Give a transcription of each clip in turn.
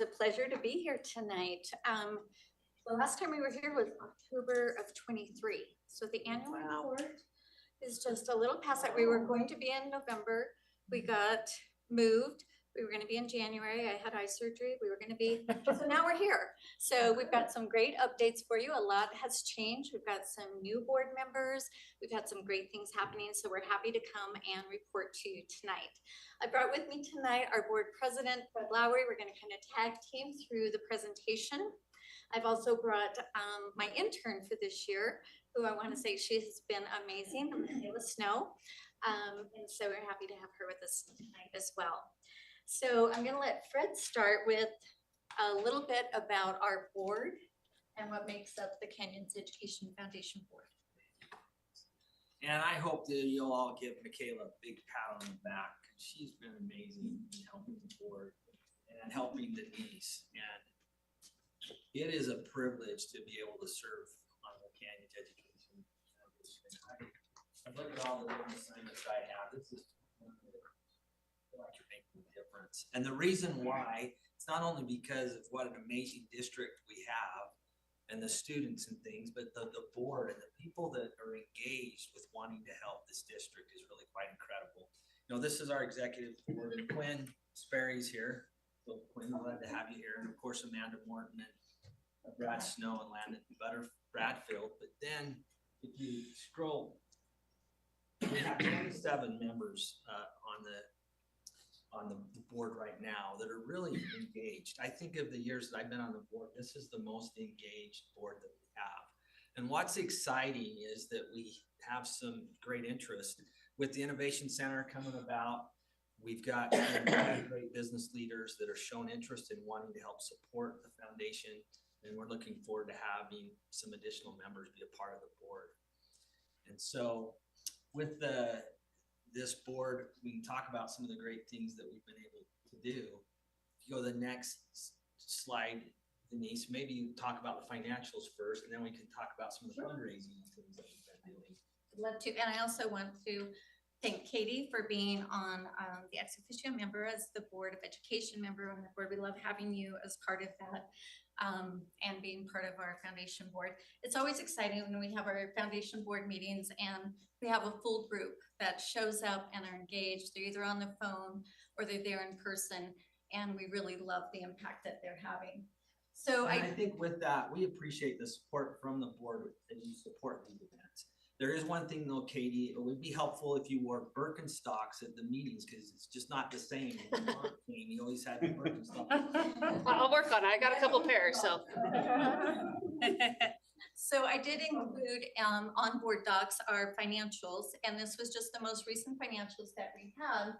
a pleasure to be here tonight. The last time we were here was October of 23. So the annual report is just a little past that. We were going to be in November. We got moved. We were going to be in January. I had eye surgery. We were going to be, so now we're here. So we've got some great updates for you. A lot has changed. We've got some new board members. We've had some great things happening. So we're happy to come and report to you tonight. I brought with me tonight our board president, Fred Lowry. We're going to kind of tag team through the presentation. I've also brought my intern for this year, who I want to say she has been amazing, Michaela Snow. And so we're happy to have her with us tonight as well. So I'm going to let Fred start with a little bit about our board and what makes up the Canyons Education Foundation Board. And I hope that you'll all give Michaela a big pat on the back, because she's been amazing in helping the board and helping Denise. And it is a privilege to be able to serve on the Canyons Education Foundation. I look at all the different assignments I have. This is like you're making a difference. And the reason why, it's not only because of what an amazing district we have and the students and things, but the board and the people that are engaged with wanting to help this district is really quite incredible. You know, this is our executive board. Quinn Sperry's here. So Quinn, glad to have you here. And of course, Amanda Morton and Brad Snow and Landon Bradfield. But then if you scroll, we have 27 members on the board right now that are really engaged. I think of the years that I've been on the board, this is the most engaged board that we have. And what's exciting is that we have some great interest with the Innovation Center coming about. We've got great business leaders that are showing interest in wanting to help support the foundation. And we're looking forward to having some additional members be a part of the board. And so with this board, we can talk about some of the great things that we've been able to do. If you go to the next slide, Denise, maybe you talk about the financials first, and then we can talk about some of the fundraising things that we've been doing. I'd love to. And I also want to thank Katie for being on the ex officio member as the Board of Education member on the board. We love having you as part of that and being part of our foundation board. It's always exciting when we have our foundation board meetings and we have a full group that shows up and are engaged. They're either on the phone or they're there in person, and we really love the impact that they're having. So I think with that, we appreciate the support from the board that you support these events. There is one thing though, Katie, it would be helpful if you wore Birkenstocks at the meetings, because it's just not the same. You always had the Birkenstocks. I'll work on it. I got a couple pairs, so. So I did include on board docs our financials, and this was just the most recent financials that we have.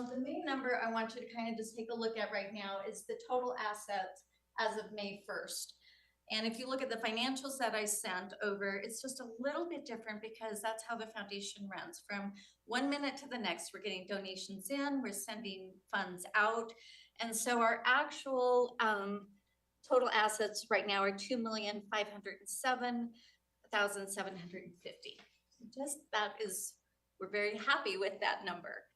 The main number I want you to kind of just take a look at right now is the total assets as of May 1st. And if you look at the financials that I sent over, it's just a little bit different because that's how the foundation runs. From 1 minute to the next, we're getting donations in, we're sending funds out. And so our actual total assets right now are $2,507,750. Just that is, we're very happy with that number.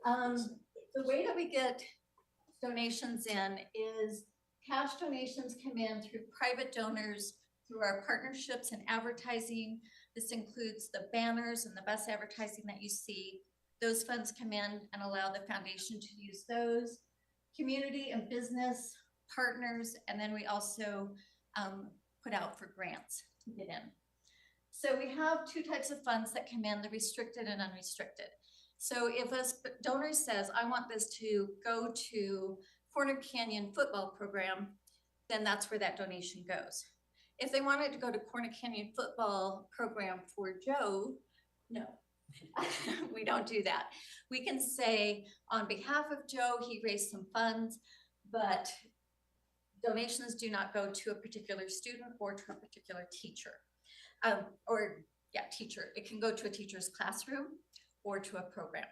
The way that we get donations in is cash donations come in through private donors, through our partnerships and advertising. This includes the banners and the bus advertising that you see. Those funds come in and allow the foundation to use those. Community and business partners, and then we also put out for grants to get in. So we have two types of funds that come in, the restricted and unrestricted. So if a donor says, I want this to go to Corner Canyon football program, then that's where that donation goes. If they wanted to go to Corner Canyon football program for Joe, no, we don't do that. We can say on behalf of Joe, he raised some funds, but donations do not go to a particular student or to a particular teacher. Teacher. It can go to a teacher's classroom or to a program.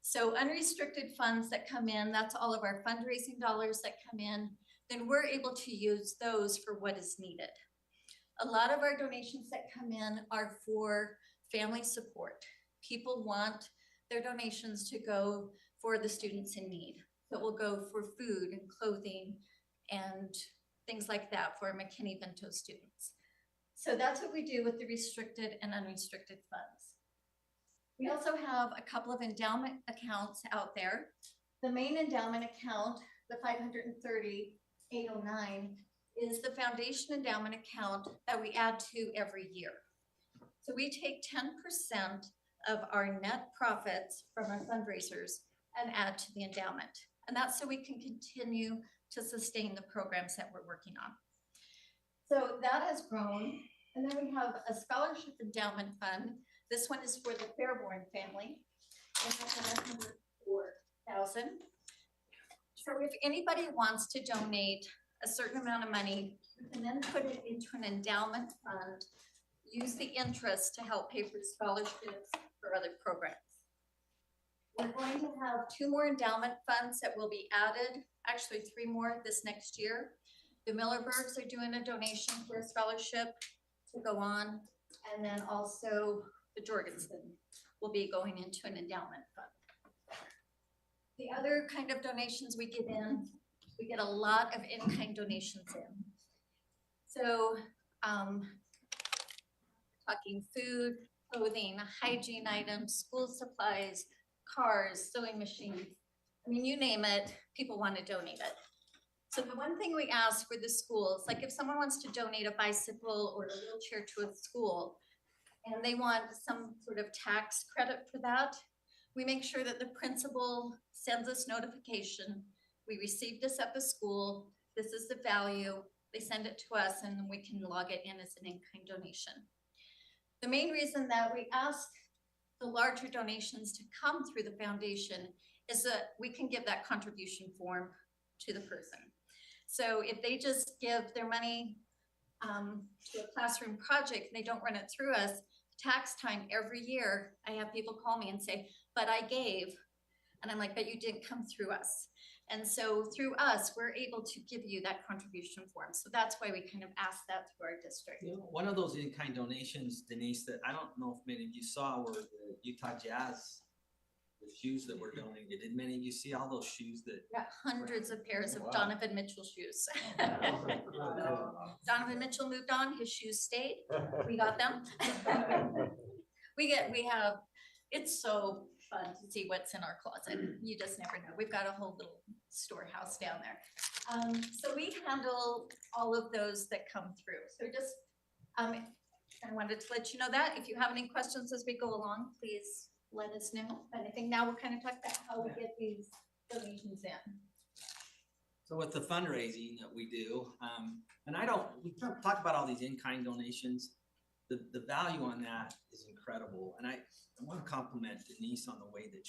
So unrestricted funds that come in, that's all of our fundraising dollars that come in, then we're able to use those for what is needed. A lot of our donations that come in are for family support. People want their donations to go for the students in need. So it will go for food and clothing, and things like that for McKinney-Vento students. So that's what we do with the restricted and unrestricted funds. We also have a couple of endowment accounts out there. The main endowment account, the 530,809, is the foundation endowment account that we add to every year. So we take 10% of our net profits from our fundraisers and add to the endowment. And that's so we can continue to sustain the programs that we're working on. So that has grown. And then we have a scholarship endowment fund. This one is for the Fairborn family. And that's $104,000. So if anybody wants to donate a certain amount of money, you can then put it into an endowment fund, use the interest to help pay for scholarships for other programs. We're going to have 2 more endowment funds that will be added, actually 3 more this next year. The Millerbergs are doing a donation for a scholarship to go on, and then also the Jorgensen will be going into an endowment fund. The other kind of donations we get in, we get a lot of in-kind donations in. So talking food, clothing, hygiene items, school supplies, cars, sewing machines. I mean, you name it, people want to donate it. So the one thing we ask for the schools, like if someone wants to donate a bicycle or a wheelchair to a school, and they want some sort of tax credit for that, we make sure that the principal sends us notification. We received this at the school. This is the value. They send it to us and we can log it in as an in-kind donation. The main reason that we ask the larger donations to come through the foundation is that we can give that contribution form to the person. So if they just give their money to a classroom project and they don't run it through us, tax time every year, I have people call me and say, but I gave. And I'm like, but you didn't come through us. And so through us, we're able to give you that contribution form. So that's why we kind of ask that through our district. You know, one of those in-kind donations, Denise, that I don't know if many of you saw were the Utah Jazz, the shoes that were donated. Did many of you see all those shoes that? Got hundreds of pairs of Wow. Donovan Mitchell shoes. Donovan Mitchell moved on, his shoes stayed. We got them. we have, it's so fun to see what's in our closet. You just never know. We've got a whole little storehouse down there. So we handle all of those that come through. So just, I wanted to let you know that. If you have any questions as we go along, please let us know. And I think now we'll kind of talk about how we get these donations in. So with the fundraising that we do, and we talk about all these in-kind donations, the value on that is incredible. And I want to compliment Denise on the way that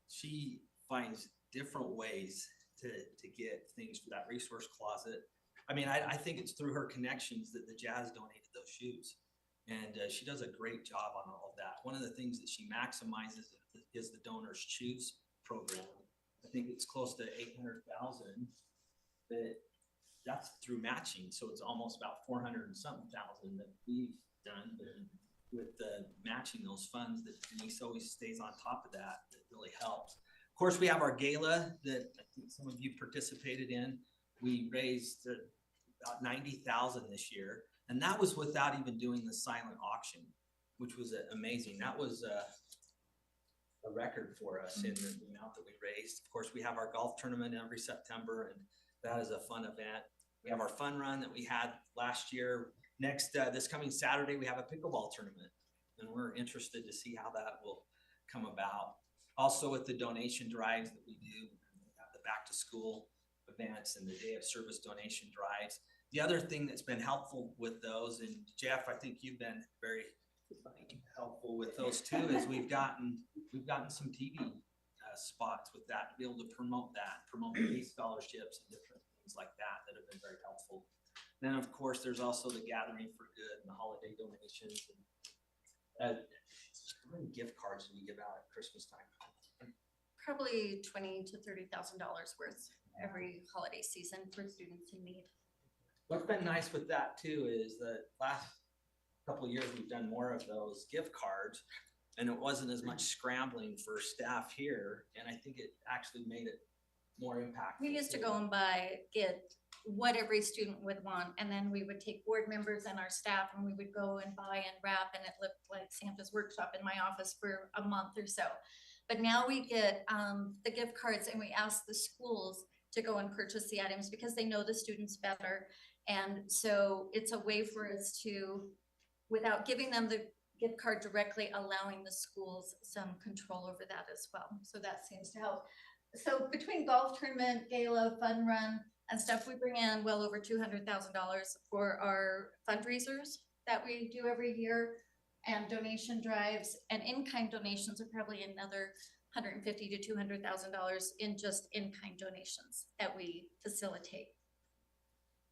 she finds different ways to get things for that resource closet. I mean, I think it's through her connections that the Jazz donated those shoes. And she does a great job on all of that. One of the things that she maximizes is the Donors Choose program. I think it's close to 800,000, but that's through matching. So it's almost about 400 and something thousand that we've done, but with the matching those funds that Denise always stays on top of that, it really helps. Of course, we have our gala that I think some of you participated in. We raised about 90,000 this year, and that was without even doing the silent auction, which was amazing. That was a record for us in the amount that we raised. Of course, we have our golf tournament every September, and that is a fun event. We have our fun run that we had last year. Next, this coming Saturday, we have a pickleball tournament, and we're interested to see how that will come about. Also, with the donation drives that we do, we have the back to school events and the day of service donation drives. The other thing that's been helpful with those, and Jeff, I think you've been very helpful with those too, is we've gotten some TV spots with that to be able to promote pace scholarships and different things like that have been very helpful. Then of course there's also the Gathering for Good and the holiday donations. And, how many gift cards do we give out at Christmas time? Probably $20,000 to $30,000 worth every holiday season for students in need. What's been nice with that too is that last couple of years we've done more of those gift cards, and it wasn't as much scrambling for staff here, and I think it actually made it more impact. We used to go and get what every student would want, and then we would take board members and our staff, and we would go and buy and wrap, and it looked like Santa's workshop in my office for a month or so. But now we get the gift cards, and we ask the schools to go and purchase the items because they know the students better. And so it's a way for us to, without giving them the gift card directly, allowing the schools some control over that as well. So that seems to help. So between golf tournament, gala, fun run, and stuff, we bring in well over $200,000 for our fundraisers that we do every year, and donation drives, and in-kind donations are probably another $150,000 to $200,000 in just in-kind donations that we facilitate.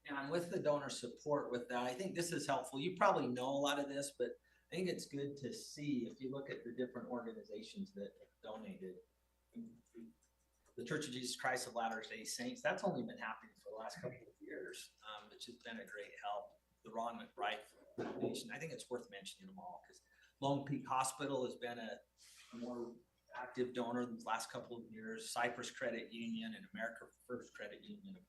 And with the donor support with that, I think this is helpful. You probably know a lot of this, but I think it's good to see if you look at the different organizations that donated. The Church of Jesus Christ of Latter-day Saints, that's only been happening for the last couple of years, which has been a great help. The Ron McBride Foundation, I think it's worth mentioning them all because Lone Peak Hospital has been a more active donor in the last couple of years. Cypress Credit Union and America First Credit Union have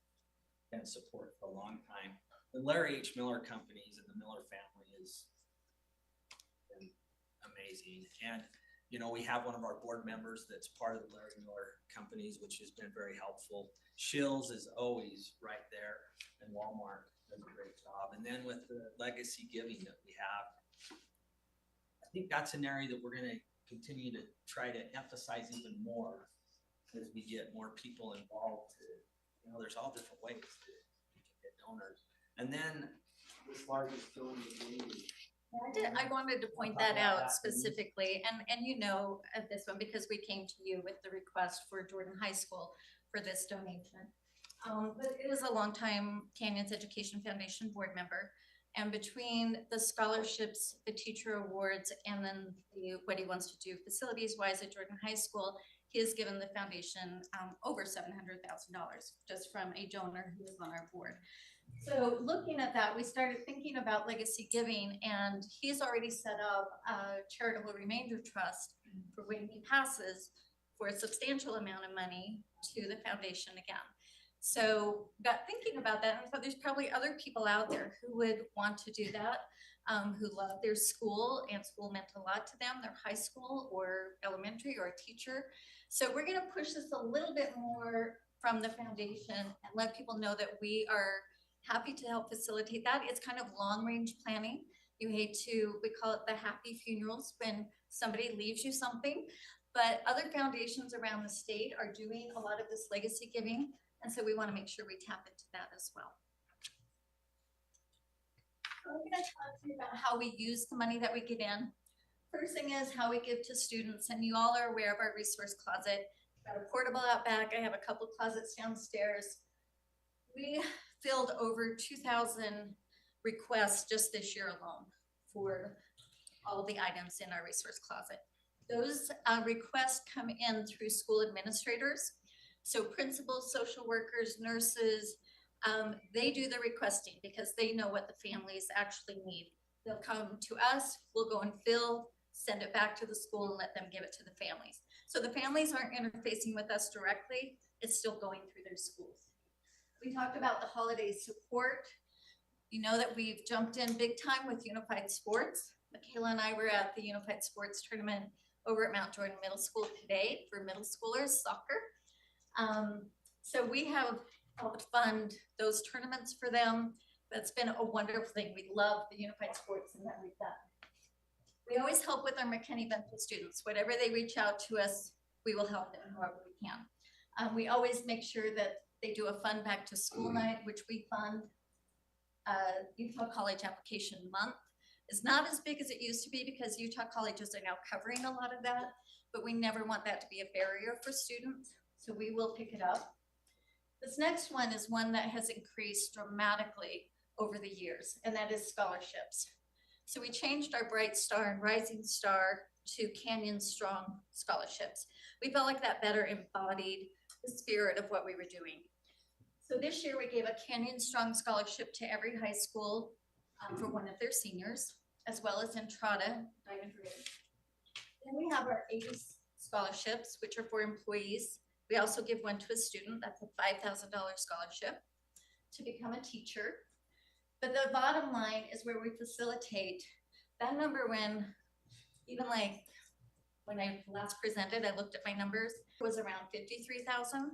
been support for a long time. The Larry H. Miller companies and the Miller family is amazing. And you know, we have one of our board members that's part of the Larry Miller companies, which has been very helpful. Shills is always right there, and Walmart does a great job. And then with the legacy giving that we have, I think that's an area that we're going to continue to try to emphasize even more as we get more people involved. You know, there's all different ways to get donors. And then this largest donor community. I wanted to point that out specifically, and you know of this one because we came to you with the request for Jordan High School for this donation. But it is a longtime Canyons Education Foundation board member, and between the scholarships, the teacher awards, and then what he wants to do facilities-wise at Jordan High School, he has given the foundation over $700,000 just from a donor who is on our board. So looking at that, we started thinking about legacy giving, and he's already set up a charitable remainder trust for when he passes for a substantial amount of money to the foundation again. So got thinking about that, and I thought there's probably other people out there who would want to do that, who love their school, and school meant a lot to them, their high school or elementary or a teacher. So we're gonna push this a little bit more from the foundation and let people know that we are happy to help facilitate that. It's kind of long range planning. You hate to, we call it the happy funerals when somebody leaves you something, but other foundations around the state are doing a lot of this legacy giving. And so we want to make sure we tap into that as well. I'm going to talk to you about how we use the money that we get in. First thing is how we give to students, and you all are aware of our resource closet. Got a portable out back. I have a couple closets downstairs. We filled over 2,000 requests just this year alone for all the items in our resource closet. Those requests come in through school administrators. So principals, social workers, nurses, they do the requesting because they know what the families actually need. They'll come to us, we'll go and fill, send it back to the school and let them give it to the families. So the families aren't interfacing with us directly, it's still going through their schools. We talked about the holiday support. You know that we've jumped in big time with Unified Sports. Michaela and I were at the Unified Sports tournament over at Mount Jordan Middle School today for middle schoolers soccer. So we have helped fund those tournaments for them. That's been a wonderful thing. We love the Unified Sports and that we've done. We always help with our McKinney Benton students. Whatever they reach out to us, we will help them however we can. We always make sure that they do a fun back to school night, which we fund. Utah College Application Month is not as big as it used to be because Utah colleges are now covering a lot of that, but we never want that to be a barrier for students, so we will pick it up. This next one is one that has increased dramatically over the years, and that is scholarships. So we changed our Bright Star and Rising Star to Canyon Strong scholarships. We felt like that better embodied the spirit of what we were doing. So this year we gave a Canyon Strong scholarship to every high school for one of their seniors, as well as Entrada, Diamond Ridge. Then we have our ACE scholarships, which are for employees. We also give one to a student. That's a $5,000 scholarship to become a teacher. But the bottom line is where we facilitate that number. When even like when I last presented, I looked at my numbers, it was around 53,000.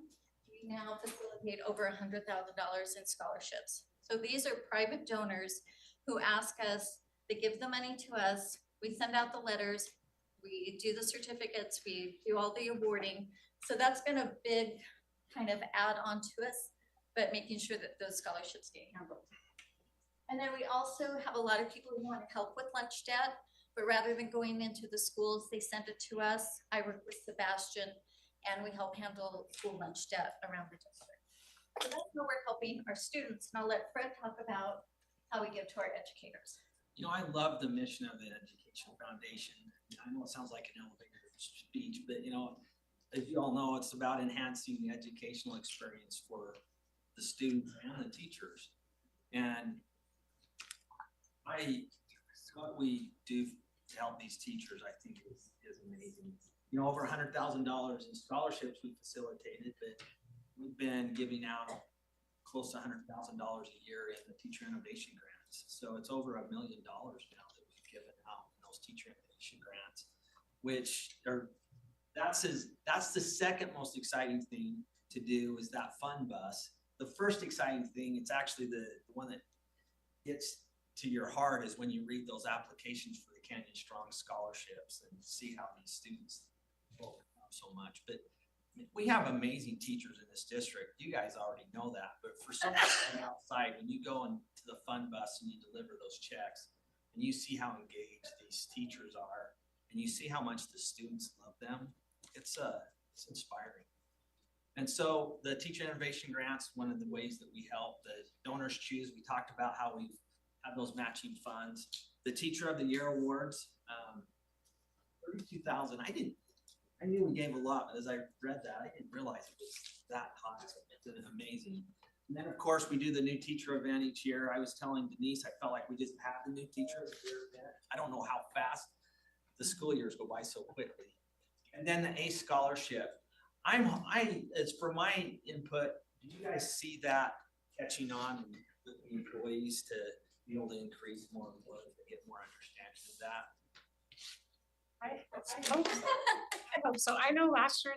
We now facilitate over $100,000 in scholarships. So these are private donors who ask us, they give the money to us, we send out the letters, we do the certificates, we do all the awarding. So that's been a big kind of add-on to us, but making sure that those scholarships get handled. And then we also have a lot of people who want to help with lunch debt, but rather than going into the schools, they send it to us. I work with Sebastian, and we help handle school lunch debt around the district. So that's how we're helping our students. And I'll let Fred talk about how we give to our educators. You know, I love the mission of the Educational Foundation. I know it sounds like an elevator speech, but you know, as you all know, it's about enhancing the educational experience for the students and the teachers. And what we do to help these teachers, I think is amazing. You know, over $100,000 in scholarships we facilitated, but we've been giving out close to $100,000 a year in the teacher innovation grants. So it's over $1 million now that we've given out in those teacher innovation grants, which are, that's the second most exciting thing to do is that fund bus. The first exciting thing, it's actually the one that gets to your heart, is when you read those applications for the Canyon Strong scholarships and see how these students overcome so much. But we have amazing teachers in this district. You guys already know that, but for someone outside, when you go into the fund bus and you deliver those checks and you see how engaged these teachers are and you see how much the students love them, it's inspiring. And so the teacher innovation grants, one of the ways that we help the donors choose. We talked about how we've had those matching funds. The teacher of the year awards, 32,000. I knew we gave a lot, but as I read that, I didn't realize it was that high. It's amazing. And then of course we do the new teacher event each year. I was telling Denise, I felt like we just had the new teacher of the year event. I don't know how fast the school years go by so quickly. And then the ACE scholarship. It's for my input. Do you guys see that catching on with the employees to be able to increase more and more, to get more understanding of that? I hope so. I hope so. I know last year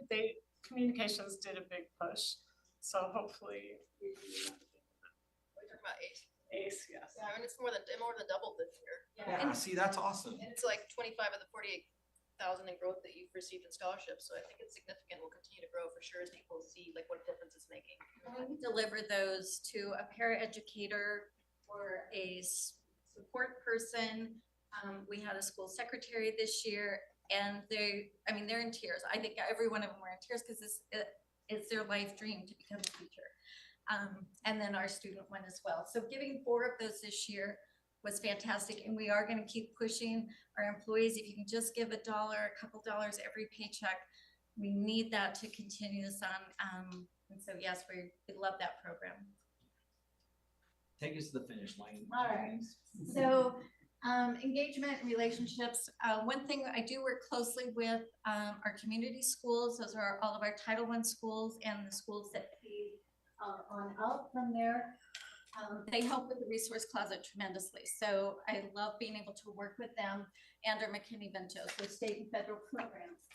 communications did a big push, so hopefully we do. We're talking about ACE. ACE, yes. Yeah, I mean, it's more than doubled this year. Yeah, see, that's awesome. And it's like 25 of the 48,000 in growth that you've received in scholarships. So I think it's significant. We'll continue to grow for sure as people see like what difference it's making. We deliver those to a paraeducator or a support person. We had a school secretary this year, and they're in tears. I think every one of them were in tears because it's their life dream to become a teacher. And then our student one as well. So giving 4 of those this year was fantastic, and we are going to keep pushing our employees. If you can just give $1, a couple dollars every paycheck, we need that to continue this on. And so yes, we love that program. Take us to the finish line. All right. So engagement and relationships. One thing, I do work closely with our community schools. Those are all of our Title I schools and the schools that feed on out from there. They help with the resource closet tremendously. So I love being able to work with them and our McKinney-Vento, so state and federal programs.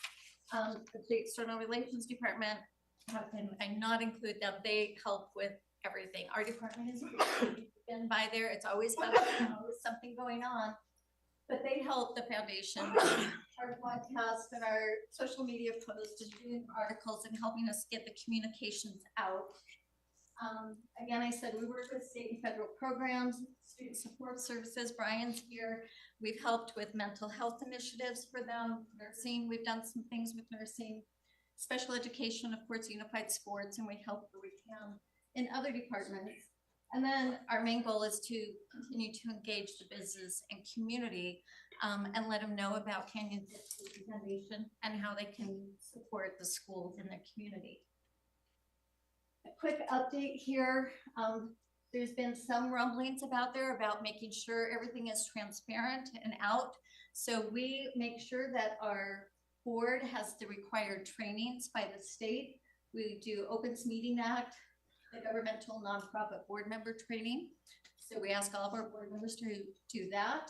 The state external relations department, how can I not include them? They help with everything. Our department is been by there. It's always fun, always something going on. But they help the foundation, our podcast and our social media posts and doing articles and helping us get the communications out. Again, I said we work with state and federal programs, student support services. Brian's here. We've helped with mental health initiatives for them, nursing. We've done some things with nursing, special education, of course, unified sports, and we help where we can in other departments. And then our main goal is to continue to engage the business and community and let them know about Canyon Foundation and how they can support the schools in their community. A quick update here. There's been some rumblings about making sure everything is transparent and out. So we make sure that our board has the required trainings by the state We do Opens Meeting Act, the governmental nonprofit board member training. So we ask all of our board members to do that.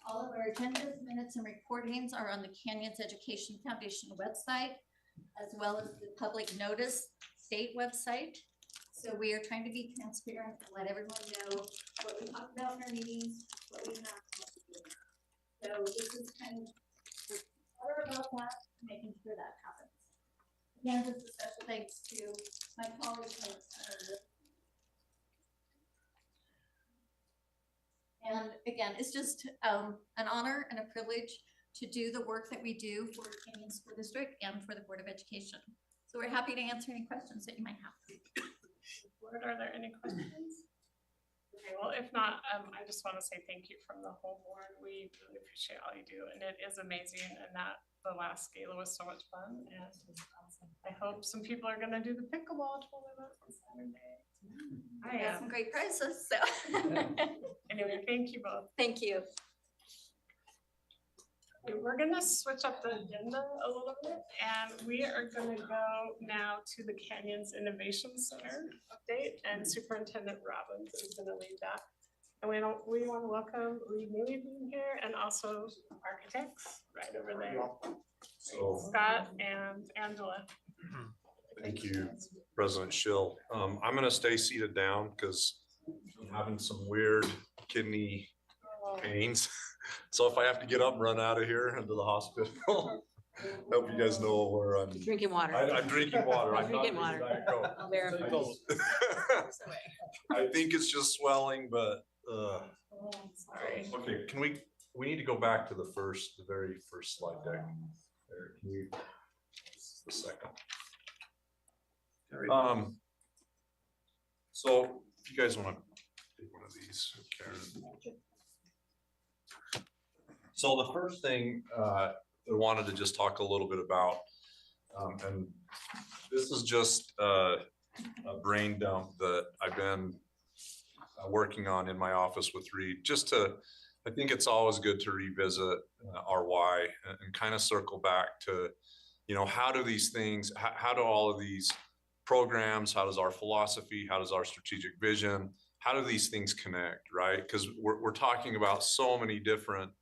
All of our agendas, minutes, and recordings are on the Canyons Education Foundation website, as well as the public notice state website. So we are trying to be transparent and let everyone know what we talk about in our meetings, what we have. So this is kind of better about that, making sure that happens. Again, just a special thanks to my colleagues. And again, it's just an honor and a privilege to do the work that we do for Canyon School District and for the Board of Education. So we're happy to answer any questions that you might have. Board, are there any questions? Okay, well, if not, I just want to say thank you from the whole board. We really appreciate all you do, and it is amazing. And that the last gala was so much fun, and I hope some people are going to do the pickleball tournament on Saturday. I got some great prizes. So anyway, thank you both. Thank you. Okay, we're going to switch up the agenda a little bit, and we are going to go now to the Canyons Innovation Center update, and Superintendent Robbins is going to lead that. And we want to welcome Reed Neely being here, and also architects right over there. So Scott and Angela. Thank you, President Schill. I'm gonna stay seated down because I'm having some weird kidney pains. So if I have to get up and run out of here into the hospital, hope you guys know where I'm. Drinking water. I'm drinking water. I'm not Drinking water. Diet Coke. I'll verify. I think it's just swelling, but Sorry. okay. We need to go back to the very first slide deck. There, can we? This is the second. So if you guys want to take one of these, Karen. So the first thing I wanted to just talk a little bit about, and this is just a brain dump that I've been working on in my office with Reed. I think it's always good to revisit our why and kind of circle back to, how do these things, how do all of these programs, how does our philosophy, how does our strategic vision, how do these things connect, right? Because we're talking about so many different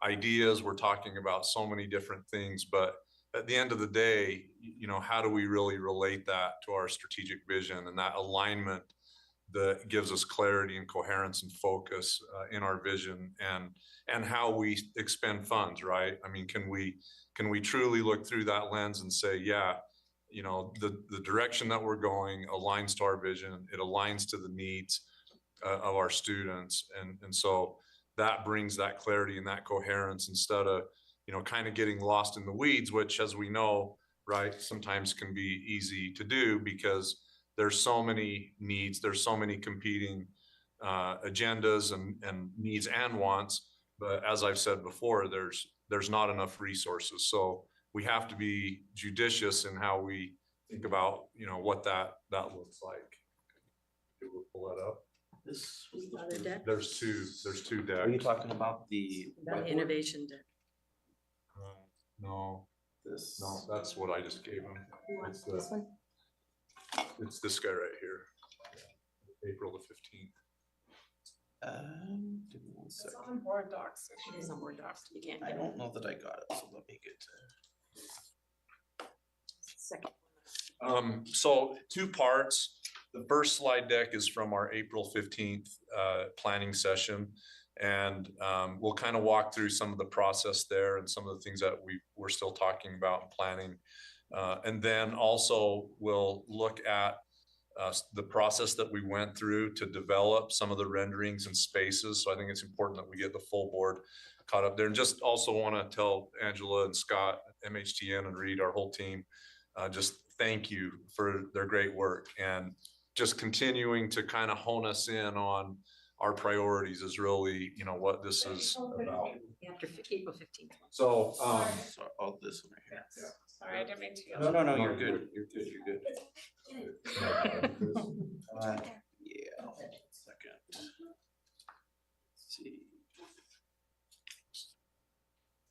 ideas, we're talking about so many different things, but at the end of the day, how do we really relate that to our strategic vision and that alignment that gives us clarity and coherence and focus in our vision and how we expend funds, right? I mean, can we truly look through that lens and say, yeah, the direction that we're going aligns to our vision, it aligns to the needs of our students. And so that brings that clarity and that coherence instead of, kind of getting lost in the weeds, which, as we know, right, sometimes can be easy to do because there's so many needs, there's so many competing agendas and needs and wants. But as I've said before, there's not enough resources. So we have to be judicious in how we think about, what that looks like. We'll pull that up. This Other deck? There's two decks. Are you talking about the The innovation deck. No, this? that's what I just gave him. It's This one? It's this guy right here. April the 15th. Give me one It's second. on board docs. It is on Word docs. You can't I get it. don't know that I got it, so let me get to. Second. So 2 parts. The first slide deck is from our April 15th planning session. And we'll kind of walk through some of the process there and some of the things that we're still talking about and planning. And then also we'll look at the process that we went through to develop some of the renderings and spaces. So I think it's important that we get the full board caught up there. And just also want to tell Angela and Scott, MHTN and Reed, our whole team, just thank you for their great work and just continuing to kind of hone us in on our priorities is really, what this is about. After April 15th. So, So, oh, this one right here. Sorry, I didn't mean to yell. No, you're good. You're good. You're good. Yeah. Second. Let's see.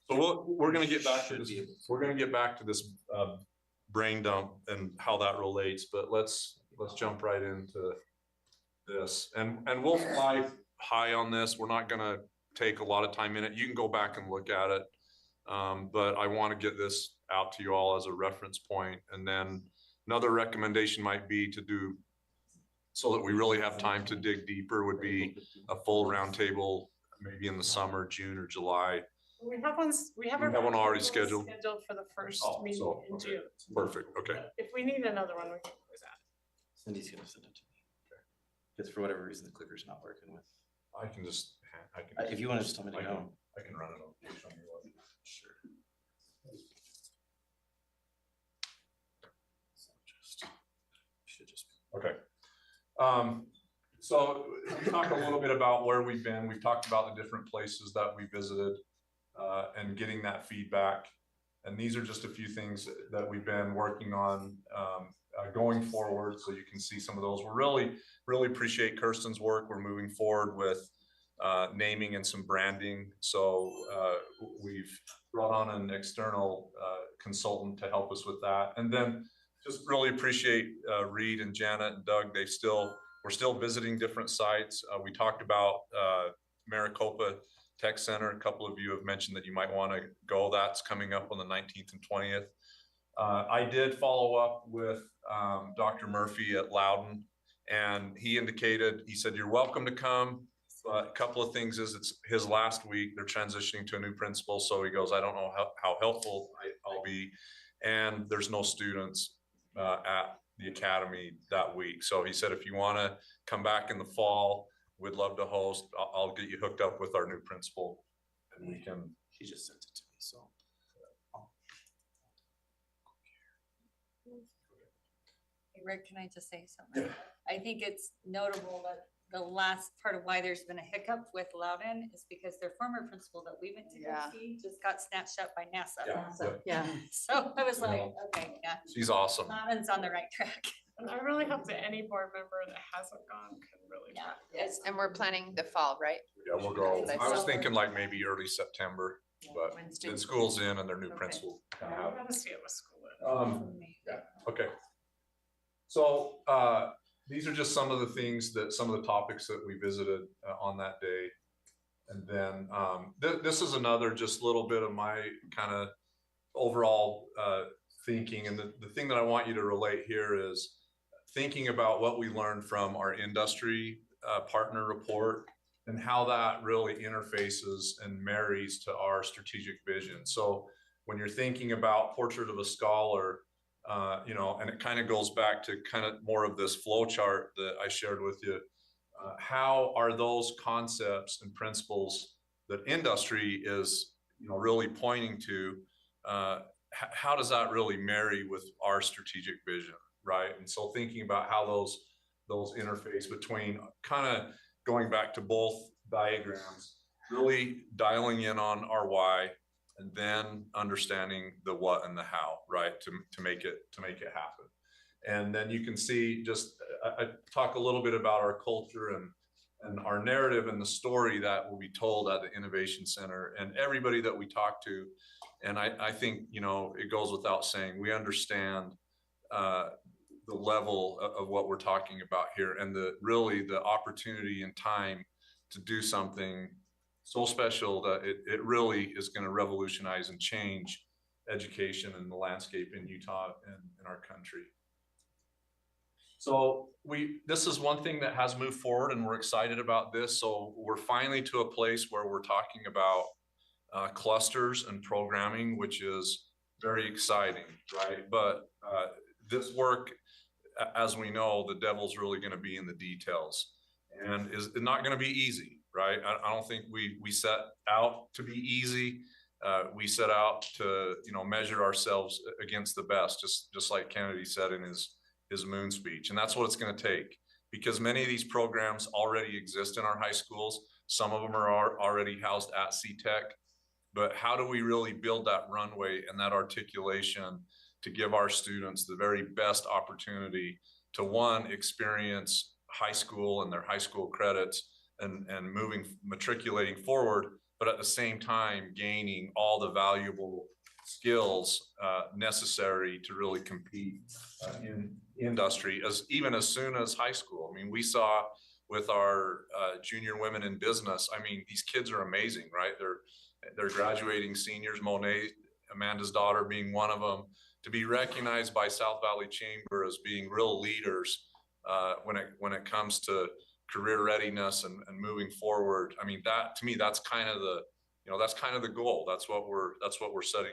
So we're going to get back to Should this. be able to. We're going to get back to this brain dump and how that relates, but let's jump right into this. And we'll fly high on this. We're not gonna take a lot of time in it. You can go back and look at it. But I want to get this out to you all as a reference point. And then another recommendation might be to do, so that we really have time to dig deeper, would be a full roundtable, maybe in the summer, June or July. We have one already roundtable scheduled? Scheduled for the first Oh, meeting so, in okay. June. Perfect, okay. If we need another one, we can always add. Cindy's gonna send it to me. Because for whatever reason, the clicker's not working with. I can just, If you wanna just tell me to go. I can run it on. Show me what. Sure. Should just. Okay. So we talk a little bit about where we've been. We've talked about the different places that we visited and getting that feedback. And these are just a few things that we've been working on going forward. So you can see some of those. We're really appreciate Kirsten's work. We're moving forward with naming and some branding. So we've brought on an external consultant to help us with that. And then just really appreciate Reed and Janet and Doug. We're still visiting different sites. We talked about Maricopa Tech Center. A couple of you have mentioned that you might want to go. That's coming up on the 19th and 20th. I did follow up with Dr. Murphy at Loudon, and he said, you're welcome to come. But a couple of things is it's his last week. They're transitioning to a new principal. So he goes, I don't know how helpful I'll be. And there's no students at the academy that week. So he said, if you want to come back in the fall, we'd love to host. I'll get you hooked up with our new principal, and we can. He just sent it to me, so. Hey, Rick, can I just say something? I think it's notable that the last part of why there's been a hiccup with Loudon is because their former principal that we went to go see just got snatched up by NASA. Yeah. So I was like, okay, yeah, She's awesome. Loudon's on the right track. And I really hope that any board member that hasn't gone can really. Yeah. Yes, and we're planning the fall, right? Yeah, we'll go. I was thinking like maybe early September, but the school's in and their new principal. I want to see it with school. Yeah, okay. So these are just some of the topics that we visited on that day. And then this is another just little bit of my kind of overall thinking. And the thing that I want you to relate here is thinking about what we learned from our industry partner report and how that really interfaces and marries to our strategic vision. So when you're thinking about Portrait of a Scholar, and it kind of goes back to kind of more of this flow chart that I shared with you. How are those concepts and principles that industry is, really pointing to, how does that really marry with our strategic vision, right? And so thinking about how those interface between kind of going back to both diagrams, really dialing in on our why, and then understanding the what and the how, right, to make it happen. And then you can see just I talk a little bit about our culture and our narrative and the story that will be told at the Innovation Center and everybody that we talk to. And I think it goes without saying we understand the level of what we're talking about here and the opportunity and time to do something so special that it really is going to revolutionize and change education and the landscape in Utah and in our country. So this is one thing that has moved forward and we're excited about this. So we're finally to a place where we're talking about clusters and programming, which is very exciting, right? But this work, as we know, the devil's really going to be in the details and is not going to be easy. Right. I don't think we set out to be easy. We set out to, measure ourselves against the best, just like Kennedy said in his moon speech. And that's what it's going to take, because many of these programs already exist in our high schools. Some of them are already housed at CTech. But how do we really build that runway and that articulation to give our students the very best opportunity to, one, experience high school and their high school credits and matriculating forward, but at the same time gaining all the valuable skills necessary to really compete in industry even as soon as high school. I mean, we saw with our junior women in business, I mean, these kids are amazing, right? They're graduating seniors, Monet, Amanda's daughter being one of them, to be recognized by South Valley Chamber as being real leaders when it comes to career readiness and moving forward. I mean, that to me, that's kind of the, that's kind of the goal. That's what we're setting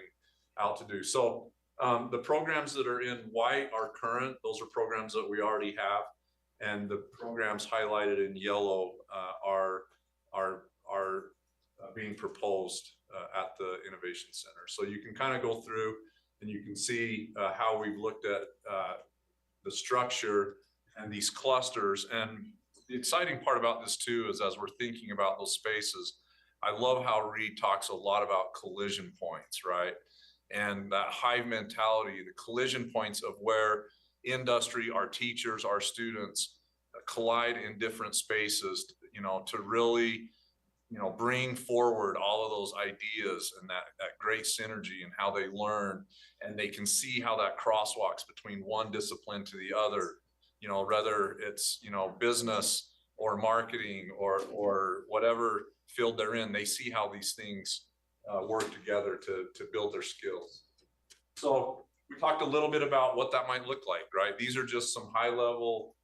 out to do. So the programs that are in white are current. Those are programs that we already have, and the programs highlighted in yellow are being proposed at the Innovation Center. So you can kind of go through and you can see how we've looked at the structure and these clusters. And the exciting part about this too is, as we're thinking about those spaces, I love how Reed talks a lot about collision points, right? And that hive mentality, the collision points of where industry, our teachers, our students collide in different spaces, to really, bring forward all of those ideas and that great synergy and how they learn, and they can see how that crosswalks between one discipline to the other, whether it's, business or marketing or whatever field they're in, they see how these things work together to build their skills. So we talked a little bit about what that might look like, right? These are just some high level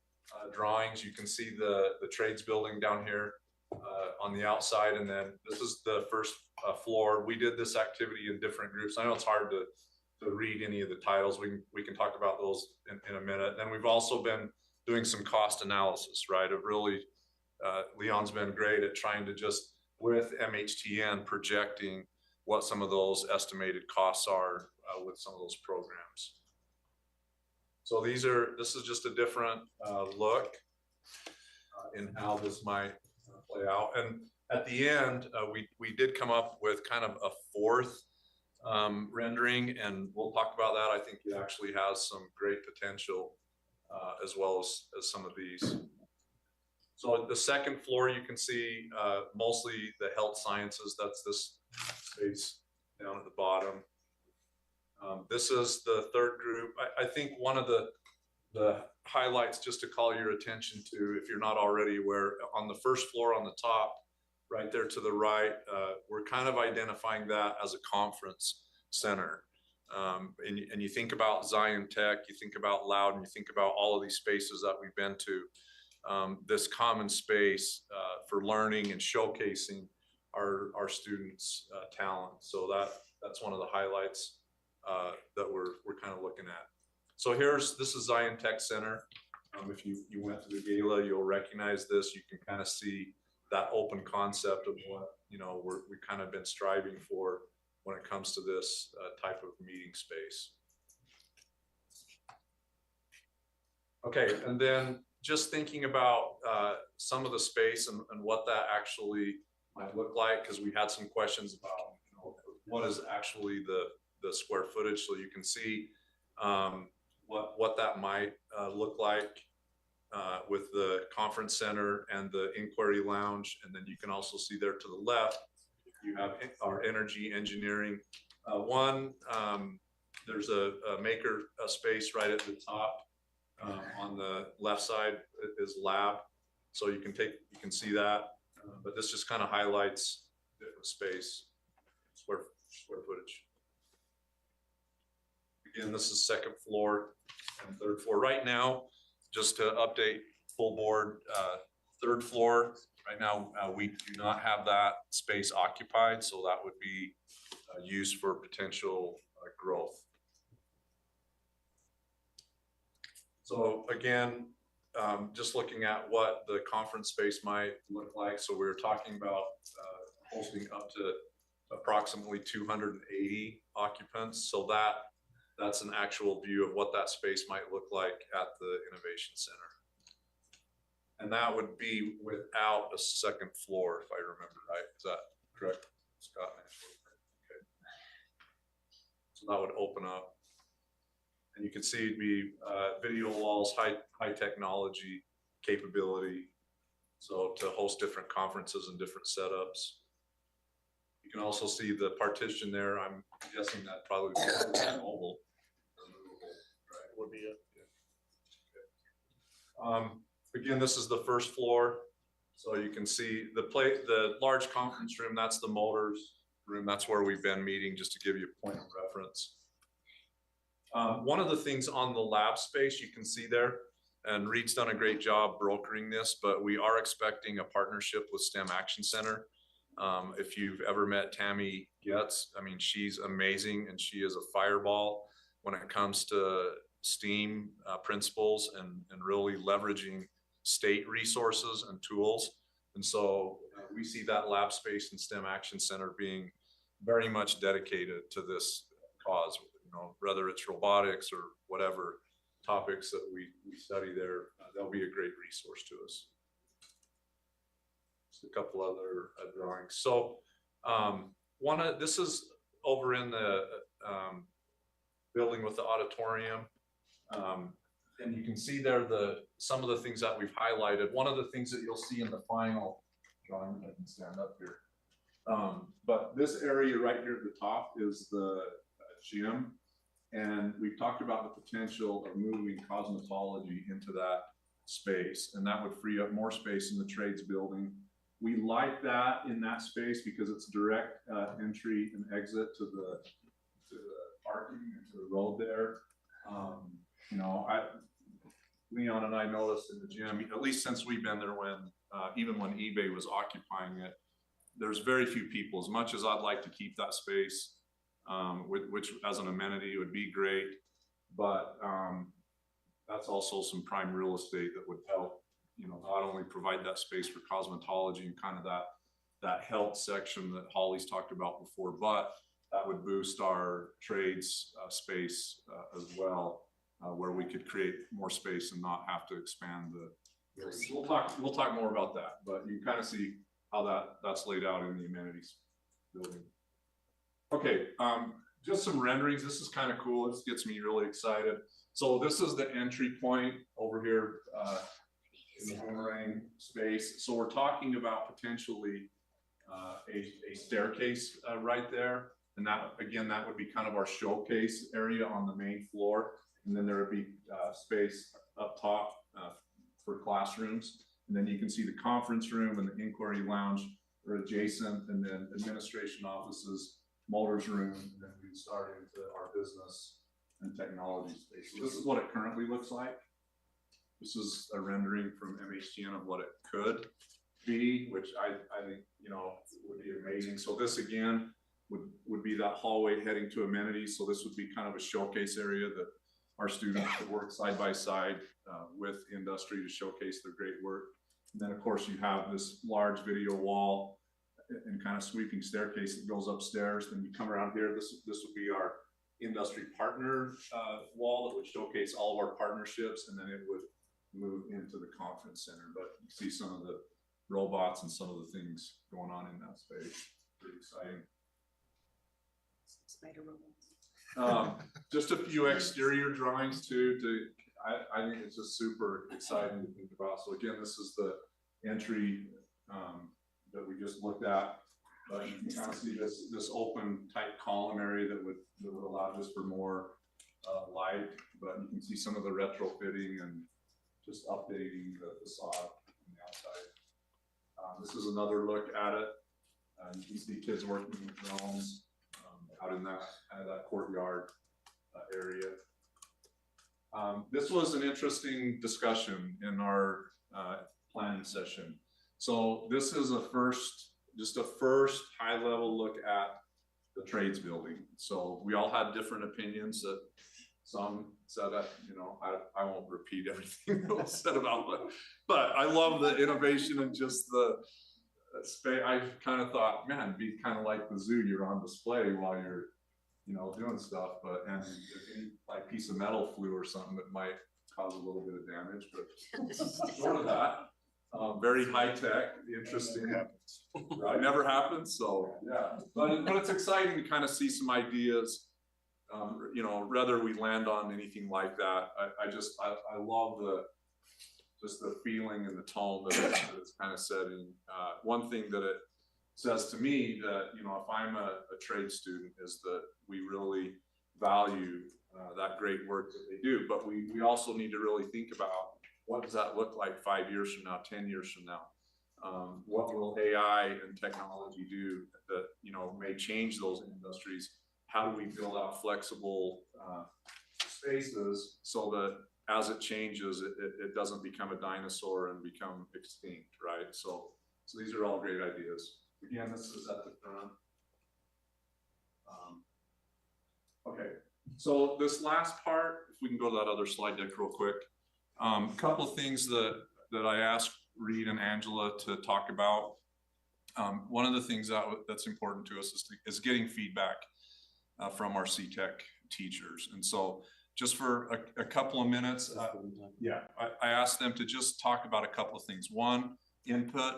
drawings. You can see the trades building down here on the outside, and then this is the first floor. We did this activity in different groups. I know it's hard to read any of the titles. We can talk about those in a minute. And we've also been doing some cost analysis, right? Of really, Leon's been great at trying to just, with MHTN, projecting what some of those estimated costs are with some of those programs. So this is just a different look in how this might play out. And at the end, we did come up with kind of a fourth rendering, and we'll talk about that. I think it actually has some great potential as well as some of these. So the second floor, you can see mostly the health sciences. That's this space down at the bottom. This is the third group. I think one of the highlights, just to call your attention to, if you're not already aware, on the first floor on the top, right there to the right, we're kind of identifying that as a conference center. And you think about Zion Tech, you think about Loudon, you think about all of these spaces that we've been to, this common space for learning and showcasing our students' talent. So that's one of the highlights that we're kind of looking at. So this is Zion Tech Center. If you went to the gala, you'll recognize this. You can kind of see that open concept of what we've kind of been striving for when it comes to this type of meeting space. Okay, and then just thinking about some of the space and what that actually might look like, because we had some questions about what is actually the square footage, so you can see what that might look like with the conference center and the inquiry lounge. And then you can also see there to the left, you have our energy engineering. There's a maker space right at the top. On the left side is lab, so you can see that. But this just kind of highlights different space, square footage. Again, this is second floor and third floor. Right now, just to update full board, third floor, right now, we do not have that space occupied, so that would be used for potential growth. So again, just looking at what the conference space might look like. So we were talking about hosting up to approximately 280 occupants. So that's an actual view of what that space might look like at the Innovation Center. And that would be without a second floor, if I remember right. Is that correct, Scott? Okay. So that would open up. And you can see it'd be video walls, high technology capability. So to host different conferences and different setups. You can also see the partition there. I'm guessing that probably mobile. Right, would be it. Again, this is the first floor. So you can see the large conference room, that's the motors room. That's where we've been meeting, just to give you a point of reference. One of the things on the lab space you can see there, and Reed's done a great job brokering this, but we are expecting a partnership with STEM Action Center. If you've ever met Tammy Getz, I mean, she's amazing, and she is a fireball when it comes to STEAM principles and really leveraging state resources and tools. And so we see that lab space and STEM Action Center being very much dedicated to this cause, you know, whether it's robotics or whatever topics that we study there, they'll be a great resource to us. Just a couple other drawings. So this is over in the building with the auditorium. And you can see there some of the things that we've highlighted. One of the things that you'll see in the final drawing, I can stand up here. But this area right here at the top is the gym. And we've talked about the potential of moving cosmetology into that space, and that would free up more space in the trades building. We like that in that space because it's direct entry and exit to the parking and to the road there. You know, Leon and I noticed in the gym, at least since we've been there, even when eBay was occupying it, there's very few people. As much as I'd like to keep that space, which as an amenity would be great, but that's also some prime real estate that would help, you know, not only provide that space for cosmetology and kind of that health section that Holly's talked about before, but that would boost our trades space as well, where we could create more space and not have to expand the. We'll talk more about that, but you kind of see how that's laid out in the amenities building. Okay, just some renderings. This is kind of cool. This gets me really excited. So this is the entry point over here in the boomerang space. So we're talking about potentially a staircase right there. And that, again, that would be kind of our showcase area on the main floor. And then there would be space up top for classrooms. And then you can see the conference room and the inquiry lounge are adjacent, and then administration offices, motors room, and then we start into our business and technology space. So this is what it currently looks like. This is a rendering from MHGN of what it could be, which I think, you know, would be amazing. So this again would be that hallway heading to amenities. So this would be kind of a showcase area that our students could work side by side with industry to showcase their great work. And then of course you have this large video wall and kind of sweeping staircase that goes upstairs. Then you come around here, this would be our industry partner wall that would showcase all of our partnerships, and then it would move into the conference center. But you see some of the robots and some of the things going on in that space. Pretty exciting. Spider robots. Just a few exterior drawings too. I think it's just super exciting to think about. So again, this is the entry that we just looked at. But you can kind of see this open tight column area that would allow just for more light. But you can see some of the retrofitting and just updating the facade on the outside. This is another look at it. You can see kids working with drones out in that courtyard area. This was an interesting discussion in our planning session. So this is just a first high level look at the trades building. So we all had different opinions. That some said that, you know, I won't repeat everything that was said about it, but I love the innovation and just the space. I kind of thought, man, it'd be kind of like the zoo. You're on display while you're, you know, doing stuff, and if any like piece of metal flew or something, that might cause a little bit of damage, but sort of that. Very high tech, interesting. It never happens, so yeah. But it's exciting to kind of see some ideas. You know, whether we land on anything like that, I love just the feeling and the tone that it's kind of setting. One thing that says to me that, you know, if I'm a trade student, is that we really value that great work that they do. But we also need to really think about what does that look like 5 years from now, 10 years from now? What will AI and technology do that, you know, may change those industries? How do we build out flexible spaces so that as it changes, it doesn't become a dinosaur and become extinct, right? So these are all great ideas. Again, this is at the front. Okay, so this last part, if we can go to that other slide deck real quick. A couple of things that I asked Reed and Angela to talk about. One of the things that's important to us is getting feedback from our CTEC teachers. And so just for a couple of minutes, I asked them to just talk about a couple of things. One, input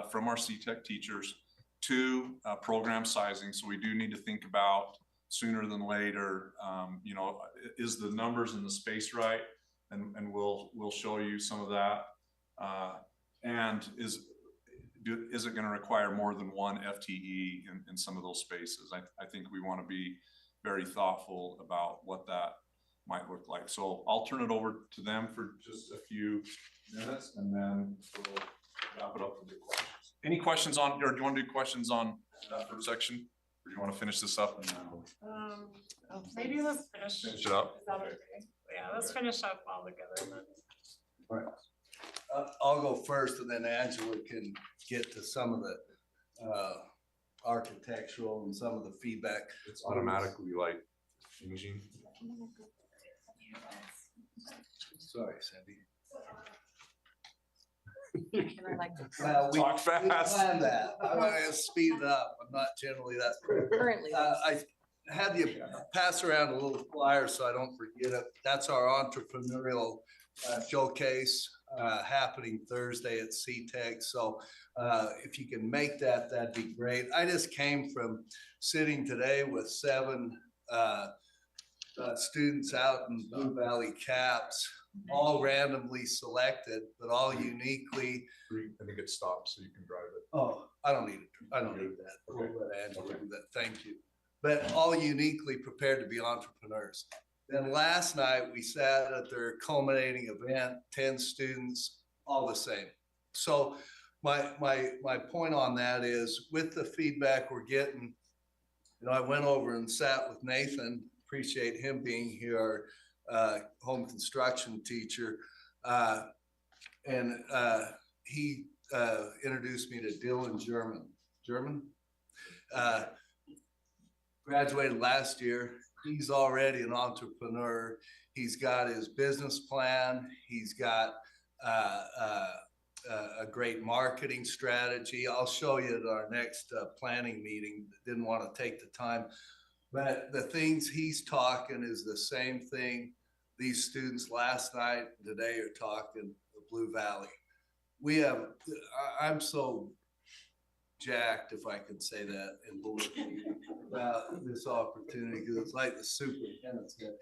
from our CTEC teachers. Two, program sizing. So we do need to think about sooner than later, you know, is the numbers in the space right? And we'll show you some of that. And is it going to require more than one FTE in some of those spaces? I think we want to be very thoughtful about what that might look like. So I'll turn it over to them for just a few minutes, and then we'll wrap it up with the questions. Any questions on, or do you want to do questions on that first section? Or do you want to finish this up? And then Maybe let's finish it up. Is that okay? Yeah, let's finish up all together then. All right. I'll go first, and then Angela can get to some of the architectural and some of the feedback. It's automatically like changing. Sorry, Cindy. Talk We fast. planned that. I want to speed it up. I'm not generally that quick. Currently. I had you pass around a little flyer so I don't forget it. That's our entrepreneurial showcase happening Thursday at CTEC. So if you can make that, that'd be great. I just came from sitting today with 7 students out in Blue Valley CAPS, all randomly selected, but all uniquely. I think it stops so you can drive it. Oh, I don't need it. I don't need that. Okay. We'll let Angela do that. Thank you. But all uniquely prepared to be entrepreneurs. Then last night we sat at their culminating event, 10 students, all the same. So my point on that is, with the feedback we're getting, you know, I went over and sat with Nathan, appreciate him being here, our home construction teacher. And he introduced me to Dylan German. Graduated last year. He's already an entrepreneur. He's got his business plan. He's got a great marketing strategy. I'll show you at our next planning meeting. Didn't want to take the time, but the things he's talking is the same thing these students last night and today are talking the Blue Valley. I'm so jacked, if I could say that, in about this opportunity, because it's like the superintendent said,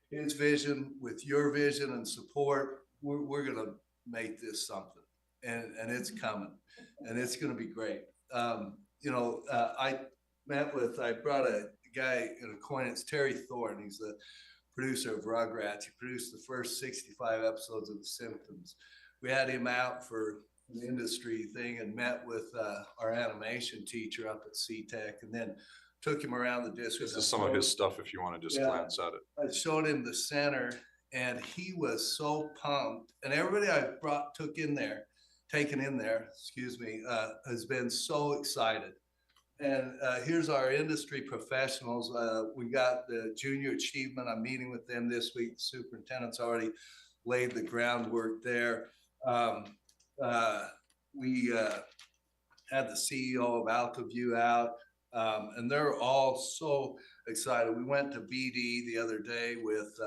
his vision with your vision and support, we're going to make this something, and it's coming, and it's going to be great. You know, I brought a guy, an acquaintance, Terry Thorne. He's the producer of Rugrats. He produced the first 65 episodes of The Simpsons. We had him out for an industry thing and met with our animation teacher up at CTEC, and then took him around the district. This is some of his stuff if you want to just glance at it. I showed him the center, and he was so pumped. And everybody I taken in there, has been so excited. And here's our industry professionals. We got the junior achievement. I'm meeting with them this week. The superintendent's already laid the groundwork there. We had the CEO of AltaView out, and they're all so excited. We went to BD the other day with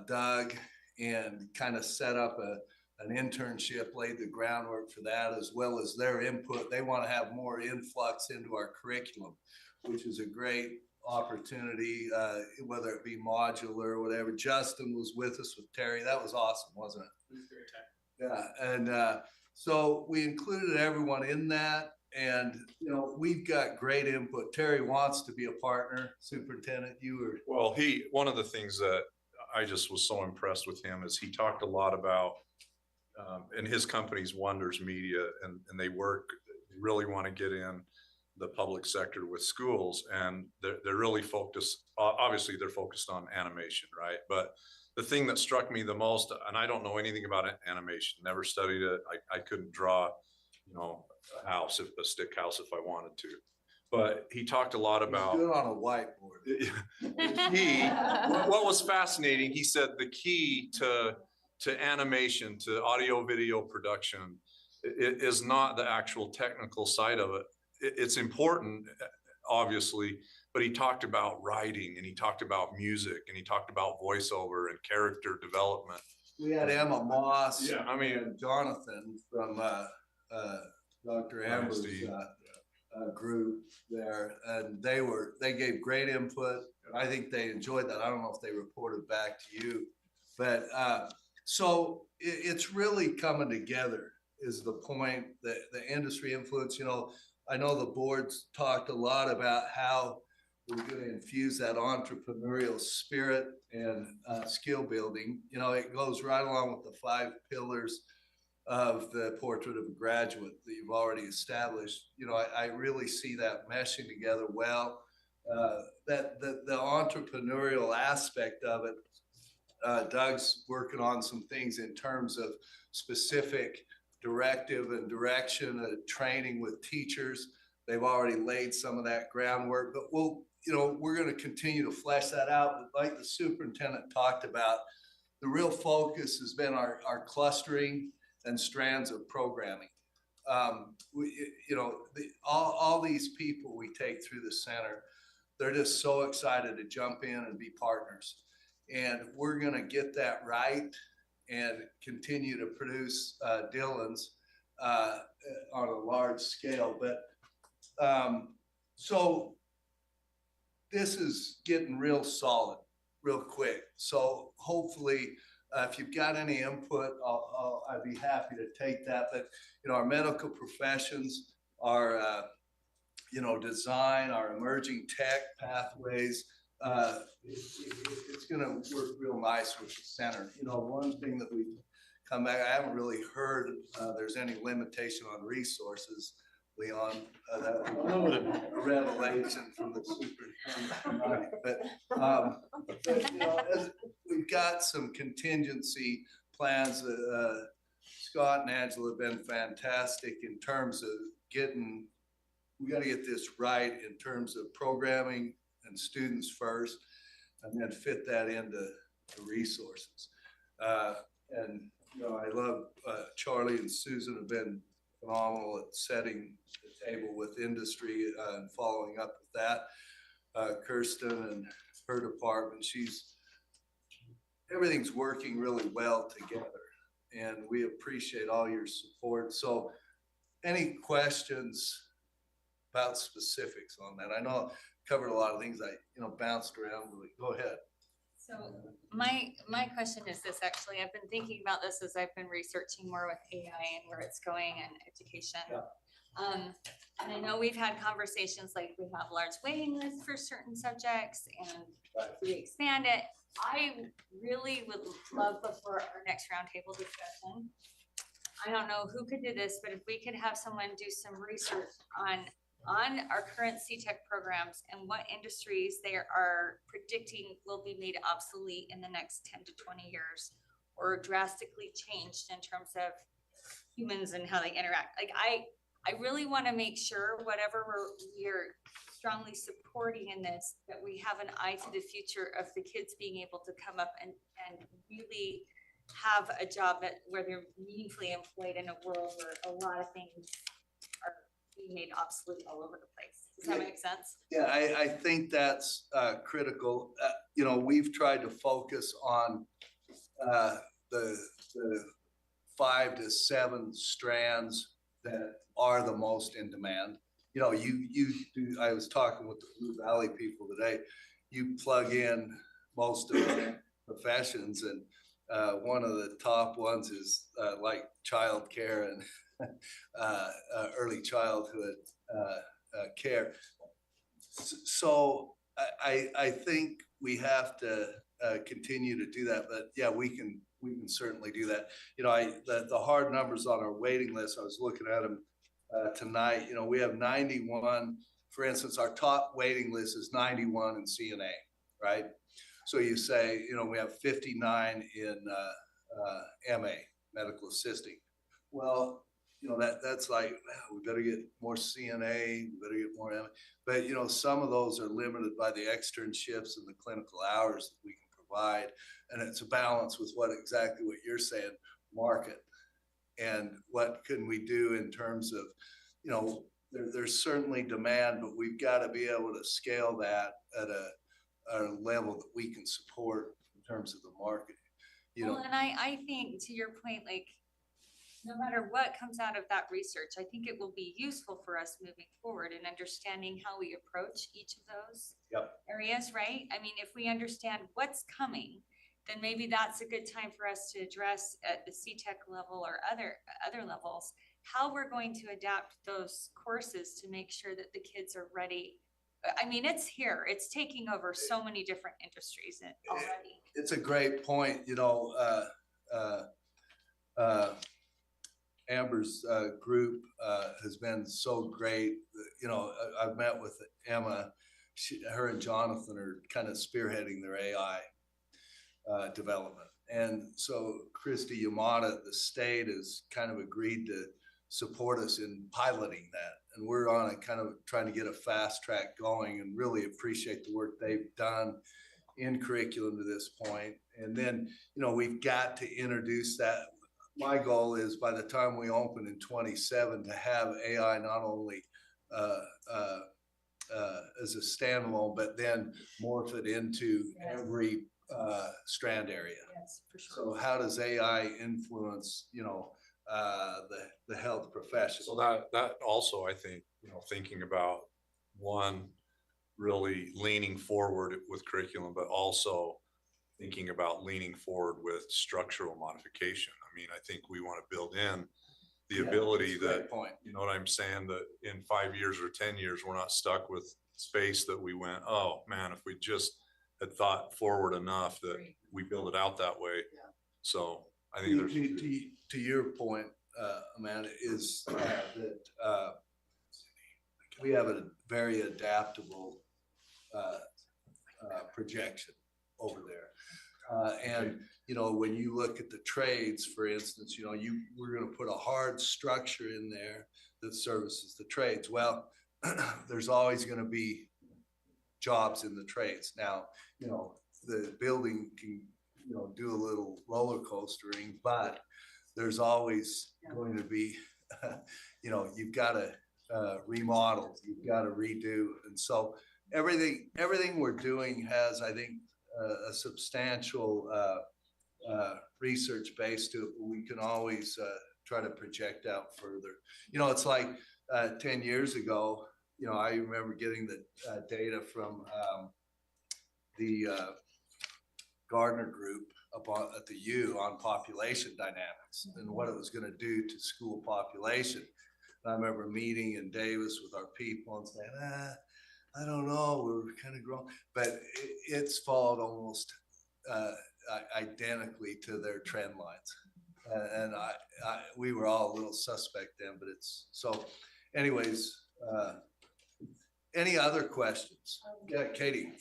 Doug and kind of set up an internship, laid the groundwork for that, as well as their input. They want to have more influx into our curriculum, which is a great opportunity, whether it be modular or whatever. Justin was with us with Terry. That was awesome, wasn't it? It was a great time. Yeah, and So we included everyone in that, and, you know, we've got great input. Terry wants to be a partner. Superintendent, you were. Well, one of the things that I just was so impressed with him is he talked a lot about, and his company's Wonders Media, and they really want to get in the public sector with schools, and they're really focused, obviously they're focused on animation, right? But the thing that struck me the most, and I don't know anything about animation, never studied it. I couldn't draw, you know, a stick house if I wanted to. But he talked a lot about. He's good on a whiteboard. The key, what was fascinating, he said the key to animation, to audio video production, is not the actual technical side of it. It's important, obviously, but he talked about writing, and he talked about music, and he talked about voiceover and character development. We had Emma Moss. Yeah, I mean, and Jonathan from Dr. Amber's group there, and they gave great input. I think they enjoyed that. I don't know if they reported back to you, but so it's really coming together is the point. That the industry influence, you know, I know the board's talked a lot about how we're going to infuse that entrepreneurial spirit and skill building. You know, it goes right along with the 5 pillars of the portrait of a graduate that you've already established. You know, I really see that meshing together well. That the entrepreneurial aspect of it, Doug's working on some things in terms of specific directive and direction, training with teachers. They've already laid some of that groundwork, but we're going to continue to flesh that out. But like the superintendent talked about, the real focus has been our clustering and strands of programming. All these people we take through the center, they're just so excited to jump in and be partners. And we're going to get that right and continue to produce Dillons on a large scale. But so this is getting real solid, real quick. So hopefully, if you've got any input, I'd be happy to take that. But, you know, our medical professions, our, design, our emerging tech pathways, it's going to work real nice with the center. You know, one thing that we've come back, I haven't really heard there's any limitation on resources, Leon. That was a revelation from the superintendent tonight. But you know, we've got some contingency plans. Scott and Angela have been fantastic in terms of we got to get this right in terms of programming and students first, and then fit that into the resources. And, you know, I love Charlie and Susan have been phenomenal at setting the table with industry and following up with that. Kirsten and her department, everything's working really well together, and we appreciate all your support. So any questions about specifics on that? I know I covered a lot of things. I bounced around really. Go ahead. So my question is this, actually, I've been thinking about this as I've been researching more with AI and where it's going and education. Yeah. And I know we've had conversations like we have large waiting lists for certain subjects, and we expand it. I really would love before our next roundtable discussion, I don't know who could do this, but if we could have someone do some research on our current CTEC programs and what industries they are predicting will be made obsolete in the next 10 to 20 years or drastically changed in terms of humans and how they interact. Like I really want to make sure whatever we're strongly supporting in this, that we have an eye to the future of the kids being able to come up and really have a job where they're meaningfully employed in a world where a lot of things are being made obsolete all over the place. Does that make sense? Yeah, I think that's critical. We've tried to focus on the 5 to 7 strands that are the most in demand. You do. I was talking with the Blue Valley people today. You plug in most of the professions, and one of the top ones is like childcare and early childhood care. So I think we have to continue to do that, but yeah, we can certainly do that. You know, the hard numbers on our waiting list, I was looking at them tonight. You know, we have 91, for instance, our top waiting list is 91 in CNA, right? So you say, you know, we have 59 in MA, medical assisting. Well, you know, that's like, wow, we better get more CNA, we better get more MA. But, you know, some of those are limited by the externships and the clinical hours that we can provide. And it's a balance with exactly what you're saying, market. And what can we do in terms of, you know, there's certainly demand, but we've got to be able to scale that at a level that we can support in terms of the market. You know, Well, and I think to your point, like, no matter what comes out of that research, I think it will be useful for us moving forward in understanding how we approach each of those areas, right? I mean, if we understand what's coming, then maybe that's a good time for us to address at the CTEC level or other levels, how we're going to adapt those courses to make sure that the kids are ready. I mean, it's here, it's taking over so many different industries already. It's a great point, you know, Amber's group has been so great. You know, I've met with Emma. Her and Jonathan are kind of spearheading their AI development. And so Christy Yamada at the state has kind of agreed to support us in piloting that. And we're on a kind of trying to get a fast track going, and really appreciate the work they've done in curriculum to this point. And then, you know, we've got to introduce that. My goal is by the time we open in 27 to have AI not only as a standalone, but then morph it into every strand area. Yes, for sure. So how does AI influence, you know, the health profession? So that also, I think, you know, thinking about one, really leaning forward with curriculum, but also thinking about leaning forward with structural modification. I mean, I think we want to build in the ability that, you know what I'm saying, that in 5 years or 10 years, we're not stuck with space that we went, oh man, if we just had thought forward enough that we build it out that way. Yeah. So I think there's to your point, Amanda, is that we have a very adaptable projection over there. And, you know, when you look at the trades, for instance, you know, we're going to put a hard structure in there that services the trades. Well, there's always going to be jobs in the trades. Now, you know, the building can, you know, do a little roller coastering, but there's always going to be, you know, you've got to remodel, you've got to redo. And so everything we're doing has, I think, a substantial research base to it. We can always try to project out further. You know, it's like 10 years ago, you know, I remember getting the data from the Gardner group at the U on population dynamics and what it was going to do to school population. And I remember meeting in Davis with our people and saying, I don't know, we're kind of growing, but it's followed almost identically to their trend lines. And we were all a little suspect then, but it's so. Anyways, any other questions? Yeah, Katie.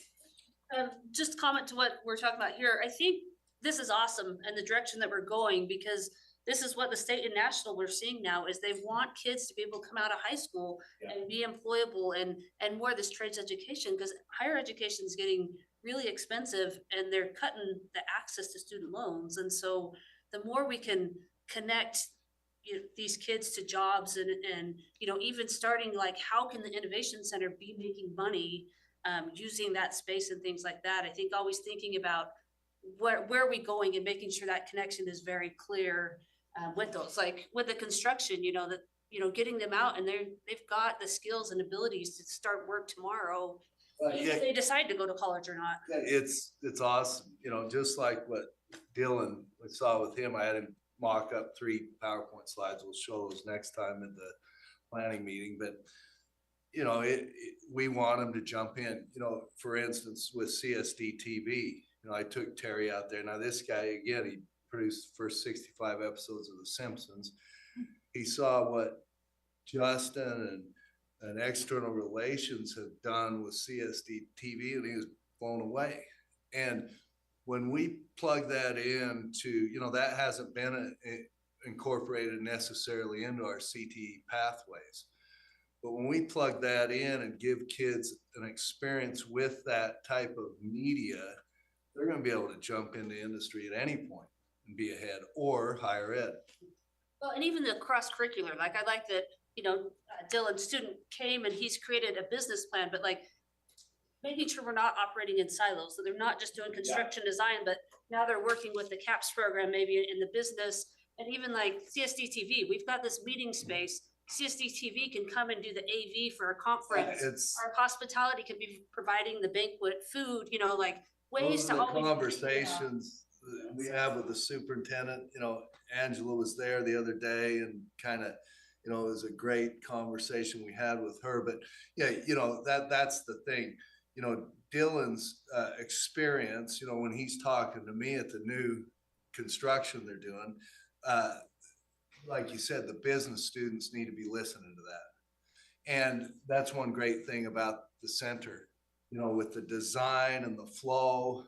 Just comment to what we're talking about here. I think this is awesome and the direction that we're going, because this is what the state and national we're seeing now is they want kids to be able to come out of high school and be employable and more this trades education, because higher education is getting really expensive and they're cutting the access to student loans. And so the more we can connect these kids to jobs and you know, even starting like, how can the innovation center be making money using that space and things like that. I think always thinking about where are we going and making sure that connection is very clear with those, like with the construction, you know, that, you know, getting them out and they've got the skills and abilities to start work tomorrow. If they decide to go to college or not. It's awesome. You know, just like what Dylan, we saw with him, I had him mock up 3 PowerPoint slides. We'll show those next time at the planning meeting, but you know, we want them to jump in, you know, for instance, with CSD TV, you know, I took Terry out there. Now this guy, again, he produced the first 65 episodes of The Simpsons. He saw what Justin and external relations have done with CSD TV, and he was blown away. And when we plug that into, you know, that hasn't been incorporated necessarily into our CTE pathways. But when we plug that in and give kids an experience with that type of media, they're going to be able to jump into industry at any point and be ahead, or higher ed. Well, and even the cross-curricular, like I like that, you know, Dylan's student came and he's created a business plan, but like making sure we're not operating in silos. So they're not just doing construction design, but now they're working with the CAPS program, maybe in the business. And even like CSD TV, we've got this meeting space. CSD TV can come and do the AV for a conference. Our hospitality can be providing the banquet food, you know, like ways to those are the always. conversations that we have with the superintendent. You know, Angela was there the other day and kind of, you know, it was a great conversation we had with her. But yeah, you know, that's the thing. You know, Dylan's experience, you know, when he's talking to me at the new construction they're doing, like you said, the business students need to be listening to that. And that's one great thing about the center, you know, with the design and the flow,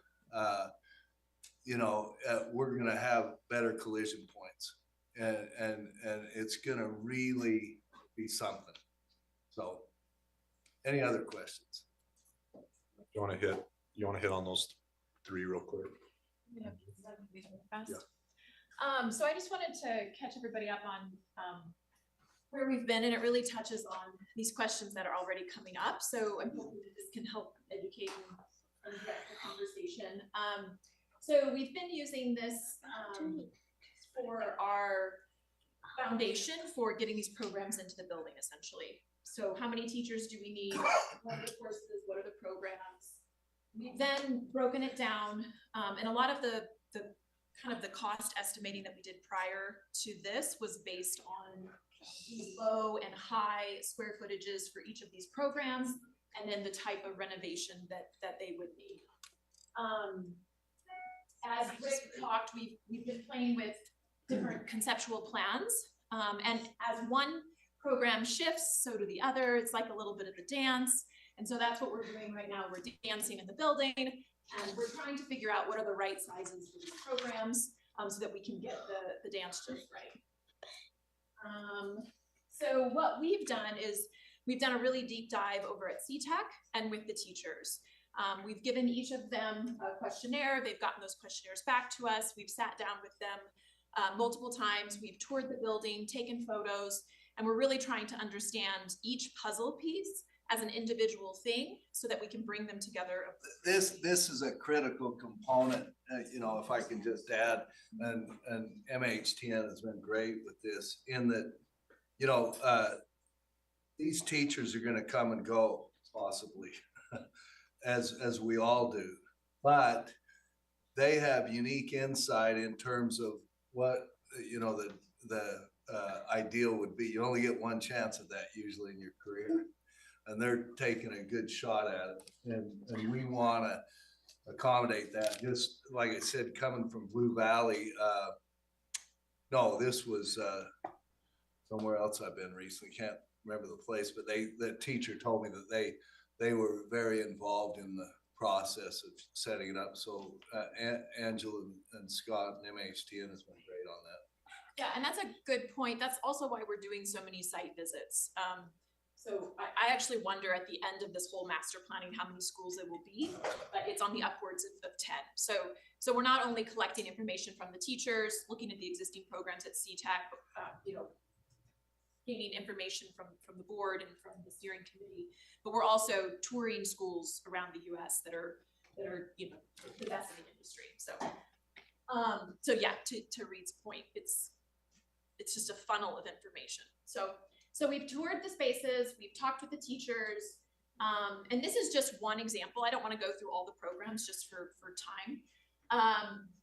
you know, we're going to have better collision points, and it's going to really be something. So any other questions? You want to hit on those 3 real quick? Yeah. Yeah. So I just wanted to catch everybody up on where we've been, and it really touches on these questions that are already coming up. So I'm hoping that this can help educate and direct the conversation. So we've been using this for our foundation for getting these programs into the building, essentially. So how many teachers do we need? What are the courses? What are the programs? We've then broken it down, and a lot of the kind of the cost estimating that we did prior to this was based on low and high square footages for each of these programs, and then the type of renovation that they would need. As Rick talked, we've been playing with different conceptual plans, and as one program shifts, so do the other. It's like a little bit of a dance. And so that's what we're doing right now. We're dancing in the building, and we're trying to figure out what are the right sizes for these programs, so that we can get the dance just right. So what we've done is we've done a really deep dive over at CTEC and with the teachers. We've given each of them a questionnaire. They've gotten those questionnaires back to us. We've sat down with them multiple times. We've toured the building, taken photos, and we're really trying to understand each puzzle piece as an individual thing so that we can bring them together. This is a critical component, you know, if I can just add, and MHTN has been great with this in that, you know, these teachers are going to come and go possibly as we all do, but they have unique insight in terms of what, you know, the ideal would be. You only get one chance at that usually in your career, and they're taking a good shot at it, and we want to accommodate that. Just like I said, coming from Blue Valley, no, this was somewhere else I've been recently, can't remember the place, but the teacher told me that they were very involved in the process of setting it up. So Angela and Scott and MHTN has been great on that. Yeah, and that's a good point. That's also why we're doing so many site visits. So I actually wonder at the end of this whole master planning how many schools it will be, but it's on the upwards of 10. So we're not only collecting information from the teachers, looking at the existing programs at CTEC, you know, gaining information from the board and from the steering committee, but we're also touring schools around the U.S. that are you know, the best in the industry. So yeah, to Reed's point, it's just a funnel of information. So we've toured the spaces, we've talked with the teachers, and this is just one example. I don't want to go through all the programs just for time,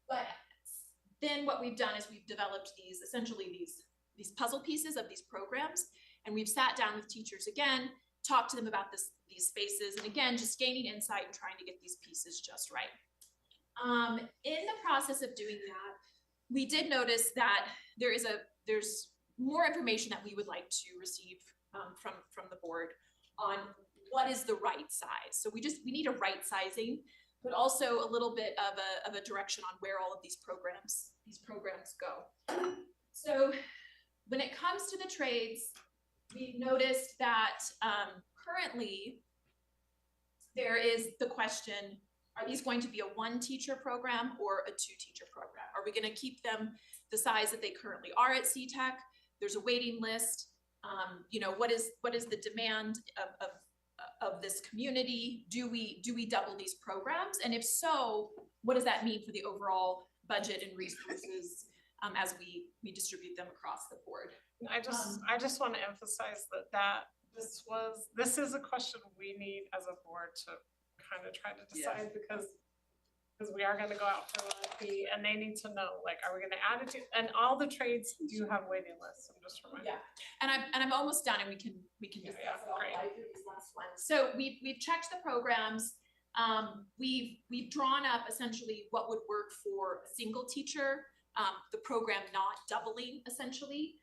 but then what we've done is we've developed these puzzle pieces of these programs, and we've sat down with teachers again, talked to them about these spaces, and again, just gaining insight and trying to get these pieces just right. In the process of doing that, we did notice that there's more information that we would like to receive from the board on what is the right size. So we need a right sizing, but also a little bit of a direction on where all of these programs go. So when it comes to the trades, we've noticed that currently there is the question, are these going to be a 1-teacher program or a 2-teacher program? Are we going to keep them the size that they currently are at CTEC? There's a waiting list. You know, what is the demand of this community? Do we double these programs? And if so, what does that mean for the overall budget and resources as we distribute them across the board? I just want to emphasize that this is a question we need as a board to kind of try to decide, because we are going to go out for an RFP, and they need to know, like, are we going to add it to, and all the trades do have waiting lists. I'm just reminding. Yeah, and I'm almost done, and we can discuss it all great. through these last ones. So we've checked the programs. We've drawn up essentially what would work for a single teacher, the program not doubling essentially.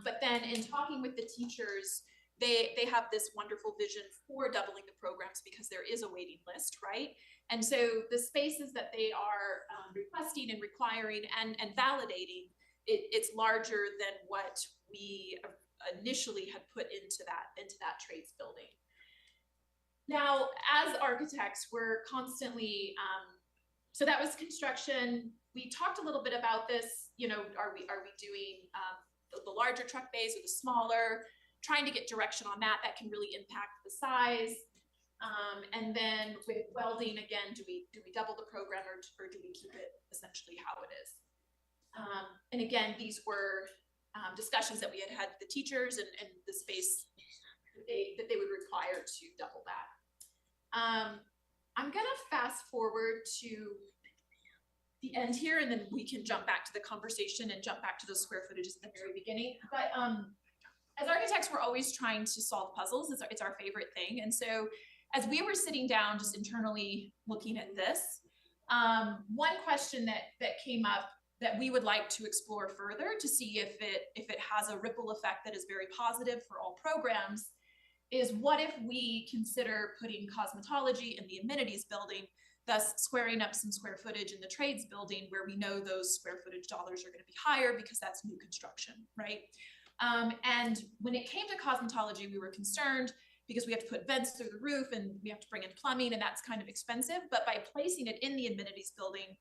But then in talking with the teachers, they have this wonderful vision for doubling the programs because there is a waiting list, right? And so the spaces that they are requesting and requiring and validating, it's larger than what we initially had put into that trades building. Now, as architects, we're constantly, so that was construction. We talked a little bit about this, you know, are we doing the larger truck bays or the smaller? Trying to get direction on that can really impact the size. And then with welding, again, do we double the program or do we keep it essentially how it is? And again, these were discussions that we had with the teachers and the space that they would require to double that. I'm gonna fast forward to the end here, and then we can jump back to the conversation and jump back to those square footages at the very beginning. But as architects, we're always trying to solve puzzles. It's our favorite thing. And so as we were sitting down just internally looking at this, one question that came up that we would like to explore further to see if it has a ripple effect that is very positive for all programs is, what if we consider putting cosmetology in the amenities building, thus squaring up some square footage in the trades building where we know those square footage dollars are going to be higher because that's new construction, right? And when it came to cosmetology, we were concerned because we have to put vents through the roof and we have to bring in plumbing, and that's kind of expensive. But by placing it in the amenities building,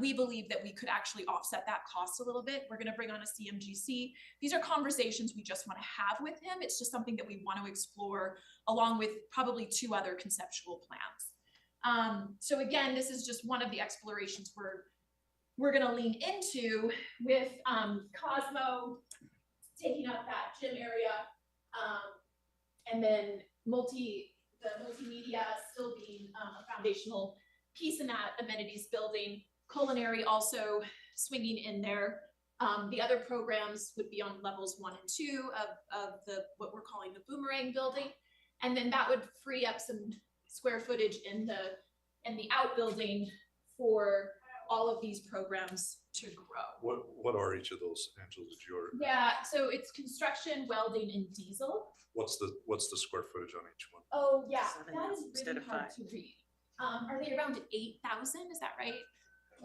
we believe that we could actually offset that cost a little bit. We're going to bring on a CMGC. These are conversations we just want to have with him. It's just something that we want to explore along with probably 2 other conceptual plans. So again, this is just one of the explorations we're going to lean into with Cosmo taking up that gym area, and then the multimedia still being a foundational piece in that amenities building. Culinary also swinging in there. The other programs would be on levels 1 and 2 of what we're calling the boomerang building, and then that would free up some square footage in the outbuilding for all of these programs to grow. What are each of those, Angela? Did you order? Yeah, so it's construction, welding, and diesel. What's the square footage on each one? Oh, yeah, 7 that is instead really of hard 5. to read. Are they around 8,000? Is that right?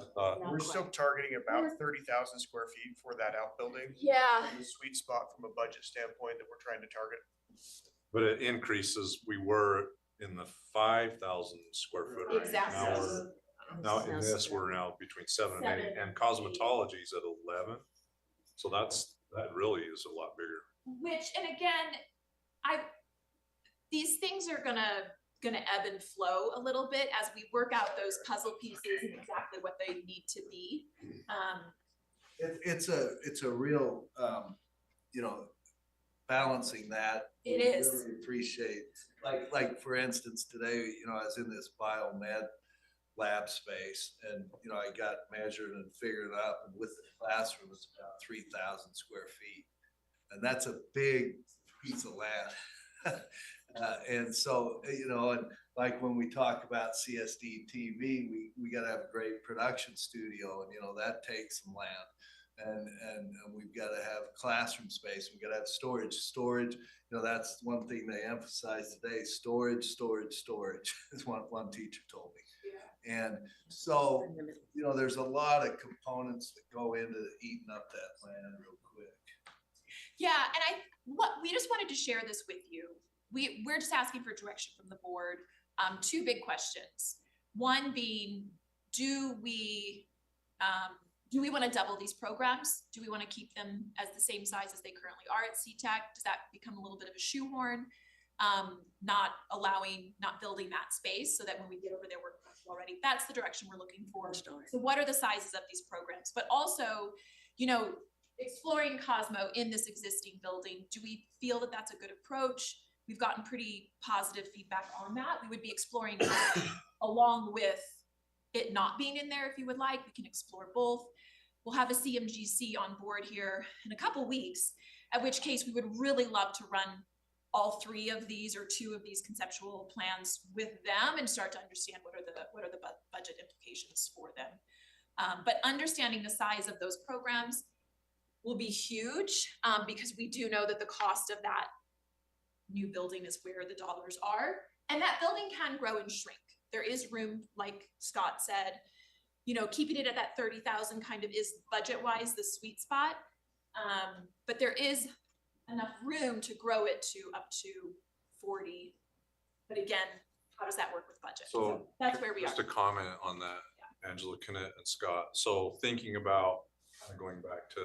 I thought, Not We're quite. still targeting about 30,000 square feet for that outbuilding. Yeah. The sweet spot from a budget standpoint that we're trying to target. but it increases. We were in the 5,000 square foot range. Exactly. Now in this, we're now between 7 and 8, and cosmetology is at 11. So that really is a lot bigger. Which, and again, these things are gonna ebb and flow a little bit as we work out those puzzle pieces and exactly what they need to be. It's a real, balancing that. It We is. really appreciate, like for instance, today, I was in this biomed lab space. And, you know, I got measured and figured out, and with the classroom, it's about 3,000 square feet. And that's a big piece of land. And so, you know, and like when we talk about CSD TV, we gotta have a great production studio, and, you know, that takes some land. And we've gotta have classroom space, we gotta have storage, you know, that's one thing they emphasize today, storage is one teacher told me. And so, you know, there's a lot of components that go into eating up that land real quick. Yeah, and we just wanted to share this with you. We're just asking for direction from the board. Two big questions. One being, do we want to double these programs? Do we want to keep them as the same size as they currently are at CTEC? Does that become a little bit of a shoehorn? Not building that space so that when we get over there, we're comfortable already. That's the direction we're looking for. So what are the sizes of these programs? But also, you know, exploring Cosmo in this existing building, do we feel that that's a good approach? We've gotten pretty positive feedback on that. We would be exploring along with it not being in there if you would like. We can explore both. We'll have a CMGC on board here in a couple weeks, at which case we would really love to run all three of these or two of these conceptual plans with them and start to understand what are the budget implications for them. But understanding the size of those programs will be huge because we do know that the cost of that new building is where the dollars are. And that building can grow and shrink. There is room, like Scott said, you know, keeping it at that 30,000 kind of is budget-wise the sweet spot. But there is enough room to grow it to up to 40. But again, how does that work with budget? So that's where we just are. a comment on that, Angela, Kennett, and Scott. So thinking about kind of going back to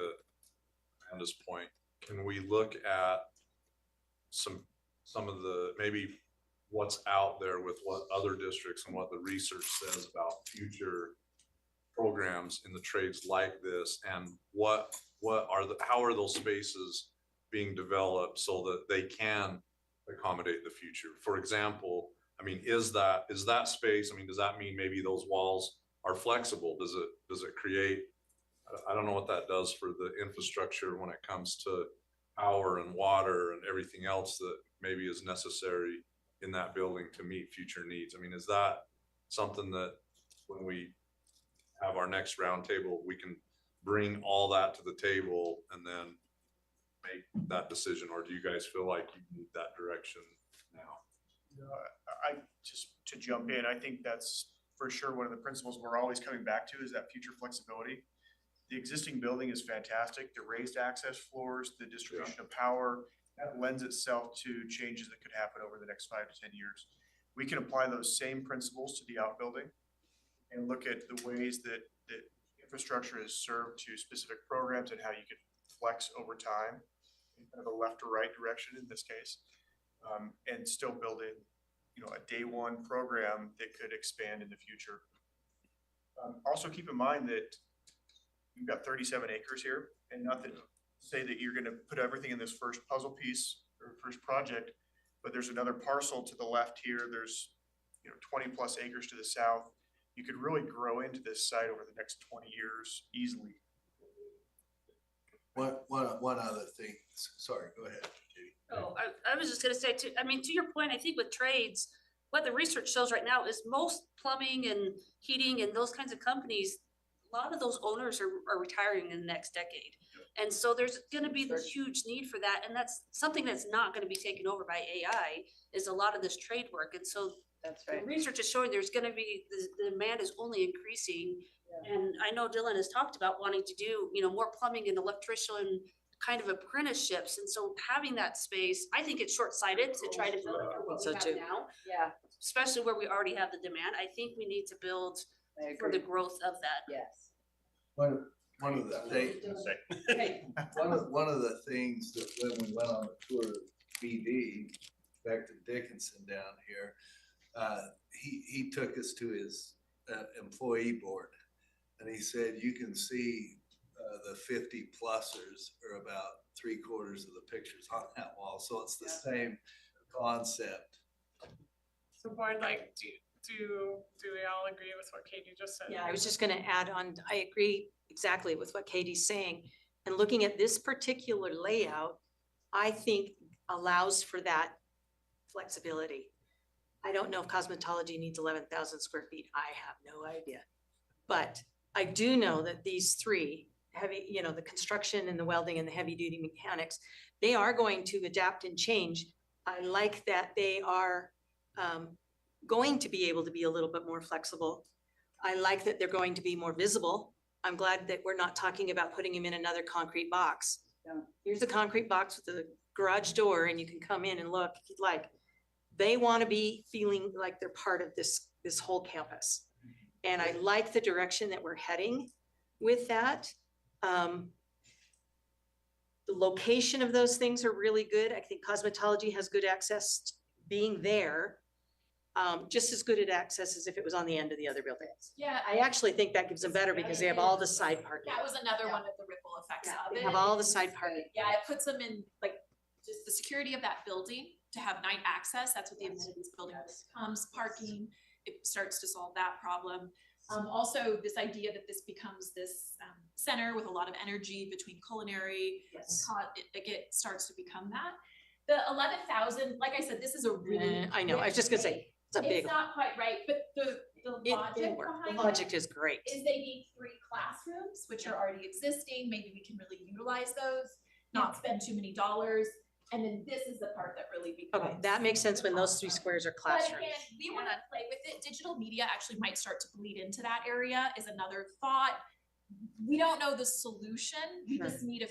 Amanda's point, can we look at some of the, maybe what's out there with what other districts and what the research says about future programs in the trades like this, and how are those spaces being developed so that they can accommodate the future? For example, I mean, is that space, I mean, does that mean maybe those walls are flexible? Does it create, I don't know what that does for the infrastructure when it comes to power and water and everything else that maybe is necessary in that building to meet future needs. I mean, is that something that when we have our next roundtable, we can bring all that to the table and then make that decision? Or do you guys feel like you need that direction now? I just to jump in, I think that's for sure one of the principles we're always coming back to is that future flexibility. The existing building is fantastic. The raised access floors, the distribution of power, that lends itself to changes that could happen over the next 5 to 10 years. We can apply those same principles to the outbuilding and look at the ways that infrastructure is served to specific programs and how you can flex over time in kind of a left or right direction in this case, and still build in, you know, a day one program that could expand in the future. Also keep in mind that you've got 37 acres here, and not that say that you're going to put everything in this first puzzle piece or first project, but there's another parcel to the left here. There's, you know, 20 plus acres to the south. You could really grow into this site over the next 20 years easily. One other thing, sorry, go ahead, Katie. Oh, I was just gonna say too, I mean, to your point, I think with trades, what the research shows right now is most plumbing and heating and those kinds of companies, a lot of those owners are retiring in the next decade. And so there's gonna be this huge need for that, and that's something that's not gonna be taken over by AI, is a lot of this trade work. And so That's the research is showing there's gonna be, the demand is only increasing. And I know Dylan has talked about wanting to do, you know, more plumbing and electrician kind of apprenticeships. And so having that space, I think it's short-sighted to try to build it for what we have now, Yeah, especially where we already have the demand. I think we need to build I for the agree. growth of that. Yes. One of the things, one of the things that when we went on the tour of BD, back to Dickinson down here, he took us to his employee board, and he said, you can see the 50 plusers are about 3/4 of the pictures on that wall. So it's the same concept. So board, like, Do we all agree with what Katie just said? Yeah, I was just gonna add on, I agree exactly with what Katie's saying. And looking at this particular layout, I think allows for that flexibility. I don't know if cosmetology needs 11,000 square feet. I have no idea. But I do know that these three heavy, you know, the construction and the welding and the heavy duty mechanics, they are going to adapt and change. I like that they are going to be able to be a little bit more flexible. I like that they're going to be more visible. I'm glad that we're not talking about putting them in another concrete box. Here's a concrete box with a garage door and you can come in and look if you'd like. They want to be feeling like they're part of this whole campus. And I like the direction that we're heading with that. The location of those things are really good. I think cosmetology has good access being there. Just as good at access as if it was on the end of the other buildings. Yeah, I actually think that gives them better because they have all the side parking. that was another one of the ripple effects of They it. have all the side parking. Yeah, it puts them in, like, just the security of that building to have night access. That's what the amenities building becomes, parking. It starts to solve that problem. Also, this idea that this becomes this center with a lot of energy between culinary, Yes. it starts to become that. The 11,000, like I said, this is a really. I know, I was just gonna say, it's a big. It's not quite right, but the logic The behind logic it is great. is they need 3 classrooms, which are already existing. Maybe we can really utilize those, not spend too many dollars. And then this is the part that really becomes. Okay, that makes sense when those 3 squares are But classrooms. again, we wanna play with it. Digital media actually might start to bleed into that area is another thought. We don't know the solution. We Sure. just need a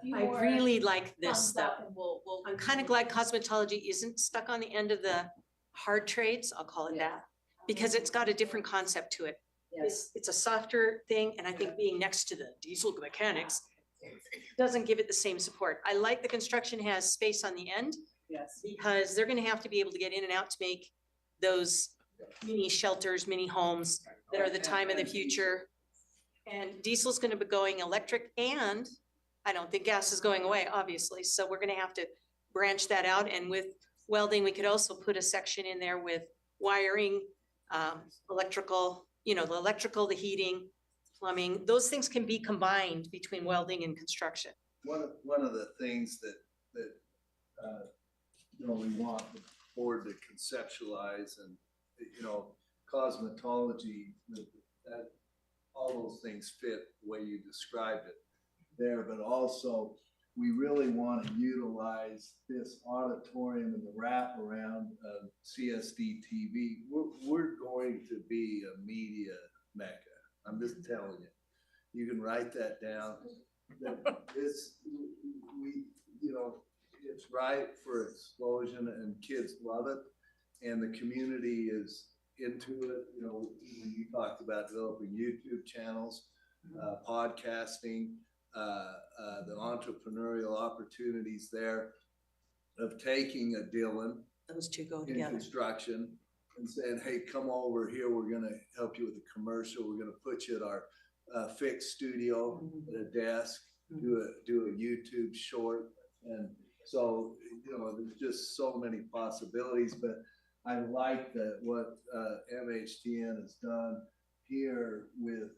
few I more really like this thumbs stuff. up and we'll. I'm kind of glad cosmetology isn't stuck on the end of the hard trades, I'll call it that, because it's got a different concept to it. It's a softer thing, and I think being next to the diesel mechanics doesn't give it the same support. I like the construction has space on the end. Yes. Because they're gonna have to be able to get in and out to make those mini shelters, mini homes that are the time of the future. And diesel's gonna be going electric, and I don't think gas is going away, obviously, so we're gonna have to branch that out. And with welding, we could also put a section in there with wiring, electrical, you know, the electrical, the heating, plumbing, those things can be combined between welding and construction. One of the things that, you know, we want the board to conceptualize and, you know, cosmetology, that, all those things fit the way you described it there, but also we really want to utilize this auditorium and the wraparound of CSD TV. We're going to be a media mecca. I'm just telling you. You can write that down. This, we, you know, it's right for explosion and kids love it. And the community is into it. You know, you talked about developing YouTube channels, podcasting, the entrepreneurial opportunities there of taking a Dylan Those two go in together. construction and saying, hey, come over here, we're gonna help you with a commercial, we're gonna put you at our fixed studio at a desk, do a YouTube short. And so, you know, there's just so many possibilities, but I like that what MHTN has done here with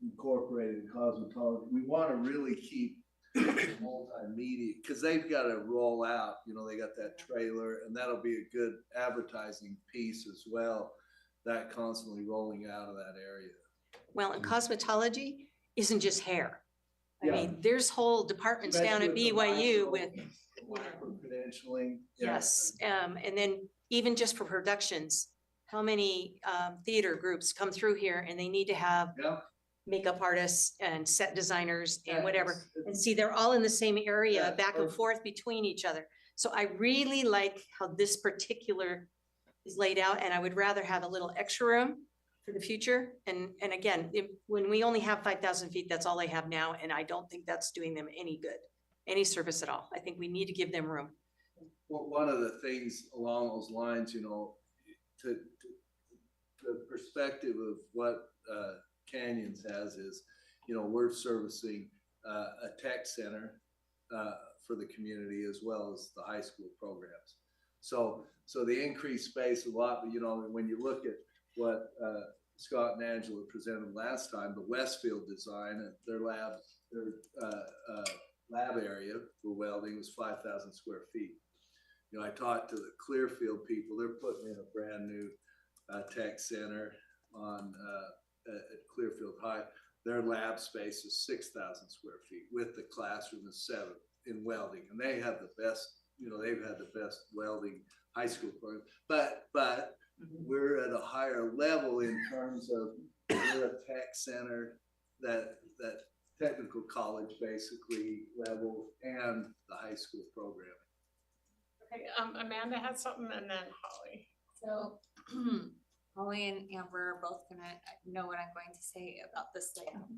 incorporated cosmetology. We want to really keep multimedia because they've got to roll out, you know, they got that trailer and that'll be a good advertising piece as well, that constantly rolling out of that area. Well, and cosmetology isn't just hair. I Yeah. mean, there's whole departments down at Especially BYU with with, the credentialing. yes, and then even just for productions, how many theater groups come through here and they need to have Yeah. makeup artists and set designers and whatever. It's- And see, they're all in the same area, Yeah, back and perfect. forth between each other. So I really like how this particular is laid out, and I would rather have a little extra room for the future. And again, when we only have 5,000 feet, that's all they have now, and I don't think that's doing them any good, any service at all. I think we need to give them room. Well, one of the things along those lines, you know, to the perspective of what Canyons has is, you know, we're servicing a tech center for the community as well as the high school programs. So the increased space a lot, but you know, when you look at what, Scott and Angela presented last time, the Westfield design and their lab area for welding was 5,000 square feet. You know, I talked to the Clearfield people, they're putting in a brand new tech center on at Clearfield High. Their lab space is 6,000 square feet with the classroom is 7 in welding, and they have the best. You know, they've had the best welding high school program, but we're at a higher level in terms of we're a tech center, that technical college basically level, and the high school program. Okay, Amanda had something and then Holly. So Holly and Amber are both gonna know what I'm going to say about this layout.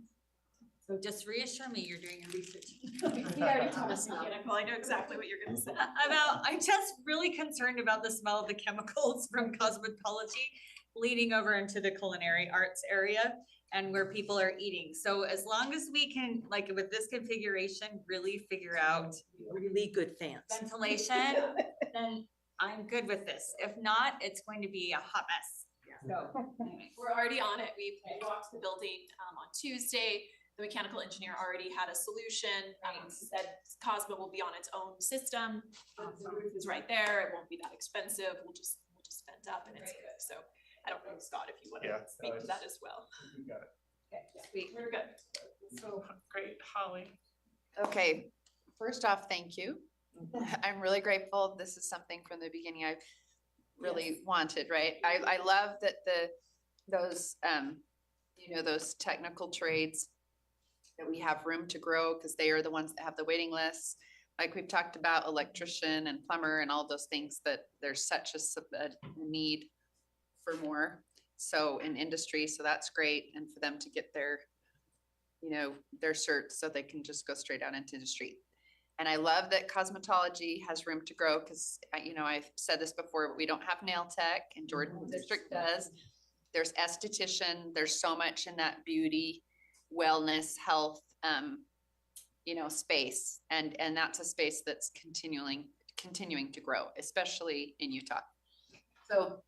So just reassure me you're doing your research. You already told us, Nicole, I know exactly what you're gonna say. I'm just really concerned about the smell of the chemicals from cosmetology leading over into the culinary arts area and where people are eating. So as long as we can, like with this configuration, really figure out Really good fans. ventilation, then I'm good with this. If not, it's going to be a hot mess. So, anyway. We're already on it. We walked the building on Tuesday. The mechanical engineer already had a solution. Said Cosmo will be on its own system. The roof is right there. It won't be that expensive. We'll just vent up and it's good. So I don't know, Scott, if you want to speak to that as well. You got it. Okay, sweet. We're good. So great, Holly. Okay, first off, thank you. I'm really grateful. This is something from the beginning I've really wanted, right? I love that those those technical trades that we have room to grow because they are the ones that have the waiting lists. Like we've talked about electrician and plumber and all those things that there's such a need for more. So in industry, so that's great. And for them to get their certs so they can just go straight out into industry. And I love that cosmetology has room to grow because, I've said this before, but we don't have nail tech and Jordan District does. There's esthetician, there's so much in that beauty, wellness, health, space. And that's a space that's continuing to grow, especially in Utah. So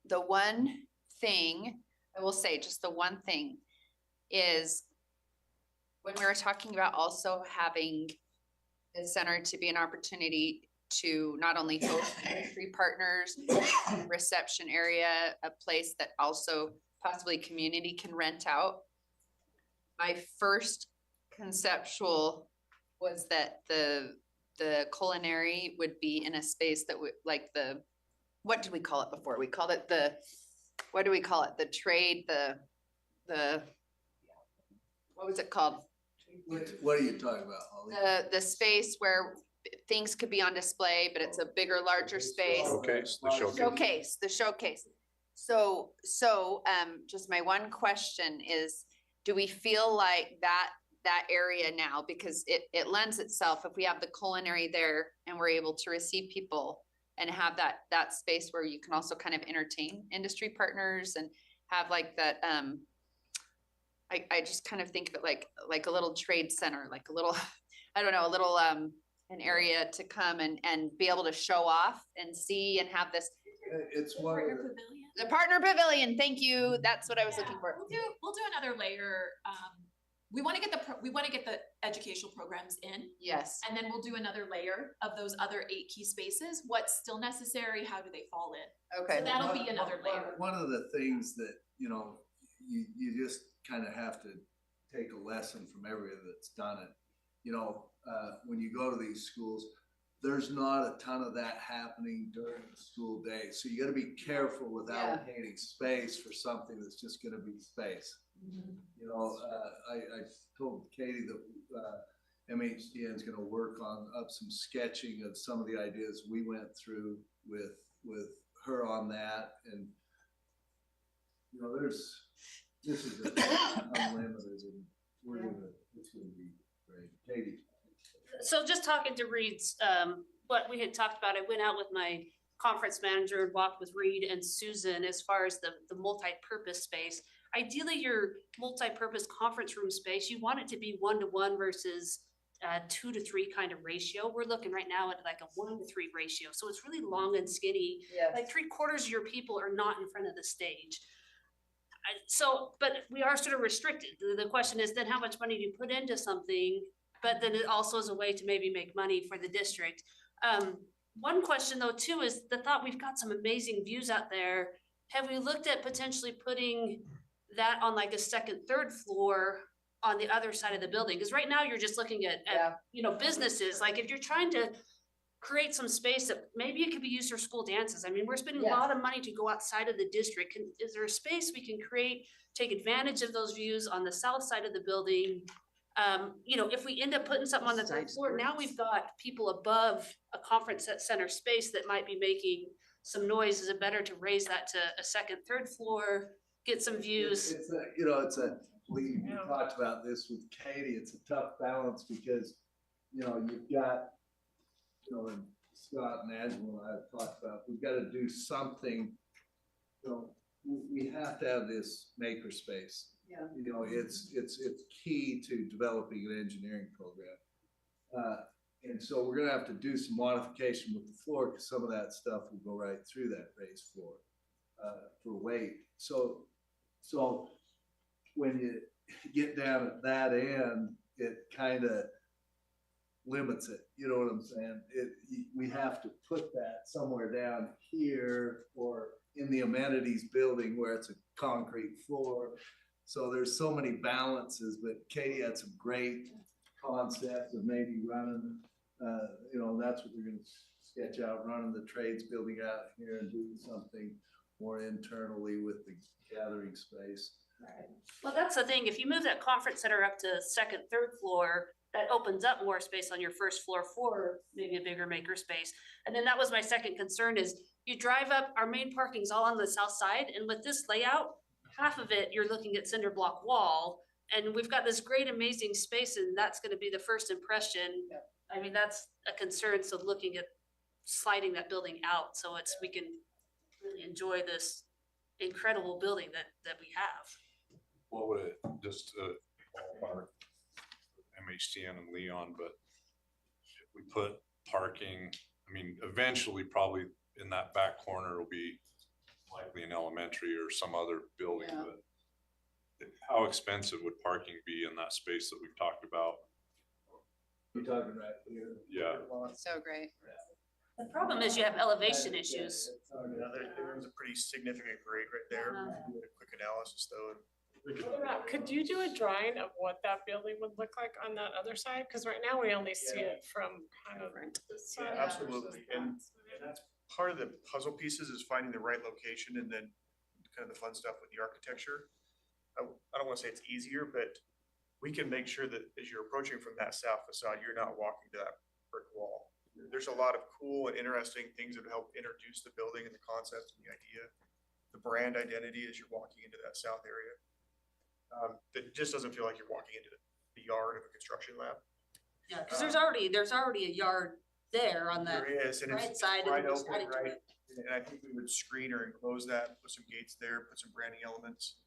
the one thing I will say, just the one thing is when we were talking about also having the center to be an opportunity to not only host industry partners, reception area, a place that also possibly community can rent out. My first conceptual was that the culinary would be in a space that would like what did we call it before? We called it the trade, what was it called? What are you talking about, Holly? The space where things could be on display, but it's a bigger, larger space. Showcase, The showcase. So, just my one question is, do we feel like that area now, because it lends itself, if we have the culinary there and we're able to receive people and have that space where you can also kind of entertain industry partners and have like that, I just kind of think of it like a little trade center, like a little, I don't know, a little, an area to come and be able to show off and see and have this. It's one of The partner pavilion, thank you. That's what I was looking for. We'll do another layer. We want to get the educational programs in. Yes. And then we'll do another layer of those other 8 key spaces. What's still necessary? How do they fall in? Okay. So that'll be another layer. One of the things that, you just kind of have to take a lesson from everybody that's done it. When you go to these schools, there's not a ton of that happening during the school day. So you got to be careful with allocating space for something that's just going to be space. I told Katie that MHDN is going to work up some sketching of some of the ideas we went through with her on that. And, this is just unlimited, and it's going to be great. Katie. So just talking to Reed's, what we had talked about, I went out with my conference manager and walked with Reed and Susan as far as the multi-purpose space. Ideally, your multi-purpose conference room space, you want it to be 1-to-1 versus 2 to 3 kind of ratio. We're looking right now at like a 1 to 3 ratio. So it's really long and skinny. Like 3/4 of your people are not in front of the stage. But we are sort of restricted. The question is then how much money do you put into something? But then it also is a way to maybe make money for the district. One question though too is the thought, we've got some amazing views out there. Have we looked at potentially putting that on like a second, third floor on the other side of the building? Because right now you're just looking at, businesses. Like if you're trying to create some space that maybe it could be used for school dances. I mean, we're spending a lot of money to go outside of the district. Is there a space we can create, take advantage of those views on the south side of the building? If we end up putting something on the third floor, now we've got people above a conference center space that might be making some noise. Is it better to raise that to a second, third floor, get some views? We talked about this with Katie, it's a tough balance because, you've got, and Scott and Angela and I have talked about, we've got to do something, we have to have this maker space. Yeah. It's key to developing an engineering program. And so we're gonna have to do some modification with the floor because some of that stuff will go right through that raised floor for weight. So when you get down at that end, it kind of limits it. You know what I'm saying? We have to put that somewhere down here or in the amenities building where it's a concrete floor. So there's so many balances, but Katie had some great concepts of maybe running, that's what we're gonna sketch out, running the trades building out here and doing something more internally with the gathering space. Well, that's the thing. If you move that conference center up to second, third floor, that opens up more space on your first floor for maybe a bigger maker space. And then that was my second concern is you drive up, our main parking's all on the south side. And with this layout, half of it, you're looking at cinder block wall. And we've got this great, amazing space and that's gonna be the first impression. I mean, that's a concern. So looking at sliding that building out so we can really enjoy this incredible building that we have. What would it, just ballpark, MHTN and Leon, but if we put parking, I mean, eventually probably in that back corner will be likely an elementary or some other building, but how expensive would parking be in that space that we've talked about? You're talking right here. Yeah. So great. The problem is you have elevation issues. There's a pretty significant grade right there. We did a quick analysis though. And Could you do a drawing of what that building would look like on that other side? Because right now we only see it from kind of this side. absolutely. And that's part of the puzzle pieces is finding the right location and then kind of the fun stuff with the architecture. I don't want to say it's easier, but we can make sure that as you're approaching from that south facade, you're not walking to that brick wall. There's a lot of cool and interesting things that help introduce the building and the concept and the idea, the brand identity as you're walking into that south area. That just doesn't feel like you're walking into the yard of a construction lab. Yeah, because there's already a yard there on the There is, and right it's side wide and just open, added to right? it. And I think we would screen or enclose that, put some gates there, put some branding elements.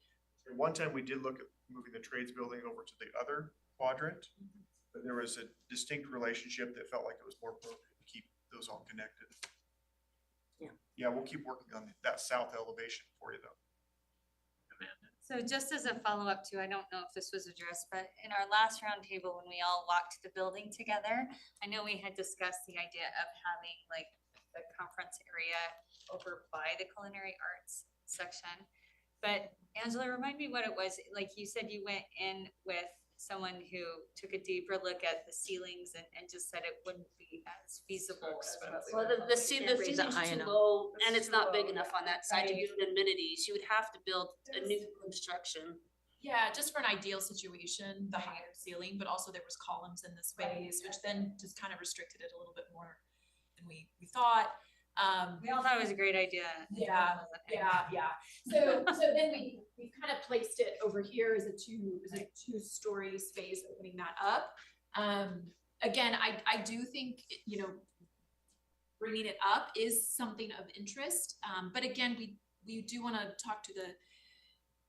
And one time we did look at moving the trades building over to the other quadrant, but there was a distinct relationship that felt like it was more appropriate to keep those all connected. Yeah, we'll keep working on that south elevation for you though. So just as a follow-up to, I don't know if this was addressed, but in our last roundtable, when we all walked the building together, I know we had discussed the idea of having like the conference area over by the culinary arts section. But Angela, remind me what it was. Like you said, you went in with someone who took a deeper look at the ceilings and just said it wouldn't be as feasible. Well, the ceiling's too low and it's not big enough on that side to do amenities. You would have to build a new construction. Yeah, just for an ideal situation, the higher ceiling, but also there was columns in the space, which then just kind of restricted it a little bit more than we thought. We all thought it was a great idea. Yeah. So then we kind of placed it over here as a two-story space, opening that up. Again, I do think, bringing it up is something of interest. But again, we do want to talk to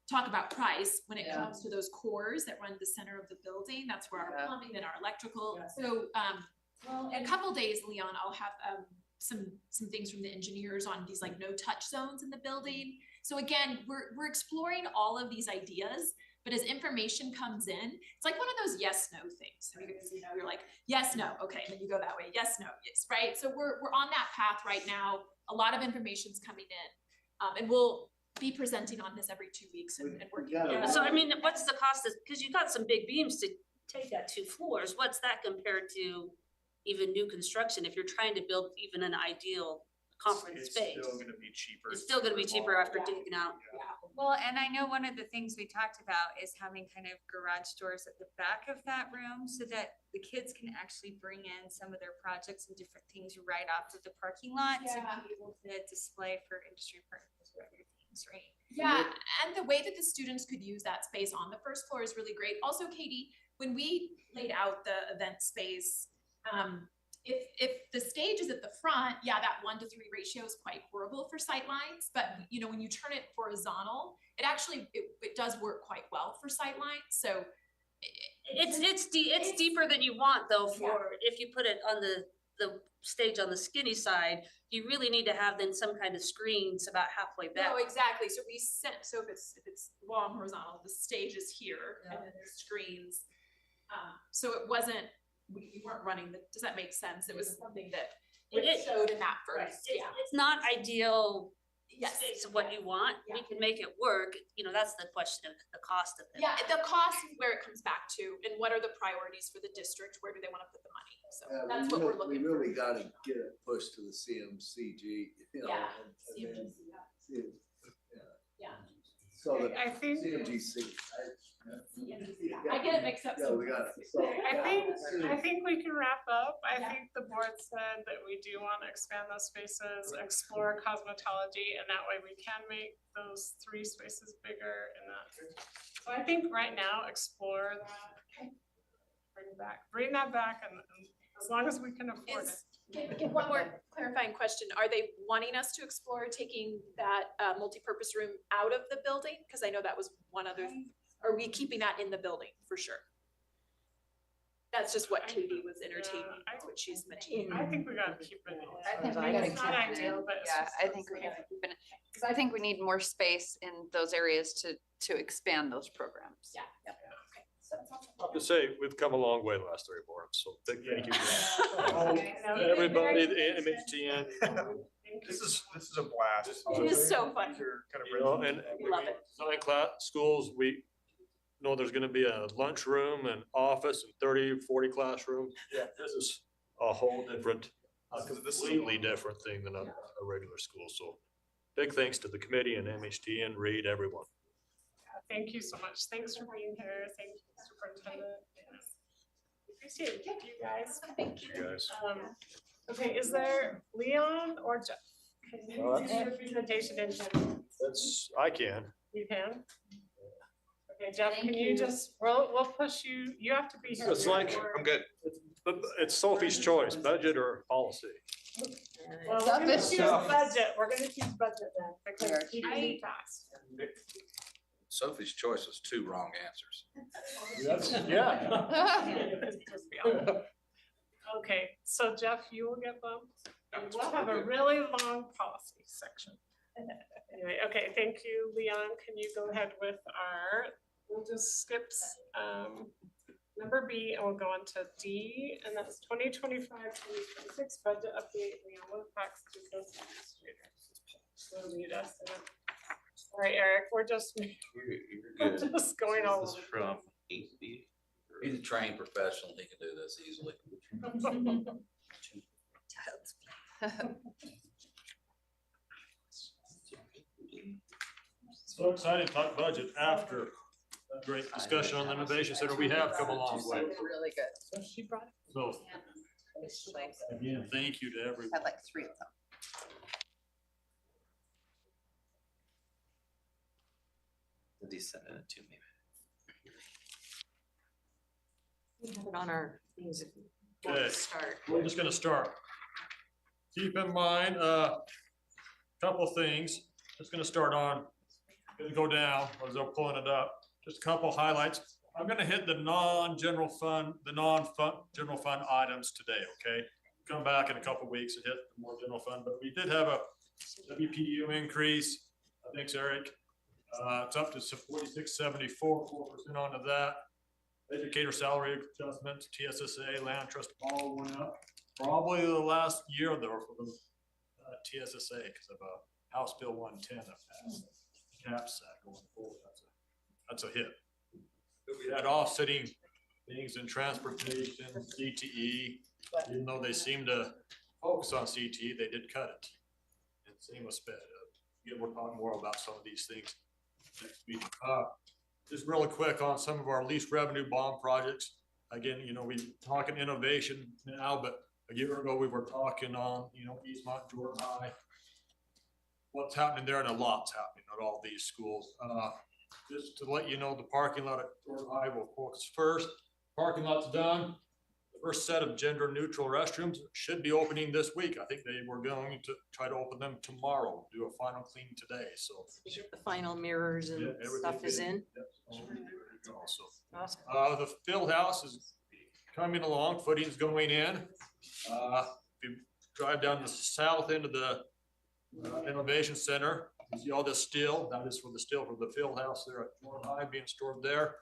talk about price when it Yeah. comes to those cores that run the center of the building. That's where our Yeah. plumbing and our electrical. Yeah. So, well, in a couple days, Leon, I'll have, some things from the engineers on these like no touch zones in the building. So again, we're exploring all of these ideas, but as information comes in, it's like one of those yes, no things. You're like, yes, no, okay, and then you go that way, yes, no, yes, right? So we're on that path right now. A lot of information's coming in. And we'll be presenting on this every 2 weeks and working. gotta- Yeah, so I mean, what's the cost of, cause you got some big beams to take that 2 floors, what's that compared to even new construction, if you're trying to build even an ideal conference It's space? still gonna be cheaper. It's still gonna be cheaper after taking out. Well, and I know one of the things we talked about is having kind of garage doors at the back of that room so that the kids can actually bring in some of their projects and different things right off of the parking lot to Yeah. be able to display for industry partners or other things, right? Yeah, and the way that the students could use that space on the first floor is really great. Also, Katie, when we laid out the event space, if the stage is at the front, yeah, that 1-to-3 ratio is quite horrible for sightlines, but you know, when you turn it horizontal, it actually, it does work quite well for sightlines, so. It's deeper than you want though for, if you put it on the stage on the skinny side, you really need to have then some kind of screens about halfway back. No, exactly, so so if it's long horizontal, the stage is here, and then there's screens. So it wasn't, we weren't running does that make sense? It was something that it showed in that first, yeah. It's not ideal Yes. space of what you want, we can make it work, you know, that's the question of the cost of it. Yeah, the cost is where it comes back to, and what are the priorities for the district, where do they wanna put the money, so that's what we're looking for. We really gotta get it pushed to the CMCG, you know. Yeah, and then CMGC, yeah. yeah. So the I think, CMGC. I get it mixed up Yeah, we got it. So, I think we can wrap up. I Yeah. think the board said that we do want to expand those spaces, explore cosmetology, and that way we can make those 3 spaces bigger in that. So I think right now, explore that. Bring that back and as long as we can afford it. Get one more clarifying question, are they wanting us to explore taking that multipurpose room out of the building? Cause I know that was one other, are we keeping that in the building for sure? That's just what Katie was entertaining, that's what she's mentioning. I think we gotta keep it. I think we I gotta It's keep not it in. ideal, but it's Yeah, just- I think we gotta keep it, because I think we need more space in those areas to expand those programs. Yeah. I have to say, we've come a long way the last 3 or 4 months, so big thank you. Everybody, Everybody, the MHTN, This is a blast. It is so fun. These are kind of you know, and We love it. design class, schools, we know there's gonna be a lunchroom and office and 30, 40 classrooms. Yeah. This is a whole different, a completely different thing than a regular school, so big thanks to the committee and MHTN, Reed, everyone. thank you so much. Thanks for being here. Thank you, Superintendent. Appreciate you guys. Thank You guys. Okay, is there Leon or Jeff? Can you Well, do your presentation in 10 minutes? That's, I can. You can? Okay, Jeff, can you just, we'll push you, you have to be here. It's like, I'm good. It's Sophie's choice, budget or policy. Well, we're gonna choose budget, we're gonna choose budget then, because are. people need tasks. Sophie's choice was 2 wrong answers. Yeah. Okay, so Jeff, you will get bumped. And we'll have a really long policy section. Anyway, okay, thank you, Leon. Can you go ahead with we'll just skip number B and we'll go on to D, and that's 2025-2026 budget update. Leon Wilcox, Business Administrator. So lead us in it. All right, Eric, we're just You're good. just going all This is over. from AB. He's a trained professional. He can do this easily. So excited to talk budget after a great discussion on the innovation center. We have come a long way. Really good. She brought it. So again, thank you to everyone. Had like 3 of them. Did he send it to me? We have it on our things. if we want Okay. to Start. We're just gonna start. Keep in mind, couple things. Just gonna start on gonna go down as they're pulling it up. Just a couple highlights. I'm gonna hit the non-general fund general fund items today, okay? Come back in a couple weeks and hit the more general fund, but we did have a WPU increase. Thanks, Eric. It's up to 46.74, 4% onto that. Educator salary adjustment, TSSA, land trust all went up. Probably the last year though for the TSSA because of House Bill 110 that passed. CAPS Act going forward. That's a hit. But we had offsetting things in transportation, CTE. Even though they seem to focus on CTE, they did cut it. And same with SPED. We'll talk more about some of these things next week. Just really quick on some of our least revenue bond projects. Again, you know, we're talking innovation now, but a year ago we were talking on, you know, Eastmont, Jordan High. What's happening there, and a lot's happening at all these schools. Just to let you know, the parking lot at Jordan High will focus first. Parking lot's done. The first set of gender neutral restrooms should be opening this week. I think they were going to try to open them tomorrow, do a final clean today, so. The final mirrors and stuff is in. Awesome. The field house is coming along, footings going in. If you drive down the south end of the Innovation Center, you see all this steel. That is for the steel for the field house there at Jordan High being stored there.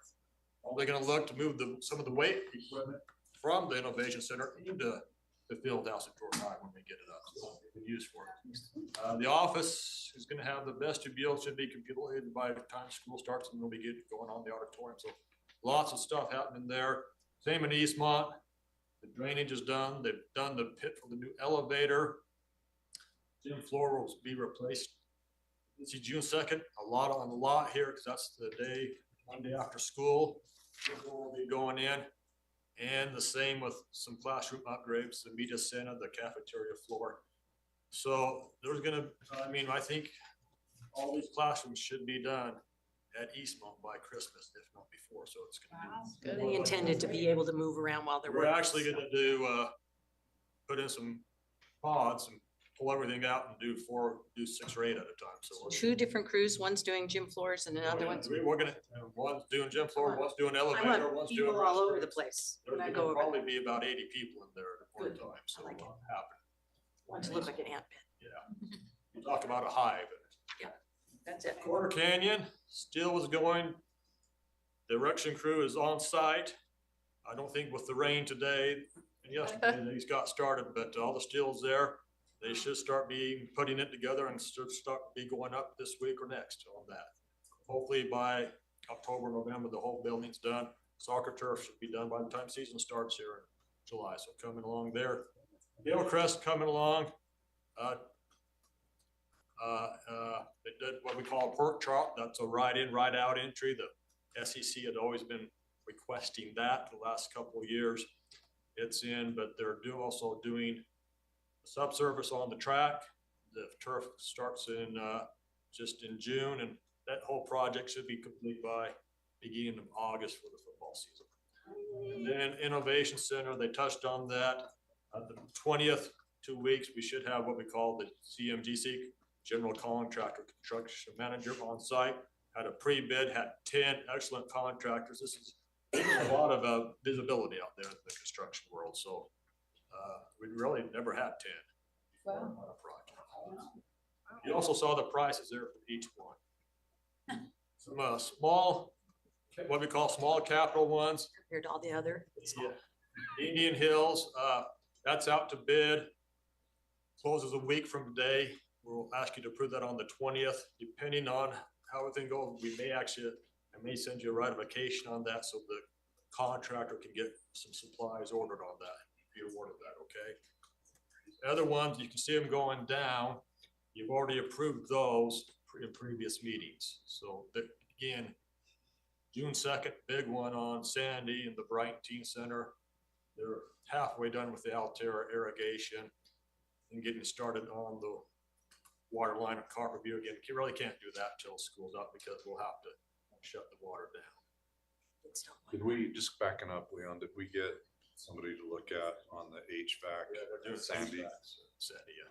They're gonna look to move some of the weight equipment from the Innovation Center into the field house at Jordan High when we get it up. So we can use for it. The office is gonna have the vestibule, should be completed by the time school starts, and we'll be getting going on the auditorium. So lots of stuff happening there. Same in Eastmont. The drainage is done. They've done the pit for the new elevator. Gym floor will be replaced. This is June 2nd. A lot on the lot here because that's the day, Monday after school. Gym floor will be going in. And the same with some classroom upgrades, the media center, the cafeteria floor. So there's gonna, I think all these classrooms should be done at Eastmont by Christmas, if not before. So it's gonna be. They intended to be able to move around while they're We're working. actually gonna do, put in some pods and pull everything out and do 6 or 8 at a time. So we're 2 different crews, one's doing gym floors and another one's. We're gonna, one's doing gym floor, one's doing I elevator, want one's doing. people all over the restrooms. place There's when I gonna go over. probably be about 80 people in there at one Good. time, so I like a it. lot happening. Want to look like an ant pit. Yeah. You talk about a hive. That's it. Quarter Canyon still is going. The erection crew is on site. I don't think with the rain today and yesterday, these got started, but all the steel's there. They should start putting it together and start be going up this week or next on that. Hopefully by October, November, the whole building's done. Soccer turf should be done by the time season starts here in July. So coming along there. Hillcrest coming along. They did what we call a perk chart. That's a ride in, ride out entry. The SEC had always been requesting that the last couple of years. It's in, but they're also doing subsurface on the track. The turf starts in just in June, and that whole project should be complete by beginning of August for the football season. And then Innovation Center, they touched on that. The 20th, 2 weeks, we should have what we call the CMGC, General Contractor Construction Manager on site. Had a pre-bid, had 10 excellent contractors. This is a lot of visibility out there in the construction world. So we really never had 10 on a project. You also saw the prices there for each one. Some small, what we call small capital ones. Compared to all the other. Yeah. Indian Hills, that's out to bid. Closes a week from today. We'll ask you to approve that on the 20th, depending on how everything goes. I may send you a ratification on that so the contractor can get some supplies ordered on that. If you ordered that, okay? The other ones, you can see them going down. You've already approved those in previous meetings. So again, June 2nd, big one on Sandy and the Brighton Teen Center. They're halfway done with the Altera irrigation and getting started on the water line at Copperview again. You really can't do that till school's up because we'll have to shut the water down. Did we, just backing up, Leon, did we get somebody to look at on the HVAC? Yeah, they're doing Sandy? Sandy, yeah.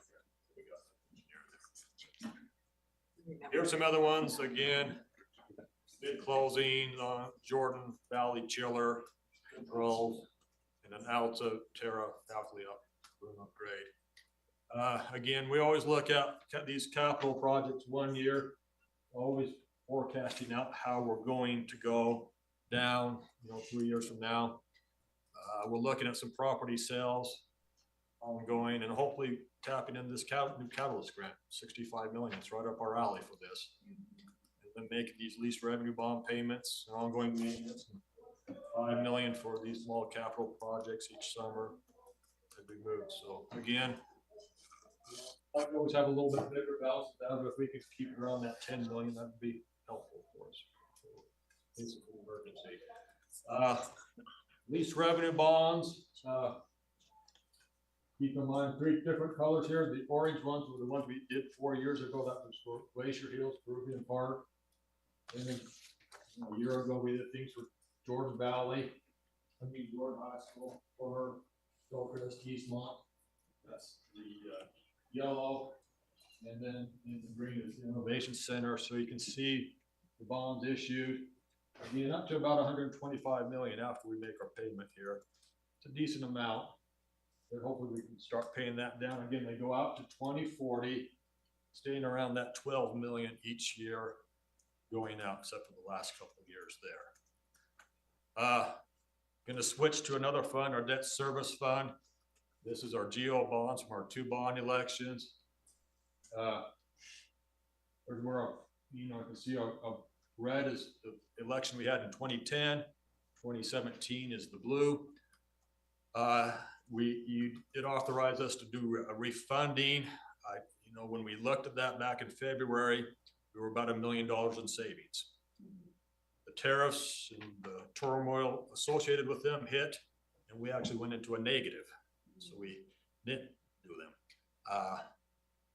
We got an engineer there. Here's some other ones, again, big closing on Jordan Valley Chiller, controls, and an Alta Terra faculty room upgrade. Again, we always look at these capital projects 1 year, always forecasting out how we're going to go down, 3 years from now. We're looking at some property sales ongoing and hopefully tapping into this new catalyst grant, 65 million. It's right up our alley for this. And then making these lease revenue bond payments and ongoing maintenance, 5 million for these small capital projects each summer as we move. So again, I always have a little bit bigger balance down, but if we could keep it around that 10 million, that'd be helpful for us. It's an emergency. Lease revenue bonds, keep in mind 3 different colors here. The orange ones were the ones we did 4 years ago. That was for Glacier Hills, Peruvian Park. And then a year ago, we did things for Jordan Valley, Jordan High School, for Stokers, Keysmont. That's the yellow. And then in the green is the Innovation Center. So you can see the bonds issued. Again, up to about 125 million after we make our payment here. It's a decent amount. But hopefully we can start paying that down. Again, they go out to 2040, staying around that 12 million each year going out, except for the last couple of years there. Going to switch to another fund, our debt service fund. This is our GO bonds from our 2 bond elections. There's where, you can see a red is the election we had in 2010. 2017 is the blue. You did authorize us to do a refunding. When we looked at that back in February, we were about $1 million in savings. The tariffs and the turmoil associated with them hit, and we actually went into a negative. So we didn't do them.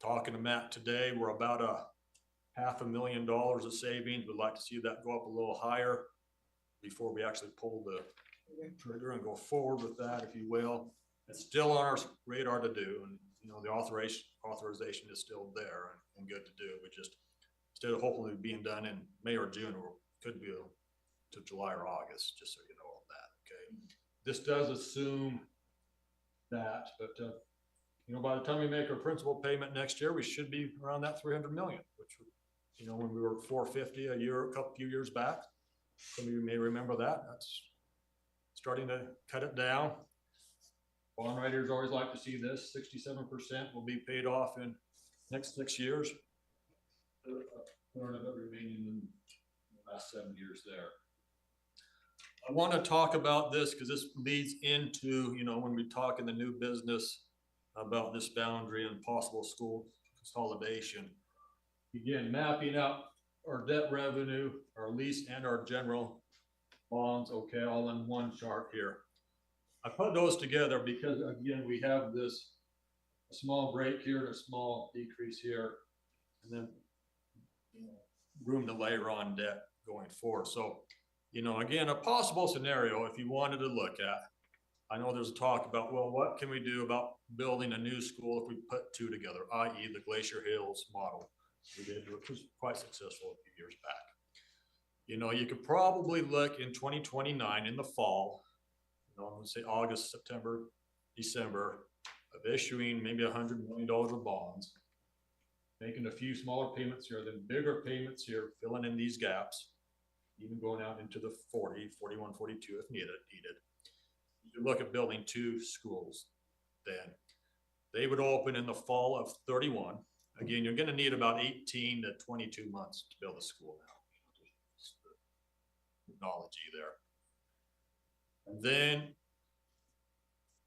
Talking to Matt today, we're about $500,000 of savings. We'd like to see that go up a little higher before we actually pull the trigger and go forward with that, if you will. It's still on our radar to do, and the authorization is still there and good to do. We just, instead of hopefully being done in May or June, or could be to July or August, just so you know all that. Okay, this does assume that, but by the time we make our principal payment next year, we should be around that 300 million, which, when we were 450 a few years back, some of you may remember that. That's starting to cut it down. Bond writers always like to see this. 67% will be paid off in next 6 years. Part of it remaining in the last 7 years there. I want to talk about this because this leads into, when we talk in the new business about this boundary and possible school consolidation. Again, mapping out our debt revenue, our lease, and our general bonds, okay, all in one chart here. I put those together because, again, we have this a small break here and a small decrease here, and then room to layer on debt going forward. So, again, a possible scenario, if you wanted to look at, I know there's a talk about, well, what can we do about building a new school if we put 2 together, i.e. the Glacier Hills model we did, which was quite successful a few years back. You could probably look in 2029 in the fall, let's say August, September, December, of issuing maybe $100 million of bonds, making a few smaller payments here, then bigger payments here, filling in these gaps, even going out into the 40, 41, 42 if needed. You look at building 2 schools, then they would open in the fall of 31. Again, you're going to need about 18 to 22 months to build a school now. Technology there. And then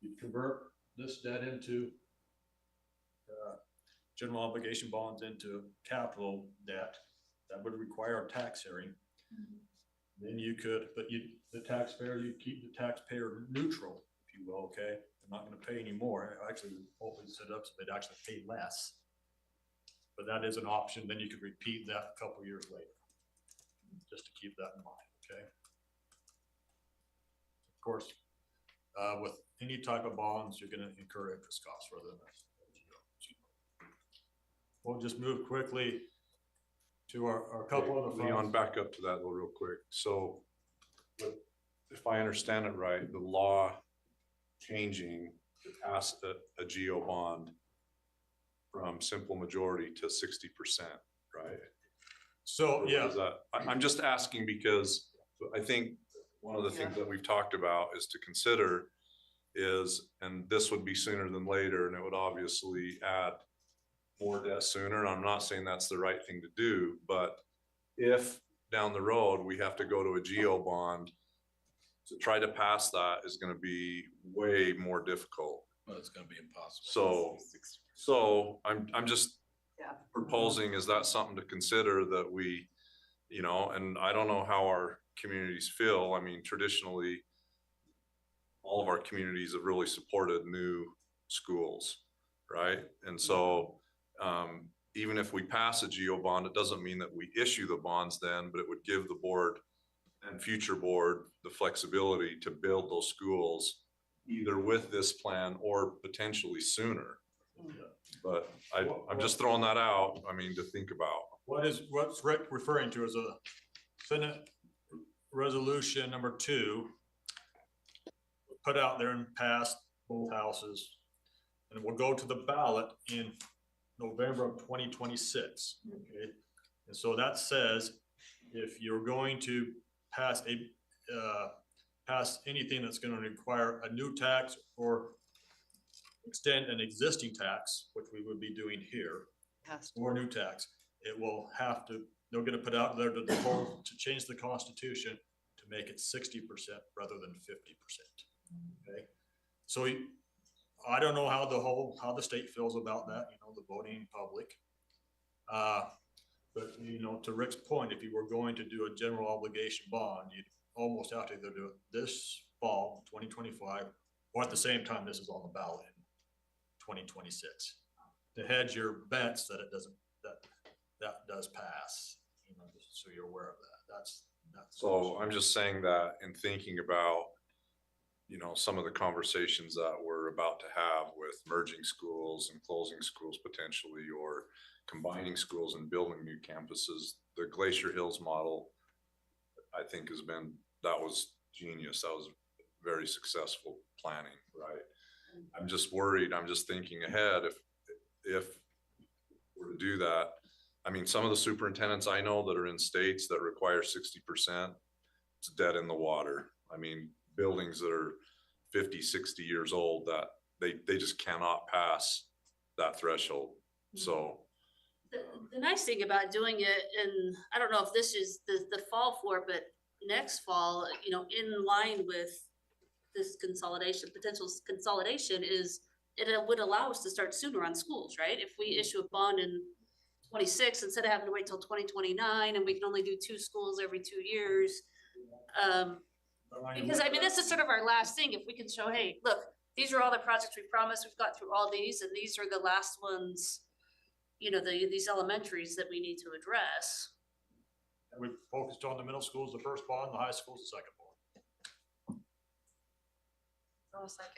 you convert this debt into general obligation bonds into capital debt. That would require a tax hearing. Then you could, but the taxpayer, you keep the taxpayer neutral, if you will, okay? They're not going to pay any more. Actually, hopefully set it up so they'd actually pay less. But that is an option. Then you could repeat that a couple years later, just to keep that in mind, okay? Of course, with any type of bonds, you're going to incur interest costs rather than that. We'll just move quickly. to our couple of the Leon, funds. back up to that though real quick. So but if I understand it right, the law changing to pass a GO bond from simple majority to 60%, right? So, Or yeah, is that- I'm just asking because I think one of the things that we've talked about is to consider is, and this would be sooner than later, and it would obviously add more debt sooner. And I'm not saying that's the right thing to do, but if down the road, we have to go to a GO bond, to try to pass that is gonna be way more difficult. Well, it's gonna be impossible. So I'm just Yeah. proposing, is that something to consider that we, and I don't know how our communities feel. I mean, traditionally, all of our communities have really supported new schools, right? And so, even if we pass a GO bond, it doesn't mean that we issue the bonds then, but it would give the board and future board the flexibility to build those schools either with this plan or potentially sooner. But I'm just throwing that out, I mean, to think about. what's Rick referring to is a Senate resolution number 2 put out there and passed both houses. And it will go to the ballot in November of 2026, okay? And so that says, if you're going to pass pass anything that's gonna require a new tax or extend an existing tax, which we would be doing here, or new tax, it will have to, they're gonna put out there to change the Constitution to make it 60% rather than 50%. Okay, so I don't know how the state feels about that, the voting public. But to Rick's point, if you were going to do a general obligation bond, you'd almost have to either do it this fall, 2025, or at the same time this is on the ballot in 2026. To hedge your bets that it doesn't, that does pass, just so you're aware of that. That's So I'm just saying that in thinking about, some of the conversations that we're about to have with merging schools and closing schools potentially, or combining schools and building new campuses, the Glacier Hills model, I think that was genius. That was very successful planning, right? I'm just worried, I'm just thinking ahead, if we're to do that, I mean, some of the superintendents I know that are in states that require 60%, it's dead in the water. I mean, buildings that are 50, 60 years old, that they just cannot pass that threshold. So. The nice thing about doing it, and I don't know if this is the fall for it, but next fall, in line with this potential consolidation, is it would allow us to start sooner on schools, right? If we issue a bond in 26 instead of having to wait till 2029, and we can only do 2 schools every 2 years. Because I mean, this is sort of our last thing. If we can show, hey, look, these are all the projects we promised. We've got through all these, and these are the last ones. These elementaries that we need to address. And we focused on the middle schools, the first bond, the high schools, the second bond. Almost like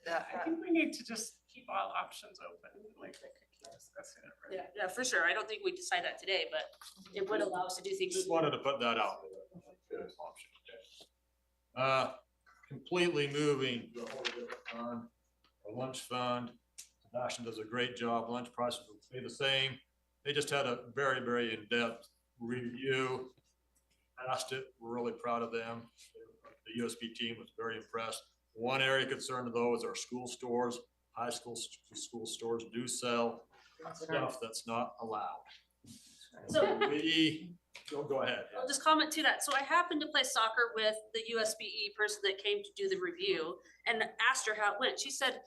I think we need to just keep all options open, like they could keep discussing it, right? Yeah, for sure. I don't think we decide that today, but it would allow us to do things. Just wanted to put that out there. Completely moving to a whole different fund, a lunch fund. Sebastian does a great job. Lunch prices will stay the same. They just had a very, very in-depth review. Passed it. We're really proud of them. The USB team was very impressed. One area concerned though is our school stores. High school stores do sell stuff that's not allowed. So Go ahead. I'll just comment to that. So I happened to play soccer with the USBE person that came to do the review and asked her how it went. She said,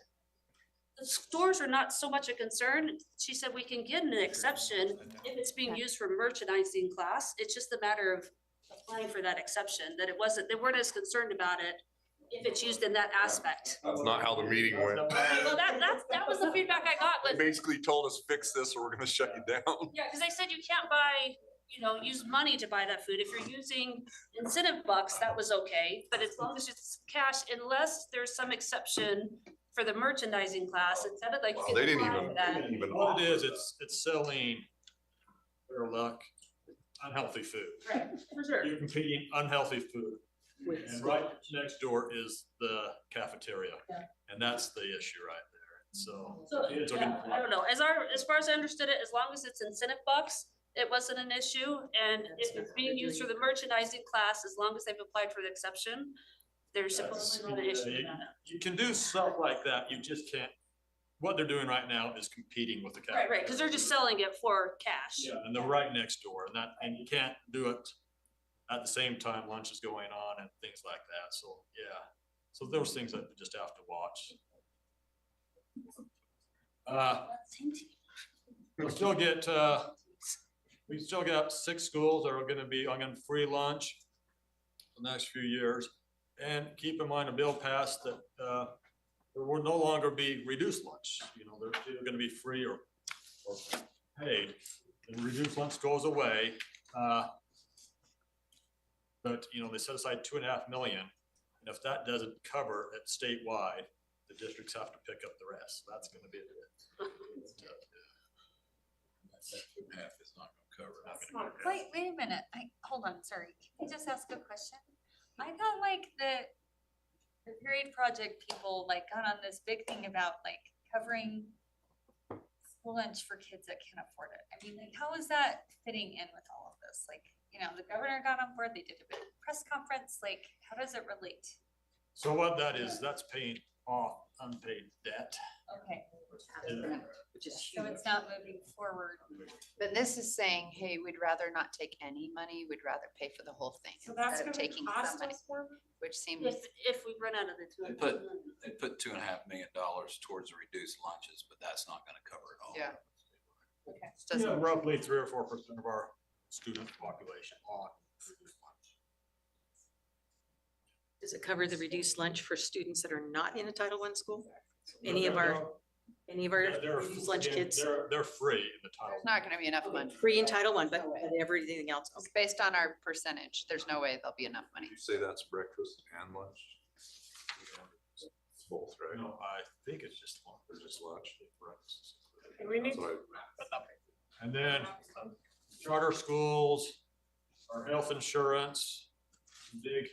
the stores are not so much a concern. She said, we can get an exception if it's being used for merchandising class. It's just a matter of applying for that exception, that they weren't as concerned about it if it's used in that aspect. That's not how the meeting went. Well, that was the feedback I got, They but basically told us, fix this or we're gonna shut you down. yeah, because they said you can't buy, use money to buy that food. If you're using incentive bucks, that was okay, but as long as it's cash, unless there's some exception for the merchandising class, it sounded like. Well, they didn't even What it is, it's selling Fair Luck, unhealthy food. Right, for sure. You're competing unhealthy food. And right next door is the cafeteria. Yeah. And that's the issue right there. So. So, kids are yeah, gonna- I don't know, as far as I understood it, as long as it's incentive bucks, it wasn't an issue, and if it's being used for the merchandising class, as long as they've applied for the exception, there's supposedly not an issue with that. You can do stuff like that, you just can't, what they're doing right now is competing with the cafeteria. Right, cause they're just selling it for cash. Yeah, and they're right next door, and you can't do it at the same time lunch is going on and things like that, so, yeah. So those things that you just have to watch. We still got 6 schools that are gonna be on free lunch the next few years. And keep in mind, a bill passed that, there will no longer be reduced lunch, you know, they're either gonna be free or paid. And reduced lunch goes away, but, you know, they set aside 2.5 million. And if that doesn't cover it statewide, the districts have to pick up the rest. That's gonna be it. Half is not gonna cover it. That's not good. Wait a minute, hold on, sorry, can I just ask a question? I thought like the grade project people like got on this big thing about like covering school lunch for kids that can't afford it. I mean, like, how is that fitting in with all of this? Like, you know, the governor got on board, they did a big press conference, like, how does it relate? So what that is, that's paying off unpaid debt. Okay, Which is so it's not moving forward. But this is saying, hey, we'd rather not take any money, we'd rather pay for the whole thing So that's instead of gonna taking cost some money, us more which seems, if we run out of the two. They put $2.5 million towards the reduced lunches, but that's not gonna cover it all. yeah. Okay. Yeah, roughly 3 or 4% of our student population on lunch. Does it cover the reduced lunch for students that are not in a Title I school? Any of our They're- reduced lunch again, kids? They're free in the title. There's not gonna be enough money. Free in Title I, but everything else, It's based on our percentage, there's no way there'll be enough money. You say that's breakfast and lunch? It's both, right? No, I think it's just lunch. Or just lunch? We need, That's what I- And then charter schools, our health insurance, big,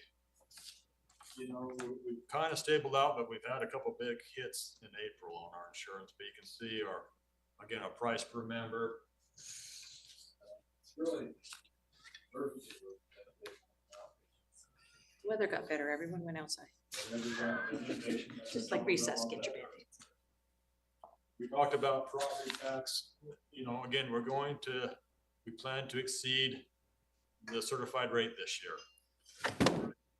you know, we've kind of stabled out, but we've had a couple big hits in April on our insurance, but you can see our price per member. It's really. weather got better, everyone went outside. Just like recess, get your Band-Aids. We talked about property tax, you know, again, we plan to exceed the certified rate this year.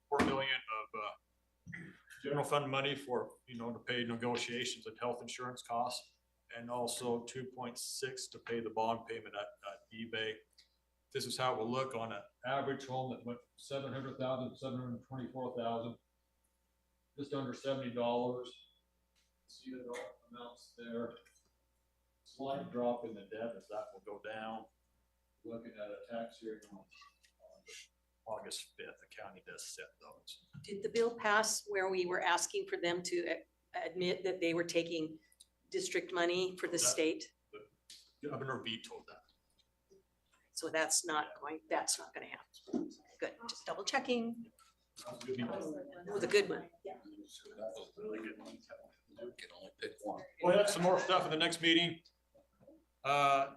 4 million of, general fund money for, you know, to pay negotiations and health insurance costs. And also 2.6 to pay the bond payment at eBay. This is how it will look on an average home that went 700,000, 724,000. Just under $70. See the amounts there. Slight drop in the debt as that will go down. Looking at a tax hearing on August 5th, the county does set those. Did the bill pass where we were asking for them to admit that they were taking district money for the That- state? The governor vetoed that. So that's not gonna happen. Good, just double checking. That's a good veto. It was a good one. Can only pick one. We'll have some more stuff in the next meeting.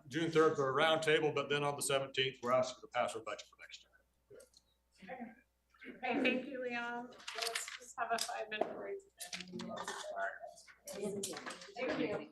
June 3rd for a round table, but then on the 17th, we're asking to pass our budget for next year. okay, thank you, Leon. Let's just have a 5-minute break. And we'll start. Thank you.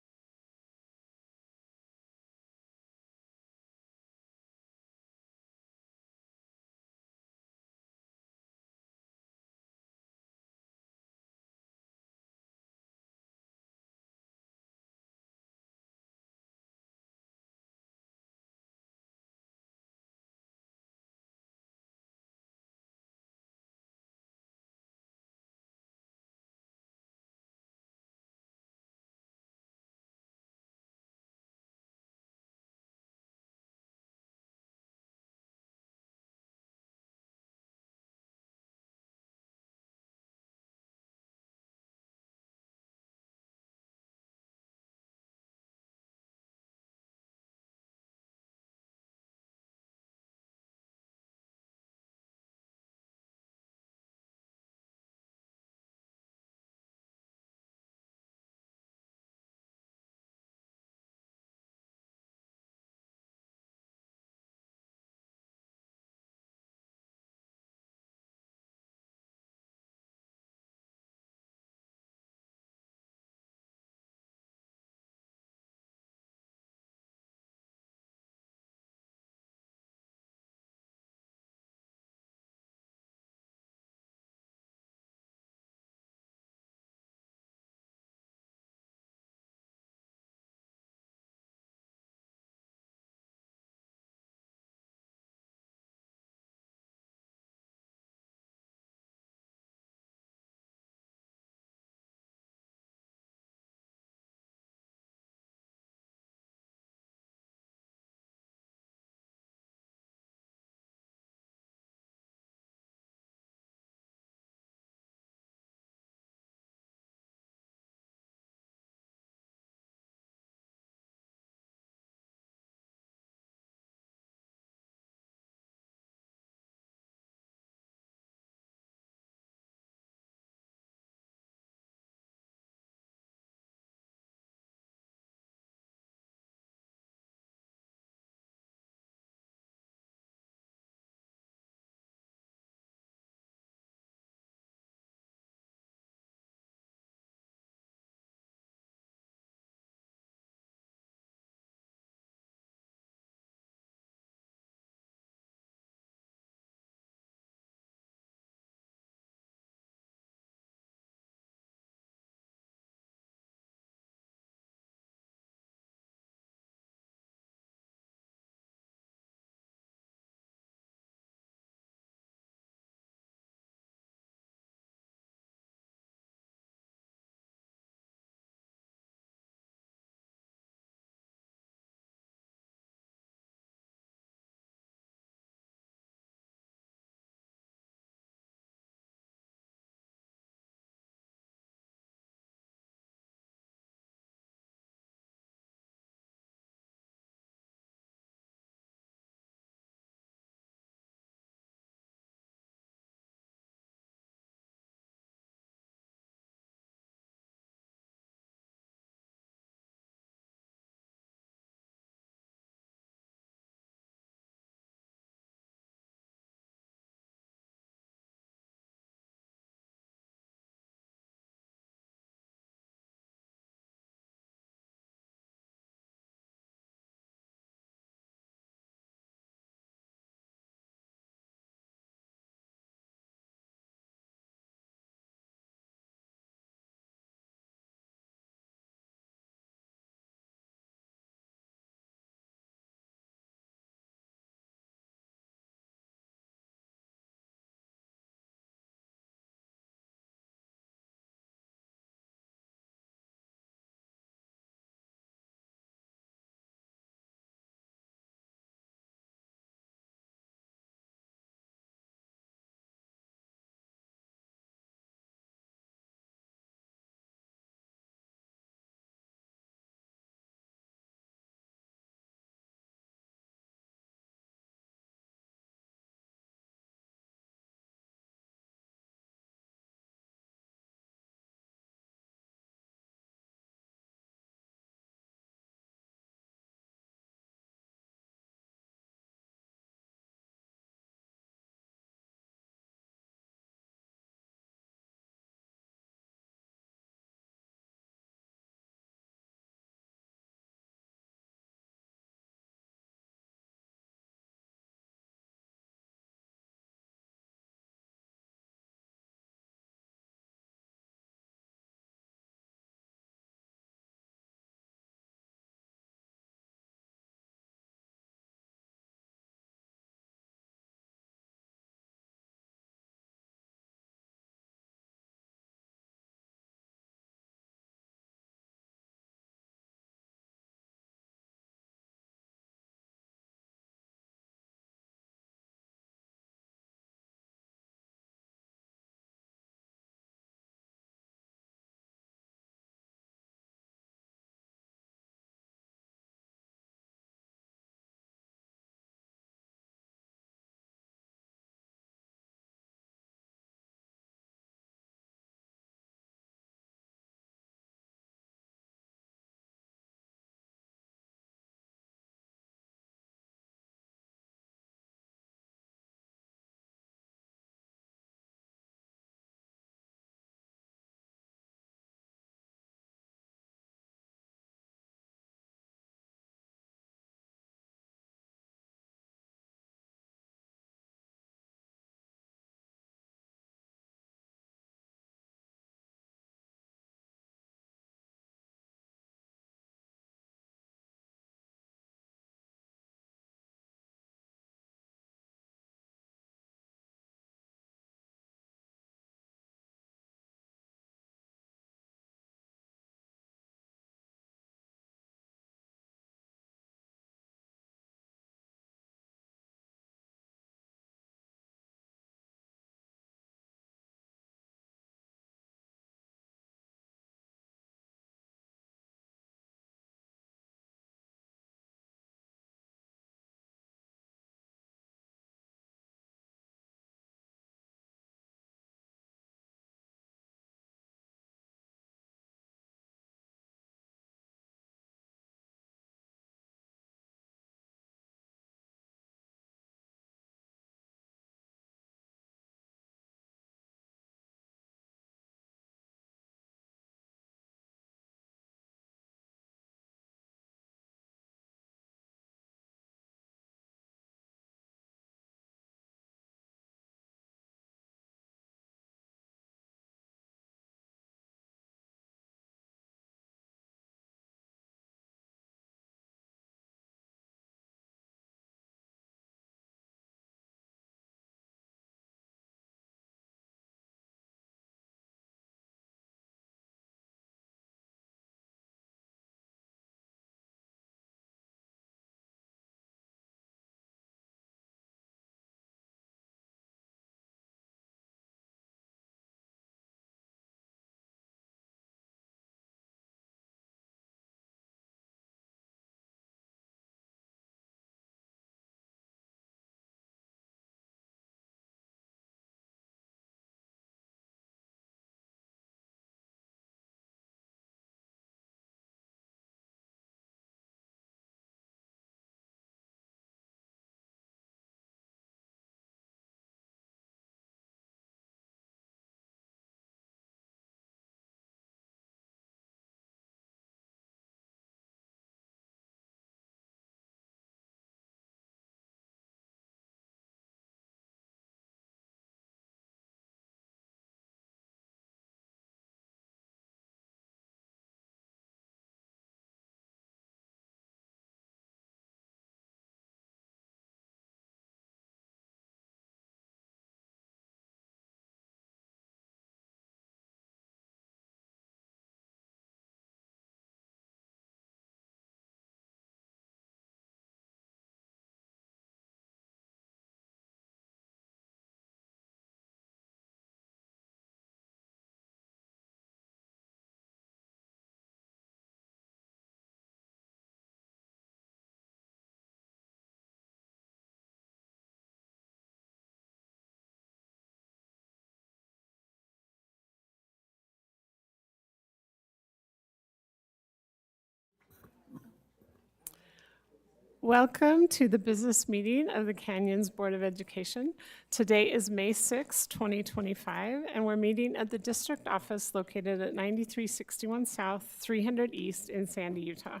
Welcome to the business meeting of the Canyons Board of Education. Today is May 6, 2025, and we're meeting at the district office located at 9361 South, 300 East in Sandy, Utah.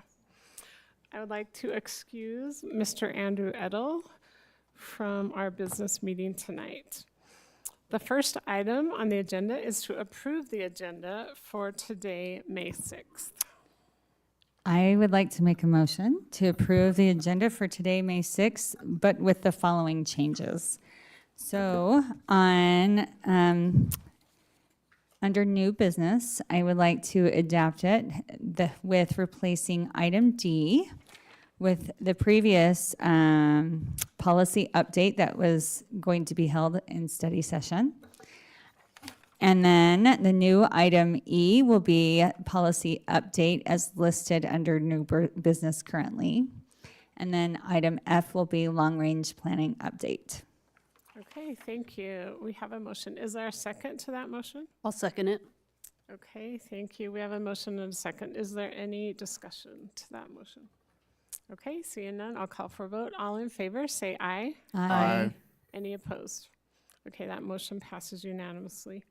I would like to excuse Mr. Andrew Edel from our business meeting tonight. The first item on the agenda is to approve the agenda for today, May 6th. I would like to make a motion to approve the agenda for today, May 6th, but with the following changes. So on, under new business, I would like to adapt it with replacing item D with the previous policy update that was going to be held in study session. And then the new item E will be policy update as listed under new business currently. And then item F will be long-range planning update. Okay, thank you. We have a motion. Is there a second to that motion? I'll second it. Okay, thank you. We have a motion and a second. Is there any discussion to that motion? Okay, seeing none, I'll call for a vote. All in favor, say aye. Aye. Any opposed? Okay, that motion passes unanimously.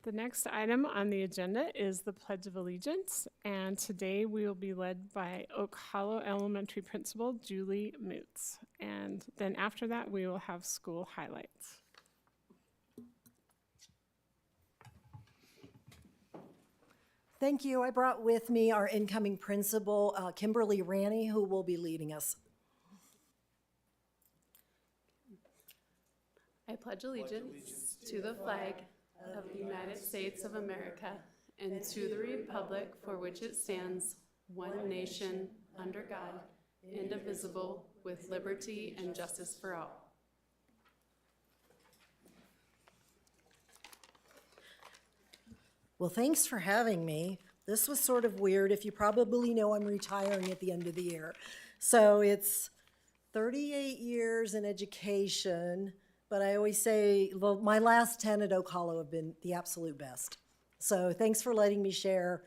The next item on the agenda is the Pledge of Allegiance, and today we will be led by Oak Hollow Elementary Principal Julie Moots. And then after that, we will have school highlights. Thank you. I brought with me our incoming principal, Kimberly Ranney, who will be leading us. I pledge allegiance to the flag of the United States of America and to the republic for which it stands, one nation, under God, indivisible, with liberty and justice for all. Well, thanks for having me. This was sort of weird. If you probably know, I'm retiring at the end of the year. So it's 38 years in education, but I always say, well, my last 10 at Oak Hollow have been the absolute best. So thanks for letting me share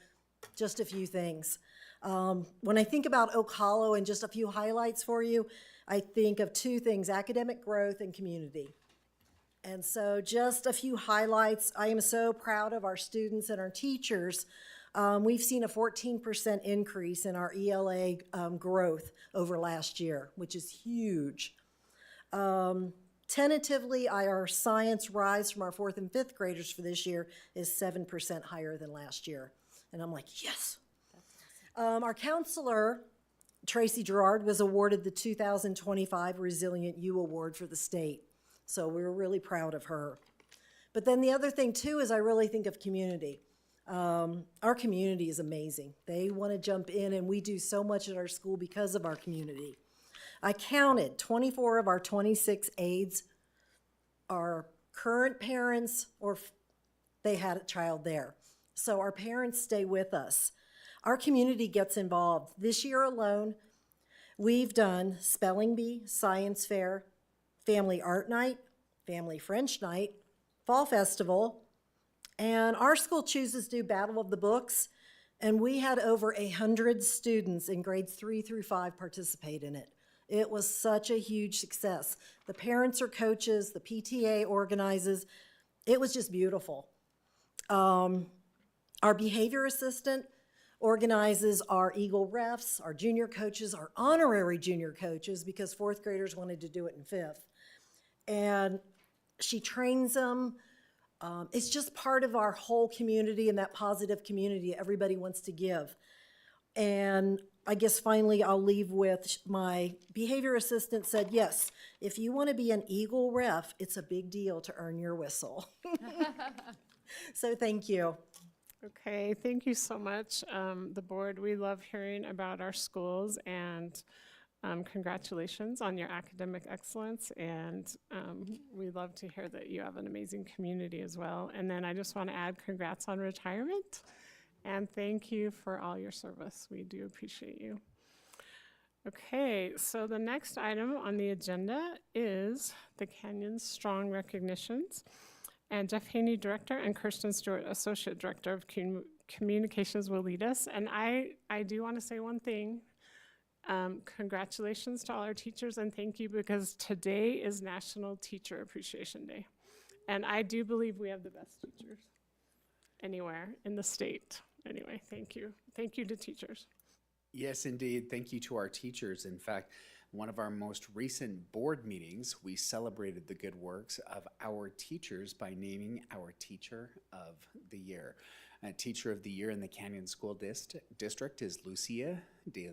just a few things. When I think about Oak Hollow and just a few highlights for you, I think of two things: academic growth and community. And so just a few highlights. I am so proud of our students and our teachers. We've seen a 14% increase in our ELA growth over last year, which is huge. Tentatively, our science rise from our 4th and 5th graders for this year is 7% higher than last year. And I'm like, yes. Our counselor, Tracy Gerard, was awarded the 2025 Resilient U Award for the state. So we were really proud of her. But then the other thing too is I really think of community. Our community is amazing. They want to jump in, and we do so much at our school because of our community. I counted 24 of our 26 aides are current parents or they had a child there. So our parents stay with us. Our community gets involved. This year alone, we've done spelling bee, science fair, family art night, family French night, fall festival, and our school chooses to do Battle of the Books, and we had over 100 students in grades 3 through 5 participate in it. It was such a huge success. The parents are coaches, the PTA organizes. It was just beautiful. Our behavior assistant organizes our Eagle refs, our junior coaches, our honorary junior coaches, because 4th graders wanted to do it in 5th. And she trains them. It's just part of our whole community and that positive community everybody wants to give. And I guess finally I'll leave with my behavior assistant said, yes, if you want to be an Eagle ref, it's a big deal to earn your whistle. So thank you. Okay, thank you so much. The board, we love hearing about our schools, and congratulations on your academic excellence, and we love to hear that you have an amazing community as well. And then I just want to add congrats on retirement, and thank you for all your service. We do appreciate you. Okay, so the next item on the agenda is the Canyons Strong Recognitions. And Jeff Haney, Director, and Kirsten Stewart, Associate Director of Communications, will lead us. And I do want to say one thing. Congratulations to all our teachers and thank you because today is National Teacher Appreciation Day. And I do believe we have the best teachers anywhere in the state. Anyway, thank you. Thank you to teachers. Yes, indeed. Thank you to our teachers. In fact, one of our most recent board meetings, we celebrated the good works of our teachers by naming our Teacher of the Year. Teacher of the Year in the Canyon School District is Lucia de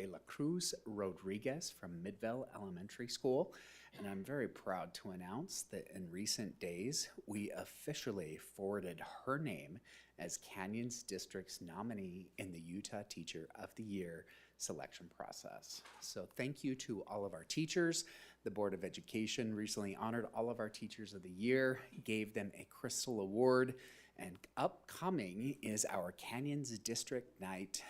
la Cruz Rodriguez from Midvale Elementary School. And I'm very proud to announce that in recent days, we officially forwarded her name as Canyons District's nominee in the Utah Teacher of the Year selection process. So thank you to all of our teachers. The Board of Education recently honored all of our Teachers of the Year, gave them a Crystal Award, and upcoming is our Canyons District Night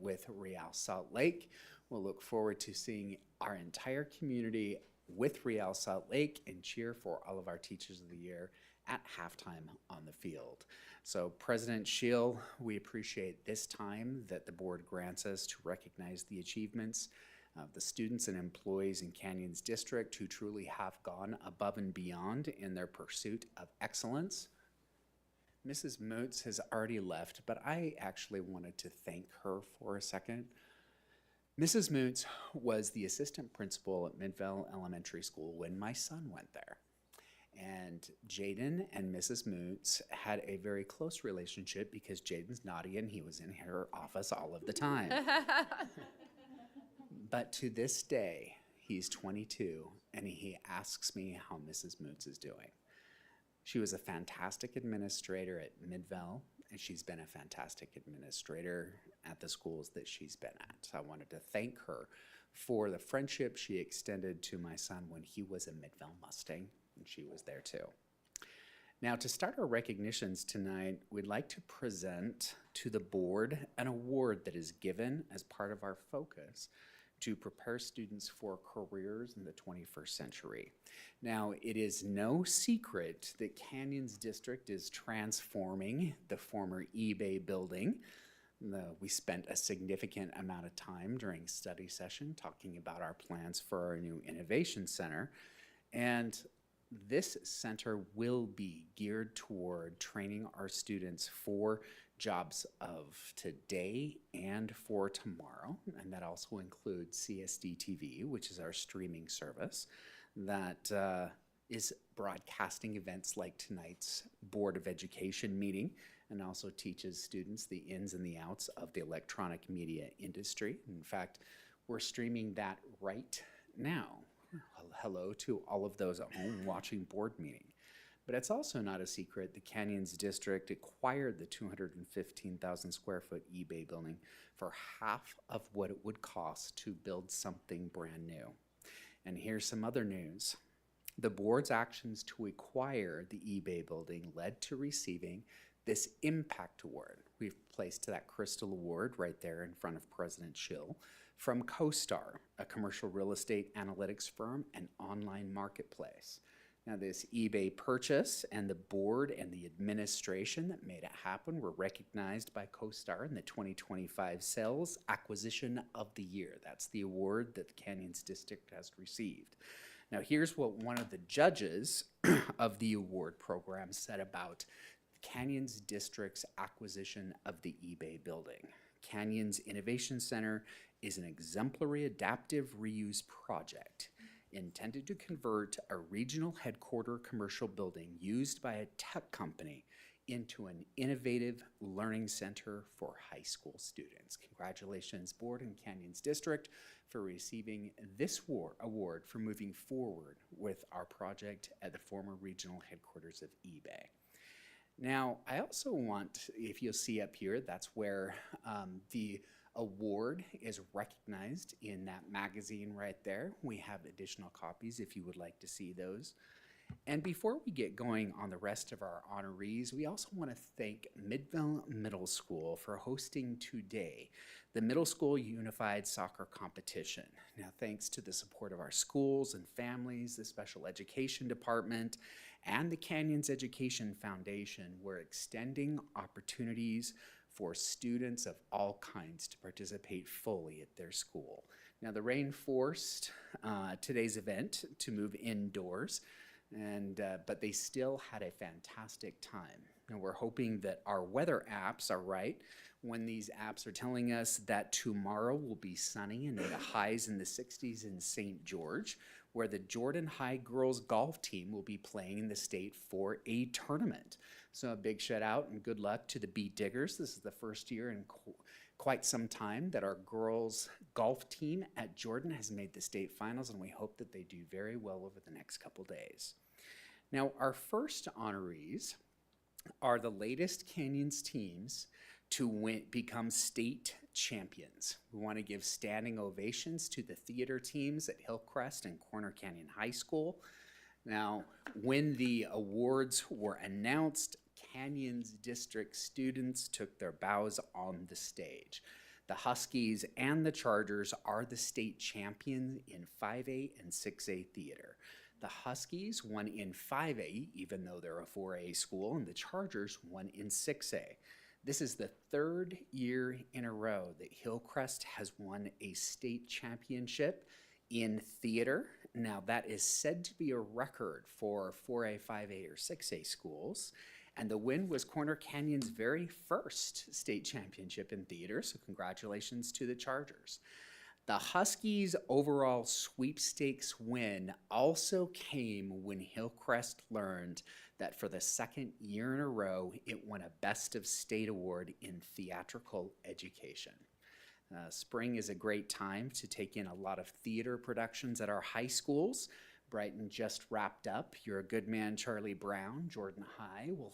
with Real Salt Lake. We'll look forward to seeing our entire community with Real Salt Lake and cheer for all of our Teachers of the Year at halftime on the field. So President Schill, we appreciate this time that the board grants us to recognize the achievements of the students and employees in Canyons District who truly have gone above and beyond in their pursuit of excellence. Mrs. Moots has already left, but I actually wanted to thank her for a second. Mrs. Moots was the assistant principal at Midvale Elementary School when my son went there. And Jaden and Mrs. Moots had a very close relationship because Jaden's naughty and he was in her office all of the time. But to this day, he's 22 and he asks me how Mrs. Moots is doing. She was a fantastic administrator at Midvale, and she's been a fantastic administrator at the schools that she's been at. So I wanted to thank her for the friendship she extended to my son when he was a Midvale Mustang, and she was there too. Now, to start our recognitions tonight, we'd like to present to the board an award that is given as part of our focus to prepare students for careers in the 21st century. Now, it is no secret that Canyons District is transforming the former eBay building. We spent a significant amount of time during study session talking about our plans for our new innovation center. And this center will be geared toward training our students for jobs of today and for tomorrow, and that also includes CSD TV, which is our streaming service that is broadcasting events like tonight's Board of Education meeting and also teaches students the ins and the outs of the electronic media industry. In fact, we're streaming that right now. Hello to all of those at home watching board meeting. But it's also not a secret the Canyons District acquired the 215,000 square foot eBay building for half of what it would cost to build something brand new. And here's some other news. The board's actions to acquire the eBay building led to receiving this Impact Award. We've placed that Crystal Award right there in front of President Schill from CoStar, a commercial real estate analytics firm and online marketplace. Now, this eBay purchase and the board and the administration that made it happen were recognized by CoStar in the 2025 Sales Acquisition of the Year. That's the award that the Canyons District has received. Now, here's what one of the judges of the award program said about Canyons District's acquisition of the eBay building. Canyons Innovation Center is an exemplary adaptive reuse project intended to convert a regional headquarter commercial building used by a tech company into an innovative learning center for high school students. Congratulations, Board and Canyons District, for receiving this award for moving forward with our project at the former regional headquarters of eBay. Now, I also want, if you'll see up here, that's where the award is recognized in that magazine right there. We have additional copies if you would like to see those. And before we get going on the rest of our honorees, we also want to thank Midvale Middle School for hosting today the Middle School Unified Soccer Competition. Now, thanks to the support of our schools and families, the Special Education Department, and the Canyons Education Foundation, we're extending opportunities for students of all kinds to participate fully at their school. Now, the rain forced today's event to move indoors, but they still had a fantastic time. And we're hoping that our weather apps are right when these apps are telling us that tomorrow will be sunny and the highs in the 60s in St. George, where the Jordan High girls golf team will be playing in the state for a tournament. So a big shout out and good luck to the Beat Diggers. This is the first year in quite some time that our girls golf team at Jordan has made the state finals, and we hope that they do very well over the next couple days. Now, our first honorees are the latest Canyons teams to become state champions. We want to give standing ovations to the theater teams at Hillcrest and Corner Canyon High School. Now, when the awards were announced, Canyons District students took their bows on the stage. The Huskies and the Chargers are the state champions in 5A and 6A theater. The Huskies won in 5A, even though they're a 4A school, and the Chargers won in 6A. This is the third year in a row that Hillcrest has won a state championship in theater. Now, that is said to be a record for 4A, 5A, or 6A schools. And the win was Corner Canyon's very first state championship in theater, so congratulations to the Chargers. The Huskies' overall sweepstakes win also came when Hillcrest learned that for the second year in a row, it won a Best of State award in theatrical education. Spring is a great time to take in a lot of theater productions at our high schools. Brighton just wrapped up You're a Good Man, Charlie Brown. Jordan High will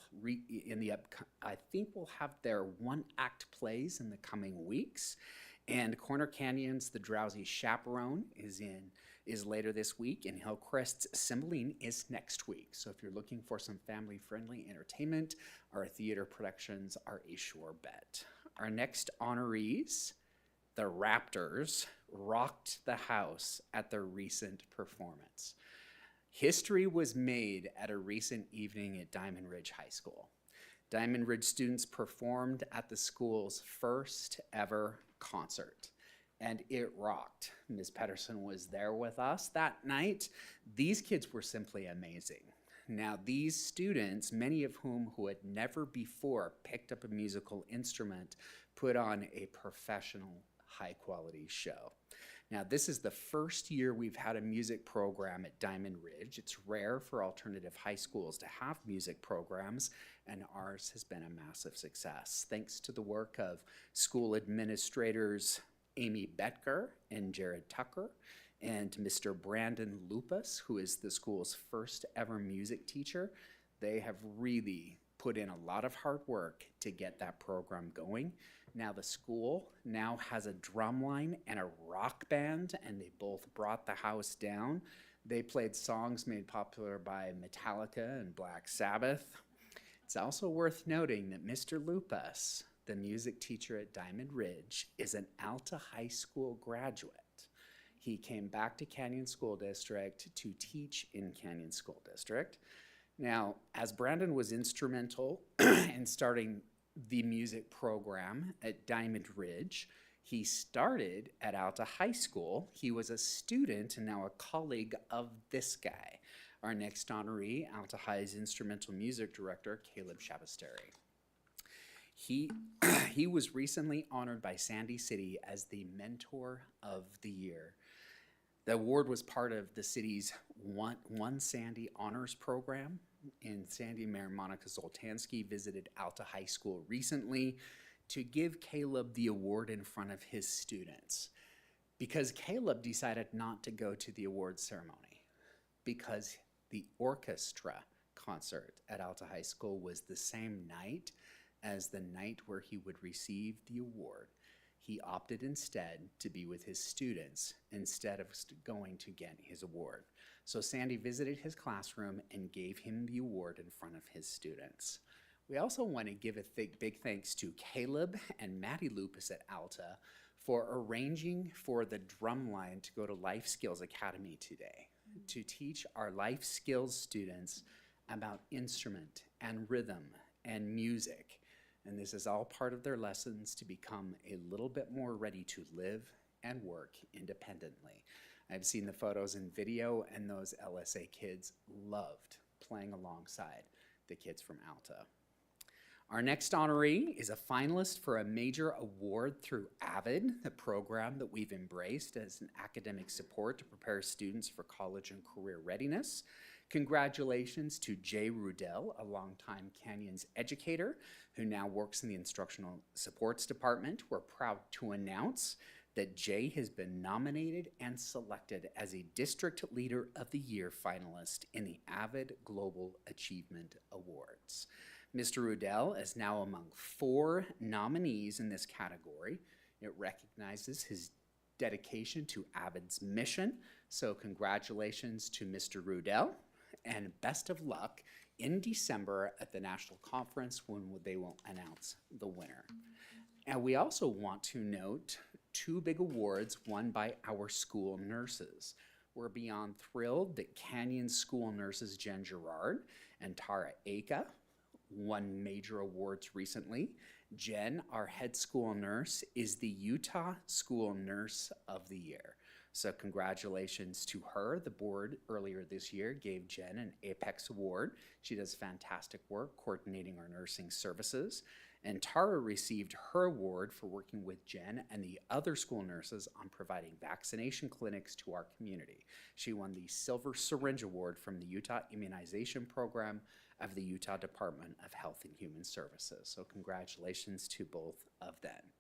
I think we'll have their one-act plays in the coming weeks. And Corner Canyon's The Drowsy Chaperone is later this week, and Hillcrest's Cymbeline is next week. So if you're looking for some family-friendly entertainment, our theater productions are a sure bet. Our next honorees, the Raptors, rocked the house at their recent performance. History was made at a recent evening at Diamond Ridge High School. Diamond Ridge students performed at the school's first ever concert, and it rocked. Ms. Pedersen was there with us that night. These kids were simply amazing. Now, these students, many of whom who had never before picked up a musical instrument, put on a professional, high-quality show. Now, this is the first year we've had a music program at Diamond Ridge. It's rare for alternative high schools to have music programs, and ours has been a massive success. Thanks to the work of school administrators Amy Betker and Jared Tucker, and Mr. Brandon Lupas, who is the school's first ever music teacher. They have really put in a lot of hard work to get that program going. Now the school now has a drum line and a rock band, and they both brought the house down. They played songs made popular by Metallica and Black Sabbath. It's also worth noting that Mr. Lupas, the music teacher at Diamond Ridge, is an Alta High School graduate. He came back to Canyon School District to teach in Canyon School District. Now, as Brandon was instrumental in starting the music program at Diamond Ridge, he started at Alta High School. He was a student and now a colleague of this guy. Our next honoree, Alta High's instrumental music director, Caleb Shabasteri. He was recently honored by Sandy City as the Mentor of the Year. The award was part of the city's One Sandy Honors Program. And Sandy Mayor Monica Zoltansky visited Alta High School recently to give Caleb the award in front of his students, because Caleb decided not to go to the award ceremony because the orchestra concert at Alta High School was the same night as the night where he would receive the award. He opted instead to be with his students instead of going to get his award. So Sandy visited his classroom and gave him the award in front of his students. We also want to give a big thanks to Caleb and Maddie Lupus at Alta for arranging for the drum line to go to Life Skills Academy today to teach our life skills students about instrument and rhythm and music. And this is all part of their lessons to become a little bit more ready to live and work independently. I've seen the photos and video, and those LSA kids loved playing alongside the kids from Alta. Our next honoree is a finalist for a major award through AVID, the program that we've embraced as an academic support to prepare students for college and career readiness. Congratulations to Jay Rudell, a longtime Canyons educator who now works in the instructional supports department. We're proud to announce that Jay has been nominated and selected as a District Leader of the Year finalist in the AVID Global Achievement Awards. Mr. Rudell is now among 4 nominees in this category. It recognizes his dedication to AVID's mission, so congratulations to Mr. Rudell, and best of luck in December at the national conference when they will announce the winner. And we also want to note 2 big awards won by our school nurses. We're beyond thrilled that Canyon school nurses Jen Gerard and Tara Aka won major awards recently. Jen, our head school nurse, is the Utah School Nurse of the Year. So congratulations to her. The board earlier this year gave Jen an Apex Award. She does fantastic work coordinating our nursing services. And Tara received her award for working with Jen and the other school nurses on providing vaccination clinics to our community. She won the Silver Syringe Award from the Utah Immunization Program of the Utah Department of Health and Human Services. So congratulations to both of them.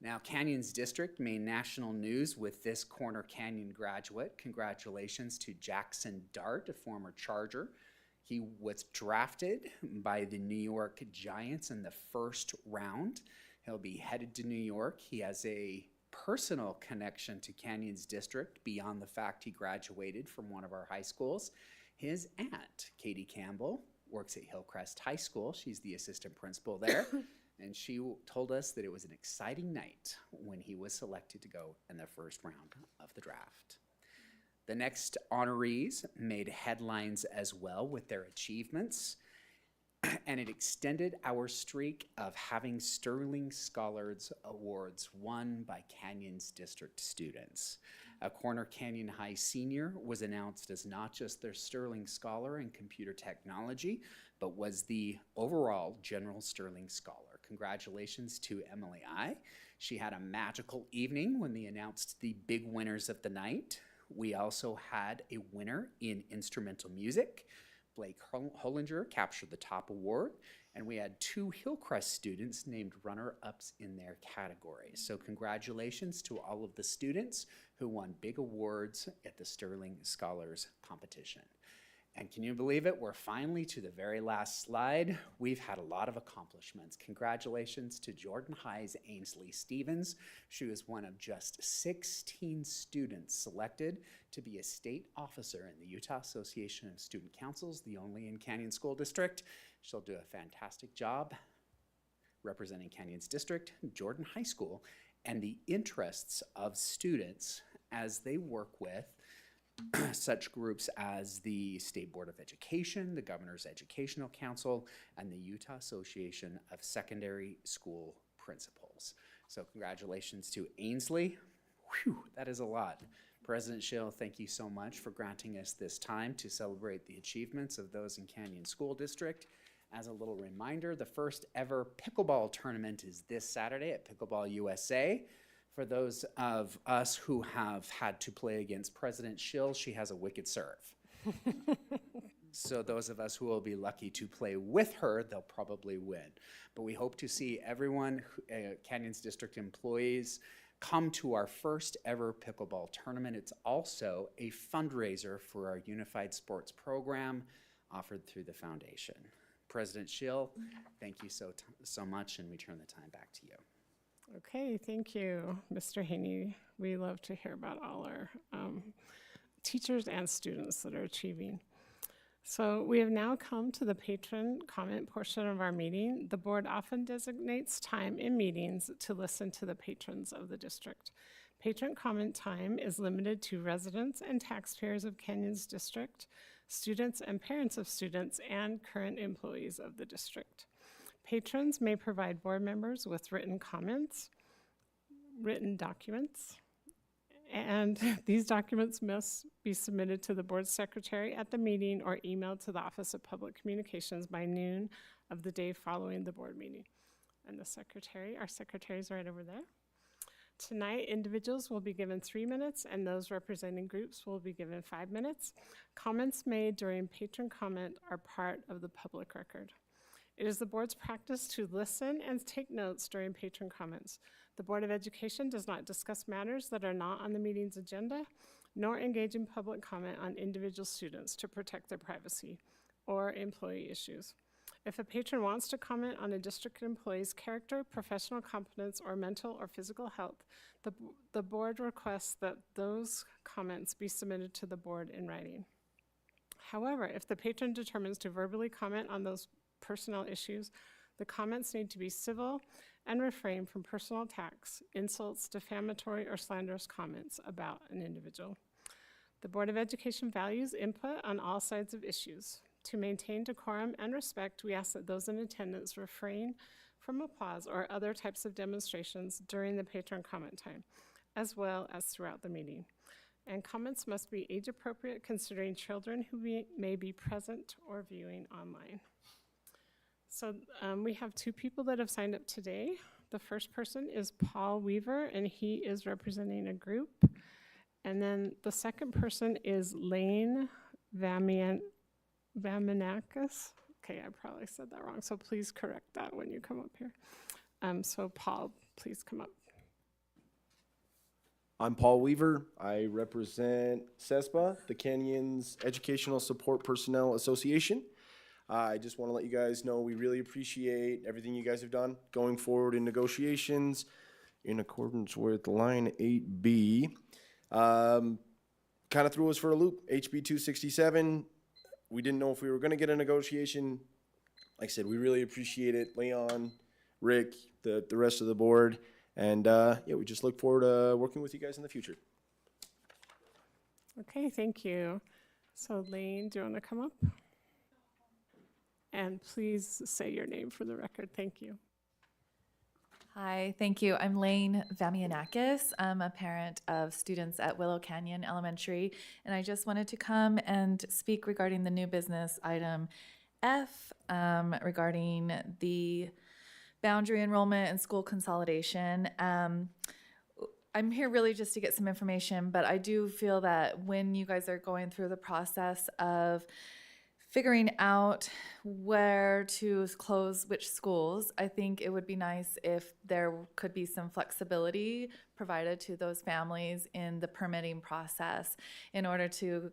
Now, Canyons District made national news with this Corner Canyon graduate. Congratulations to Jackson Dart, a former Charger. He was drafted by the New York Giants in the first round. He'll be headed to New York. He has a personal connection to Canyons District beyond the fact he graduated from one of our high schools. His aunt, Katie Campbell, works at Hillcrest High School. She's the assistant principal there. And she told us that it was an exciting night when he was selected to go in the first round of the draft. The next honorees made headlines as well with their achievements, and it extended our streak of having Sterling Scholars Awards won by Canyons District students. A Corner Canyon High senior was announced as not just their Sterling Scholar in computer technology, but was the overall General Sterling Scholar. Congratulations to Emily I. She had a magical evening when they announced the big winners of the night. We also had a winner in instrumental music. Blake Hollinger captured the top award, and we had 2 Hillcrest students named runner-ups in their category. So congratulations to all of the students who won big awards at the Sterling Scholars competition. And can you believe it? We're finally to the very last slide. We've had a lot of accomplishments. Congratulations to Jordan High's Ainsley Stevens. She was one of just 16 students selected to be a state officer in the Utah Association of Student Councils, the only in Canyon School District. She'll do a fantastic job representing Canyons District, Jordan High School, and the interests of students as they work with such groups as the State Board of Education, the Governor's Educational Council, and the Utah Association of Secondary School Principals. So congratulations to Ainsley. Whew, that is a lot. President Schill, thank you so much for granting us this time to celebrate the achievements of those in Canyon School District. As a little reminder, the first ever pickleball tournament is this Saturday at Pickleball USA. For those of us who have had to play against President Schill, she has a wicked serve. So those of us who will be lucky to play with her, they'll probably win. But we hope to see everyone, Canyons District employees, come to our first ever pickleball tournament. It's also a fundraiser for our Unified Sports Program offered through the foundation. President Schill, thank you so much, and we turn the time back to you. Okay, thank you, Mr. Haney. We love to hear about all our teachers and students that are achieving. So we have now come to the patron comment portion of our meeting. The board often designates time in meetings to listen to the patrons of the district. Patron comment time is limited to residents and taxpayers of Canyons District, students and parents of students, and current employees of the district. Patrons may provide board members with written comments, written documents, And these documents must be submitted to the board secretary at the meeting or emailed to the Office of Public Communications by noon of the day following the board meeting. And our secretary's right over there. Tonight, individuals will be given 3 minutes and those representing groups will be given 5 minutes. Comments made during patron comment are part of the public record. It is the board's practice to listen and take notes during patron comments. The Board of Education does not discuss matters that are not on the meeting's agenda, nor engage in public comment on individual students to protect their privacy or employee issues. If a patron wants to comment on a district employee's character, professional competence, or mental or physical health, the board requests that those comments be submitted to the board in writing. However, if the patron determines to verbally comment on those personnel issues, the comments need to be civil and refrain from personal attacks, insults, defamatory, or slanderous comments about an individual. The Board of Education values input on all sides of issues. To maintain decorum and respect, we ask that those in attendance refrain from applause or other types of demonstrations during the patron comment time, as well as throughout the meeting. And comments must be age appropriate, considering children who may be present or viewing online. So we have 2 people that have signed up today. The first person is Paul Weaver, and he is representing a group. And then the second person is Lane Vaminakis. Okay, I probably said that wrong, so please correct that when you come up here. So Paul, please come up. I'm Paul Weaver. I represent CESPA, the Canyons Educational Support Personnel Association. I just want to let you guys know we really appreciate everything you guys have done going forward in negotiations in accordance with line 8B. Kind of threw us for a loop. HB 267. We didn't know if we were going to get a negotiation. Like I said, we really appreciate it. Leon, Rick, the rest of the board. And yeah, we just look forward to working with you guys in the future. Okay, thank you. So Lane, do you want to come up? And please say your name for the record. Thank you. Hi, thank you. I'm Lane Vamianakis. I'm a parent of students at Willow Canyon Elementary, and I just wanted to come and speak regarding the new business item F, regarding the boundary enrollment and school consolidation. I'm here really just to get some information, but I do feel that when you guys are going through the process of figuring out where to close which schools, I think it would be nice if there could be some flexibility provided to those families in the permitting process in order to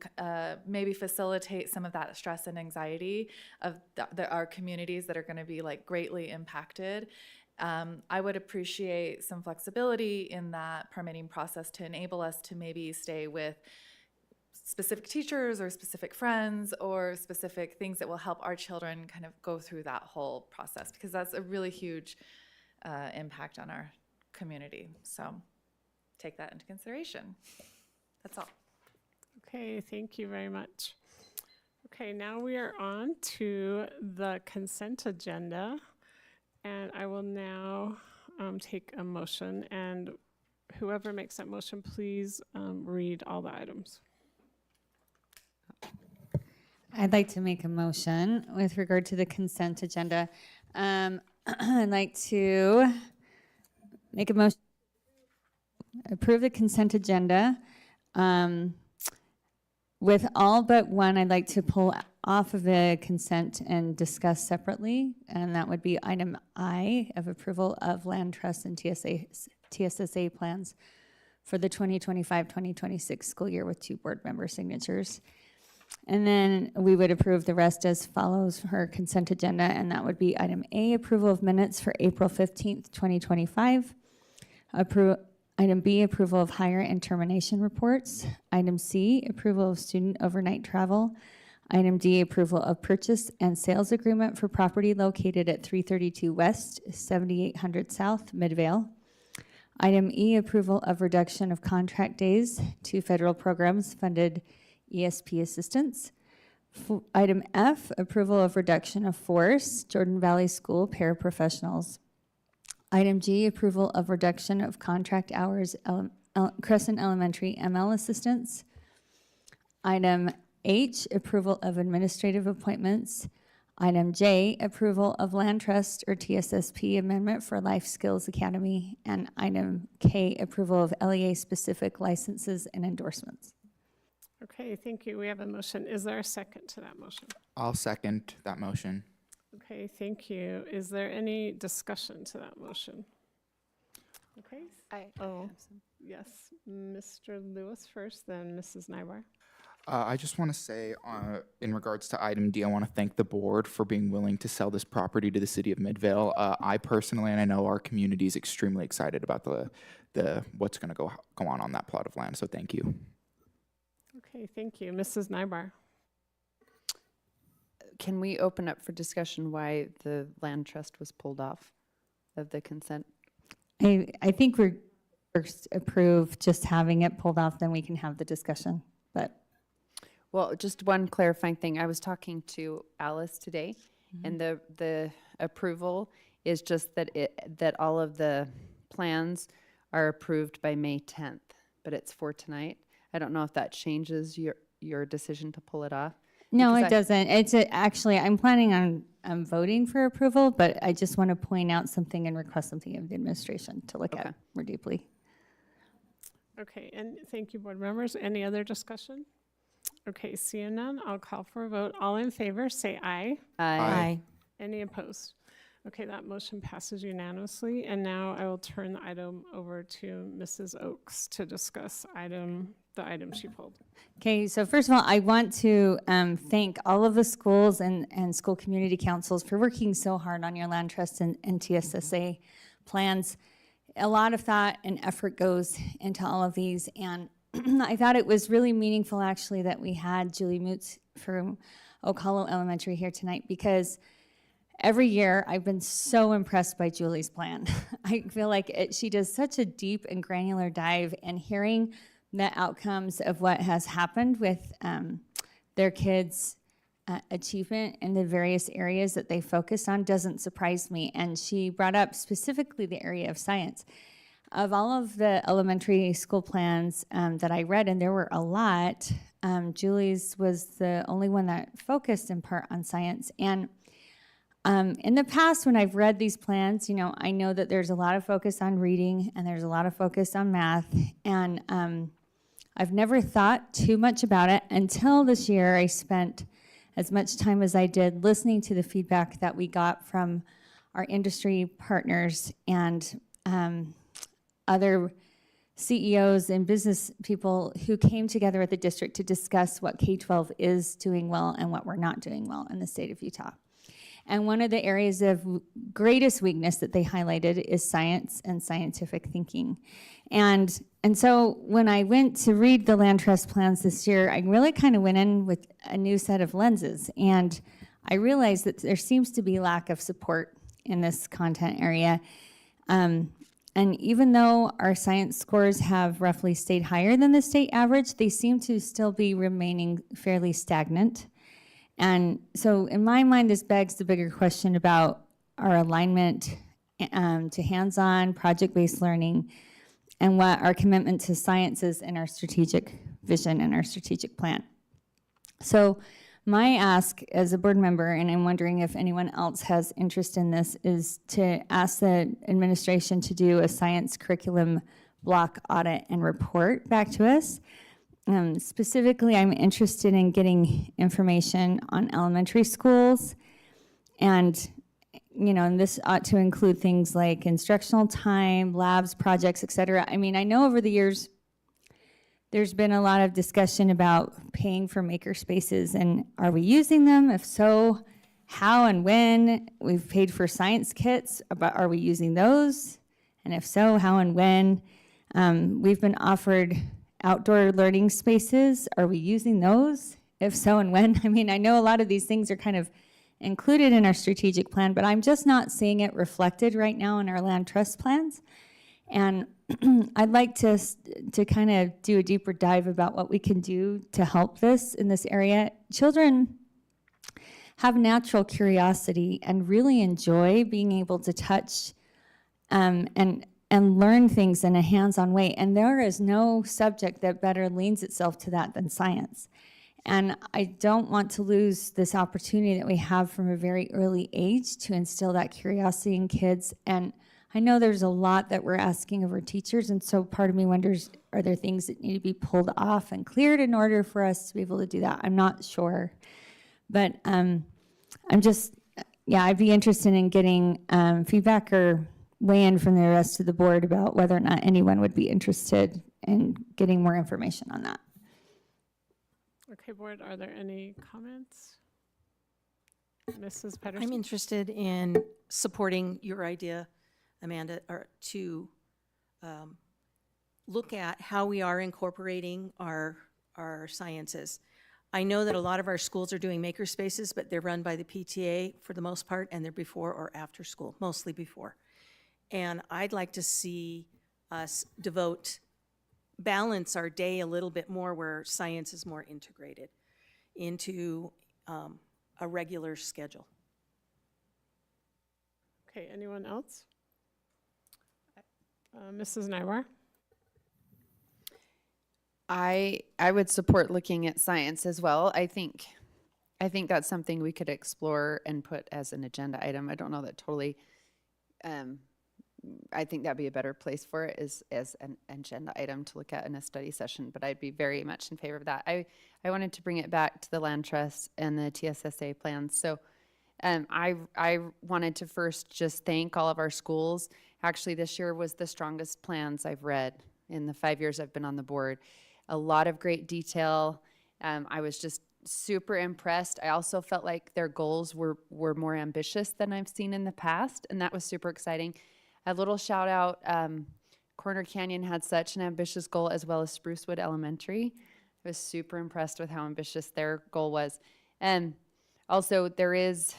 maybe facilitate some of that stress and anxiety of our communities that are going to be like greatly impacted. I would appreciate some flexibility in that permitting process to enable us to maybe stay with specific teachers or specific friends or specific things that will help our children kind of go through that whole process, because that's a really huge impact on our community. So take that into consideration. That's all. Okay, thank you very much. Okay, now we are on to the consent agenda, and I will now take a motion, and whoever makes that motion, please read all the items. I'd like to make a motion with regard to the consent agenda. I'd like to make a motion, approve the consent agenda. With all but one, I'd like to pull off of the consent and discuss separately, and that would be item I of approval of land trust and TSSA plans for the 2025-2026 school year with 2 board member signatures. And then we would approve the rest as follows for consent agenda, and that would be item A, approval of minutes for April 15th, 2025. Item B, approval of hire and termination reports. Item C, approval of student overnight travel. Item D, approval of purchase and sales agreement for property located at 332 West, 7800 South, Midvale. Item E, approval of reduction of contract days to federal programs funded ESP assistance. Item F, approval of reduction of force, Jordan Valley School paraprofessionals. Item G, approval of reduction of contract hours Crescent Elementary ML assistants. Item H, approval of administrative appointments. Item J, approval of land trust or TSSP amendment for Life Skills Academy. And item K, approval of LEA specific licenses and endorsements. Okay, thank you. We have a motion. Is there a second to that motion? I'll second that motion. Okay, thank you. Is there any discussion to that motion? Okay. Yes, Mr. Lewis first, then Mrs. Nybar. I just want to say, in regards to item D, I want to thank the board for being willing to sell this property to the city of Midvale. I personally, and I know our community is extremely excited about the what's going to go on that plot of land. So thank you. Okay, thank you. Mrs. Nybar. Can we open up for discussion why the land trust was pulled off of the consent? I think we're first approve just having it pulled off, then we can have the discussion, but. Well, just one clarifying thing. I was talking to Alice today, and the approval is just that that all of the plans are approved by May 10th, but it's for tonight. I don't know if that changes your decision to pull it off. No, it doesn't. It's actually, I'm planning on voting for approval, but I just want to point out something and request something of the administration to look at more deeply. Okay, and thank you, board members. Any other discussion? Okay, seeing none, I'll call for a vote. All in favor, say aye. Aye. Any opposed? Okay, that motion passes unanimously. And now I will turn the item over to Mrs. Oakes to discuss the item she pulled. Okay, so first of all, I want to thank all of the schools and school community councils for working so hard on your land trust and TSSA plans. A lot of thought and effort goes into all of these, and I thought it was really meaningful actually that we had Julie Moots from Oak Hollow Elementary here tonight, because every year I've been so impressed by Julie's plan. I feel like she does such a deep and granular dive, and hearing the outcomes of what has happened with their kids' achievement in the various areas that they focus on doesn't surprise me. And she brought up specifically the area of science. Of all of the elementary school plans that I read, and there were a lot, Julie's was the only one that focused in part on science. And in the past, when I've read these plans, I know that there's a lot of focus on reading and there's a lot of focus on math. And I've never thought too much about it until this year. I spent as much time as I did listening to the feedback that we got from our industry partners and other CEOs and business people who came together at the district to discuss what K-12 is doing well and what we're not doing well in the state of Utah. And one of the areas of greatest weakness that they highlighted is science and scientific thinking. And so when I went to read the land trust plans this year, I really kind of went in with a new set of lenses. And I realized that there seems to be lack of support in this content area. And even though our science scores have roughly stayed higher than the state average, they seem to still be remaining fairly stagnant. And so in my mind, this begs the bigger question about our alignment to hands-on project-based learning and what our commitment to science is in our strategic vision and our strategic plan. So my ask as a board member, and I'm wondering if anyone else has interest in this, is to ask the administration to do a science curriculum block audit and report back to us. Specifically, I'm interested in getting information on elementary schools, and and this ought to include things like instructional time, labs, projects, et cetera. I mean, I know over the years there's been a lot of discussion about paying for maker spaces, and are we using them? If so, how and when? We've paid for science kits, but are we using those? And if so, how and when? We've been offered outdoor learning spaces. Are we using those? If so, and when? I mean, I know a lot of these things are kind of included in our strategic plan, but I'm just not seeing it reflected right now in our land trust plans. And I'd like to kind of do a deeper dive about what we can do to help this in this area. Children have natural curiosity and really enjoy being able to touch and and learn things in a hands-on way. And there is no subject that better leans itself to that than science. And I don't want to lose this opportunity that we have from a very early age to instill that curiosity in kids. And I know there's a lot that we're asking of our teachers, and so part of me wonders, are there things that need to be pulled off and cleared in order for us to be able to do that? I'm not sure. But I'm just, yeah, I'd be interested in getting feedback or weigh in from the rest of the board about whether or not anyone would be interested in getting more information on that. Okay, board, are there any comments? Mrs. Pedersen? I'm interested in supporting your idea, Amanda, or to look at how we are incorporating our sciences. I know that a lot of our schools are doing maker spaces, but they're run by the PTA for the most part, and they're before or after school, mostly before. And I'd like to see us balance our day a little bit more where science is more integrated into a regular schedule. Okay, anyone else? Mrs. Nywar? I would support looking at science as well. I think that's something we could explore and put as an agenda item. I don't know that totally, I think that'd be a better place for it as an agenda item to look at in a study session, but I'd be very much in favor of that. I wanted to bring it back to the land trust and the TSSA plans. So I wanted to first just thank all of our schools. Actually, this year was the strongest plans I've read in the 5 years I've been on the board. A lot of great detail. I was just super impressed. I also felt like their goals were more ambitious than I've seen in the past, and that was super exciting. A little shout out, Corner Canyon had such an ambitious goal, as well as Sprucewood Elementary. I was super impressed with how ambitious their goal was. And also there is,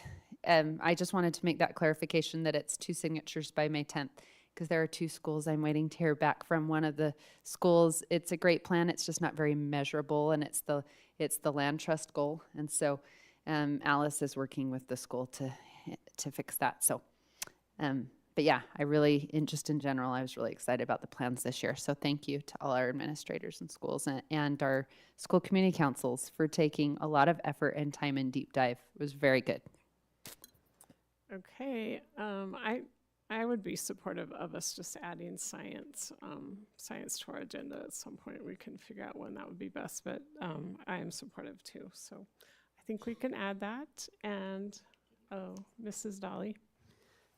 I just wanted to make that clarification that it's 2 signatures by May 10th, because there are 2 schools I'm waiting to hear back from. One of the schools, it's a great plan, it's just not very measurable, and it's the land trust goal. And so Alice is working with the school to fix that. So, but yeah, just in general, I was really excited about the plans this year. So thank you to all our administrators and schools and our school community councils for taking a lot of effort and time and deep dive. It was very good. Okay, I would be supportive of us just adding science to our agenda at some point. We can figure out when that would be best, but I am supportive too. So I think we can add that. And, Mrs. Dolly.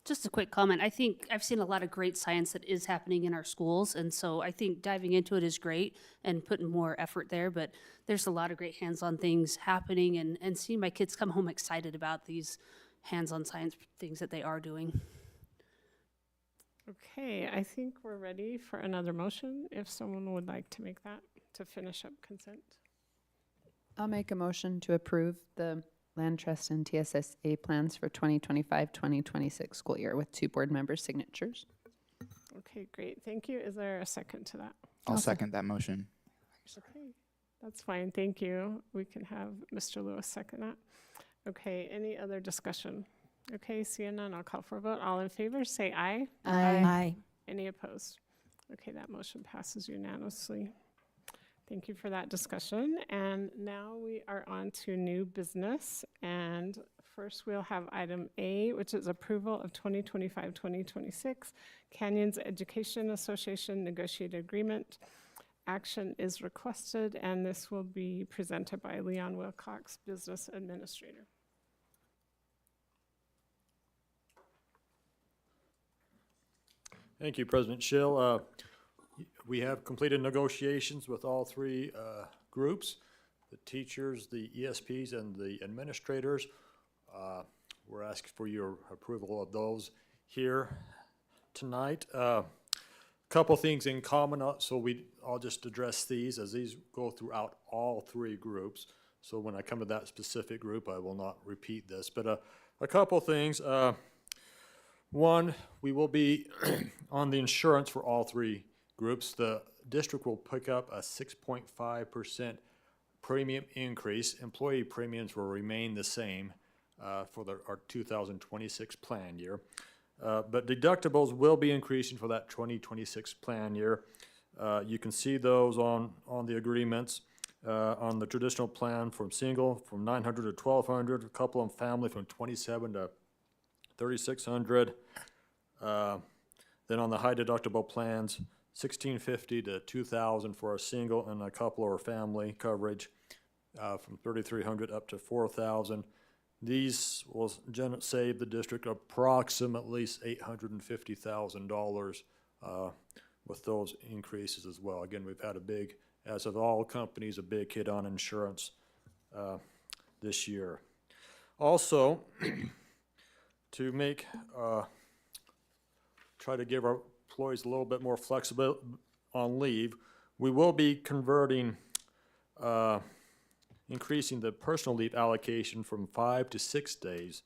Just a quick comment. I think I've seen a lot of great science that is happening in our schools, and so I think diving into it is great and putting more effort there, but there's a lot of great hands-on things happening, and seeing my kids come home excited about these hands-on science things that they are doing. Okay, I think we're ready for another motion, if someone would like to make that, to finish up consent. I'll make a motion to approve the land trust and TSSA plans for 2025-2026 school year with 2 board members' signatures. Okay, great. Thank you. Is there a second to that? I'll second that motion. Okay, that's fine. Thank you. We can have Mr. Lewis second that. Okay, any other discussion? Okay, seeing none, I'll call for a vote. All in favor, say aye. Aye. Any opposed? Okay, that motion passes unanimously. Thank you for that discussion. And now we are on to new business. And first we'll have item A, which is approval of 2025-2026 Canyons Education Association negotiated agreement. Action is requested, and this will be presented by Leon Wilcox, Business Administrator. Thank you, President Schill. We have completed negotiations with all 3 groups, the teachers, the ESPs, and the administrators. We're asking for your approval of those here tonight. Couple things in common, so I'll just address these as these go throughout all 3 groups. So when I come to that specific group, I will not repeat this, but a couple things. One, we will be on the insurance for all 3 groups. The district will pick up a 6.5% premium increase. Employee premiums will remain the same for our 2026 plan year. But deductibles will be increasing for that 2026 plan year. You can see those on the agreements. On the traditional plan from single, from 900 to 1,200, couple and family from 27 to 3,600. Then on the high deductible plans, 1,650 to 2,000 for a single and a couple or family coverage, from 3,300 up to 4,000. These will save the district approximately $850,000 with those increases as well. Again, we've had as of all companies, a big hit on insurance this year. Also, to try to give our employees a little bit more flexibility on leave, we will be increasing the personal leave allocation from 5 to 6 days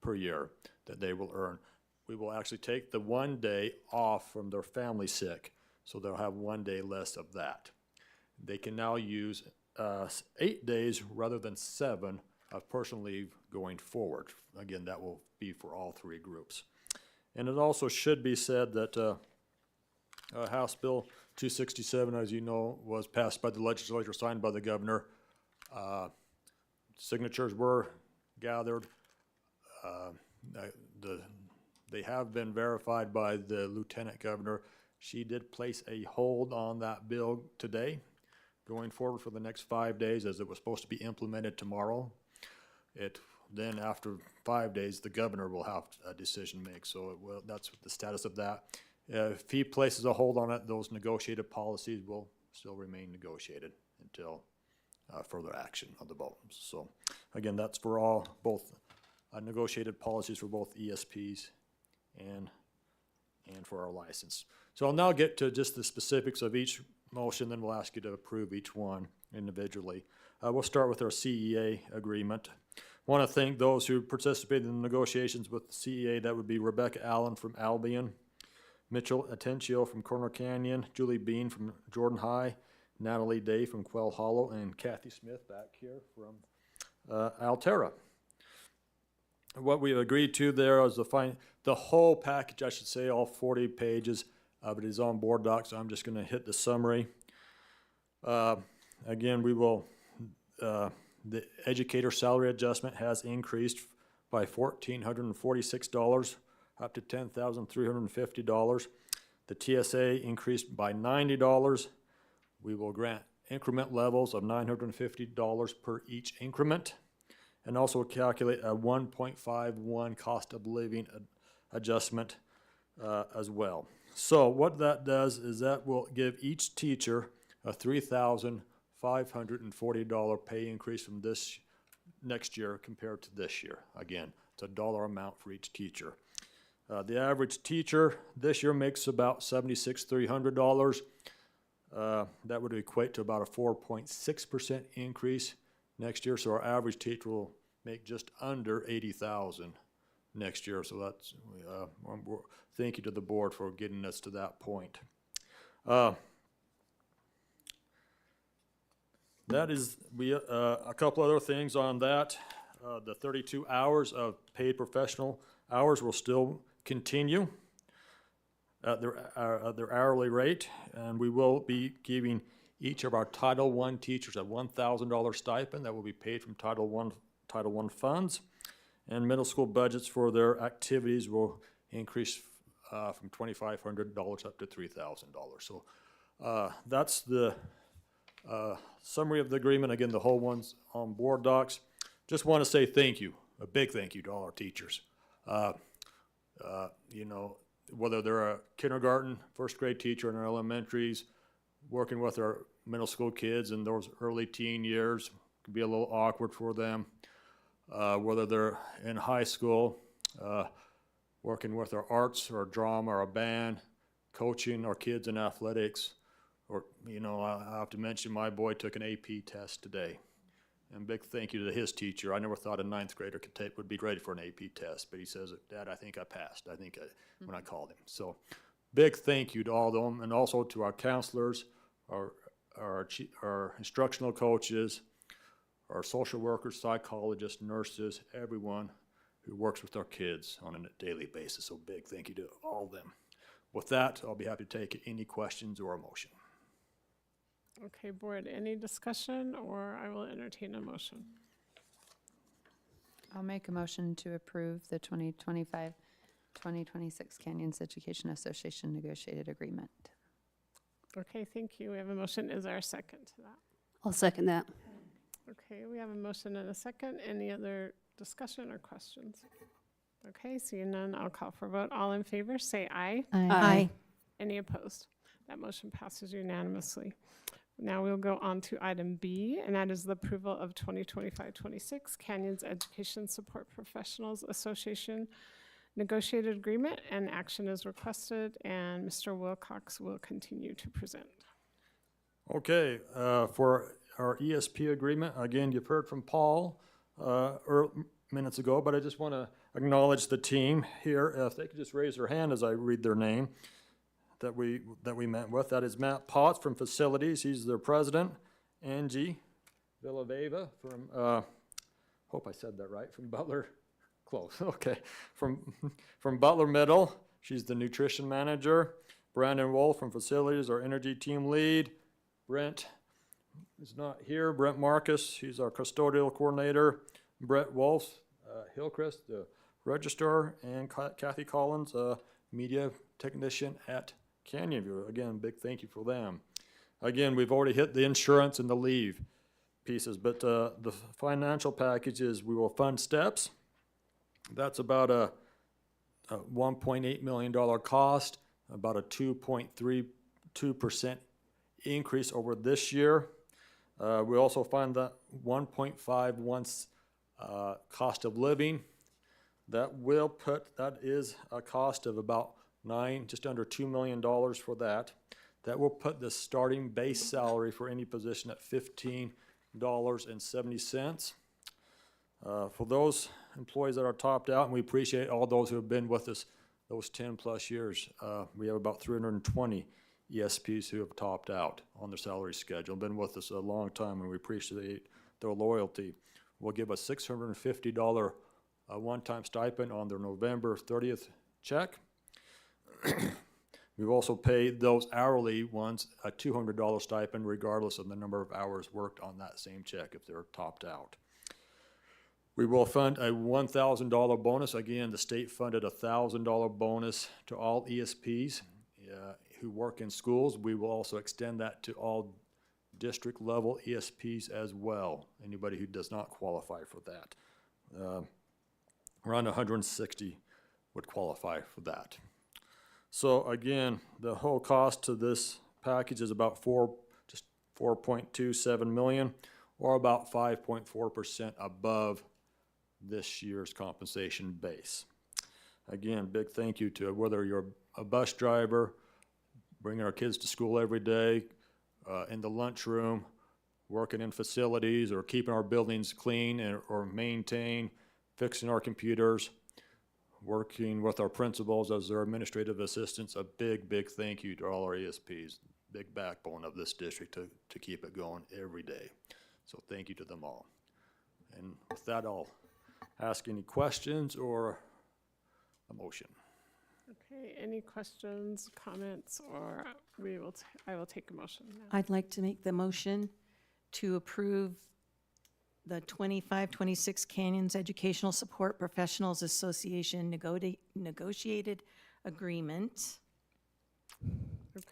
per year that they will earn. We will actually take the 1 day off from their family sick, so they'll have 1 day less of that. They can now use 8 days rather than 7 of personal leave going forward. Again, that will be for all 3 groups. And it also should be said that House Bill 267, as you know, was passed by the legislature, signed by the governor. Signatures were gathered. They have been verified by the lieutenant governor. She did place a hold on that bill today, going forward for the next 5 days, as it was supposed to be implemented tomorrow. Then after 5 days, the governor will have a decision to make. So that's the status of that. If he places a hold on it, those negotiated policies will still remain negotiated until further action of the vote. So again, that's for both negotiated policies for both ESPs and for our license. So I'll now get to just the specifics of each motion, then we'll ask you to approve each one individually. We'll start with our CEA agreement. I want to thank those who participated in the negotiations with the CEA. That would be Rebecca Allen from Albion, Mitchell Atencio from Corner Canyon, Julie Bean from Jordan High, Natalie Day from Quail Hollow, and Kathy Smith back here from Altera. What we've agreed to there is the whole package, I should say, all 40 pages of it is on board docs, so I'm just going to hit the summary. Again, the educator salary adjustment has increased by $1,446 up to $10,350. The TSA increased by $90. We will grant increment levels of $950 per each increment, and also calculate a 1.51 cost of living adjustment as well. So what that does is that will give each teacher a $3,540 pay increase from this next year compared to this year. Again, it's a dollar amount for each teacher. The average teacher this year makes about $76,300. That would equate to about a 4.6% increase next year. So our average teacher will make just under $80,000 next year. So that's thank you to the board for getting us to that point. That is a couple other things on that. The 32 hours of paid professional hours will still continue at their hourly rate, and we will be giving each of our Title I teachers a $1,000 stipend that will be paid from Title I funds, and middle school budgets for their activities will increase from $2,500 up to $3,000. So that's the summary of the agreement. Again, the whole one's on board docs. Just want to say thank you, a big thank you to all our teachers. You know, whether they're a kindergarten, first grade teacher in our elementaries, working with our middle school kids in those early teen years, can be a little awkward for them. Whether they're in high school, working with our arts or drama or a band, coaching our kids in athletics, or, you know, I have to mention my boy took an AP test today. And big thank you to his teacher. I never thought a ninth grader would be ready for an AP test, but he says, Dad, I think I passed. When I called him. So big thank you to all of them, and also to our counselors, our instructional coaches, our social workers, psychologists, nurses, everyone who works with our kids on a daily basis. So big thank you to all of them. With that, I'll be happy to take any questions or a motion. Okay, board, any discussion, or I will entertain a motion? I'll make a motion to approve the 2025-2026 Canyons Education Association negotiated agreement. Okay, thank you. We have a motion. Is there a second to that? I'll second that. Okay, we have a motion and a second. Any other discussion or questions? Okay, seeing none, I'll call for a vote. All in favor, say aye. Aye. Any opposed? That motion passes unanimously. Now we'll go on to item B, and that is the approval of 2025-26 Canyons Education Support Professionals Association negotiated agreement, and action is requested, and Mr. Wilcox will continue to present. Okay, for our ESP agreement, again, you've heard from Paul minutes ago, but I just want to acknowledge the team here. If they could just raise their hand as I read their name that we met with. That is Matt Potts from Facilities. He's their president. Angie Villaveva from, hope I said that right, from Butler. Close, okay. From Butler Middle, she's the nutrition manager. Brandon Wolf from Facilities, our energy team lead. Brent is not here. Brent Marcus, he's our custodial coordinator. Brett Wolf, Hillcrest, the registrar, and Kathy Collins, media technician at Canyon View. Again, big thank you for them. Again, we've already hit the insurance and the leave pieces, but the financial package is we will fund steps. That's about a $1.8 million cost, about a 2.32% increase over this year. We also find that 1.51 cost of living. That is a cost of about just under $2 million for that. That will put the starting base salary for any position at $15.70. For those employees that are topped out, and we appreciate all those who have been with us those 10 plus years, we have about 320 ESPs who have topped out on their salary schedule, been with us a long time, and we appreciate their loyalty. We'll give a $650 one-time stipend on their November 30th check. We've also paid those hourly ones a $200 stipend regardless of the number of hours worked on that same check if they're topped out. We will fund a $1,000 bonus. Again, the state funded a $1,000 bonus to all ESPs who work in schools. We will also extend that to all district level ESPs as well. Anybody who does not qualify for that. Around 160 would qualify for that. So again, the whole cost to this package is about just 4.27 million, or about 5.4% above this year's compensation base. Again, big thank you to whether you're a bus driver, bringing our kids to school every day, in the lunchroom, working in facilities, or keeping our buildings clean or maintained, fixing our computers, working with our principals as their administrative assistants. A big, big thank you to all our ESPs, big backbone of this district to keep it going every day. So thank you to them all. And with that, I'll ask any questions or a motion. Okay, any questions, comments, or I will take a motion now. I'd like to make the motion to approve the 25-26 Canyons Educational Support Professionals Association negotiated agreement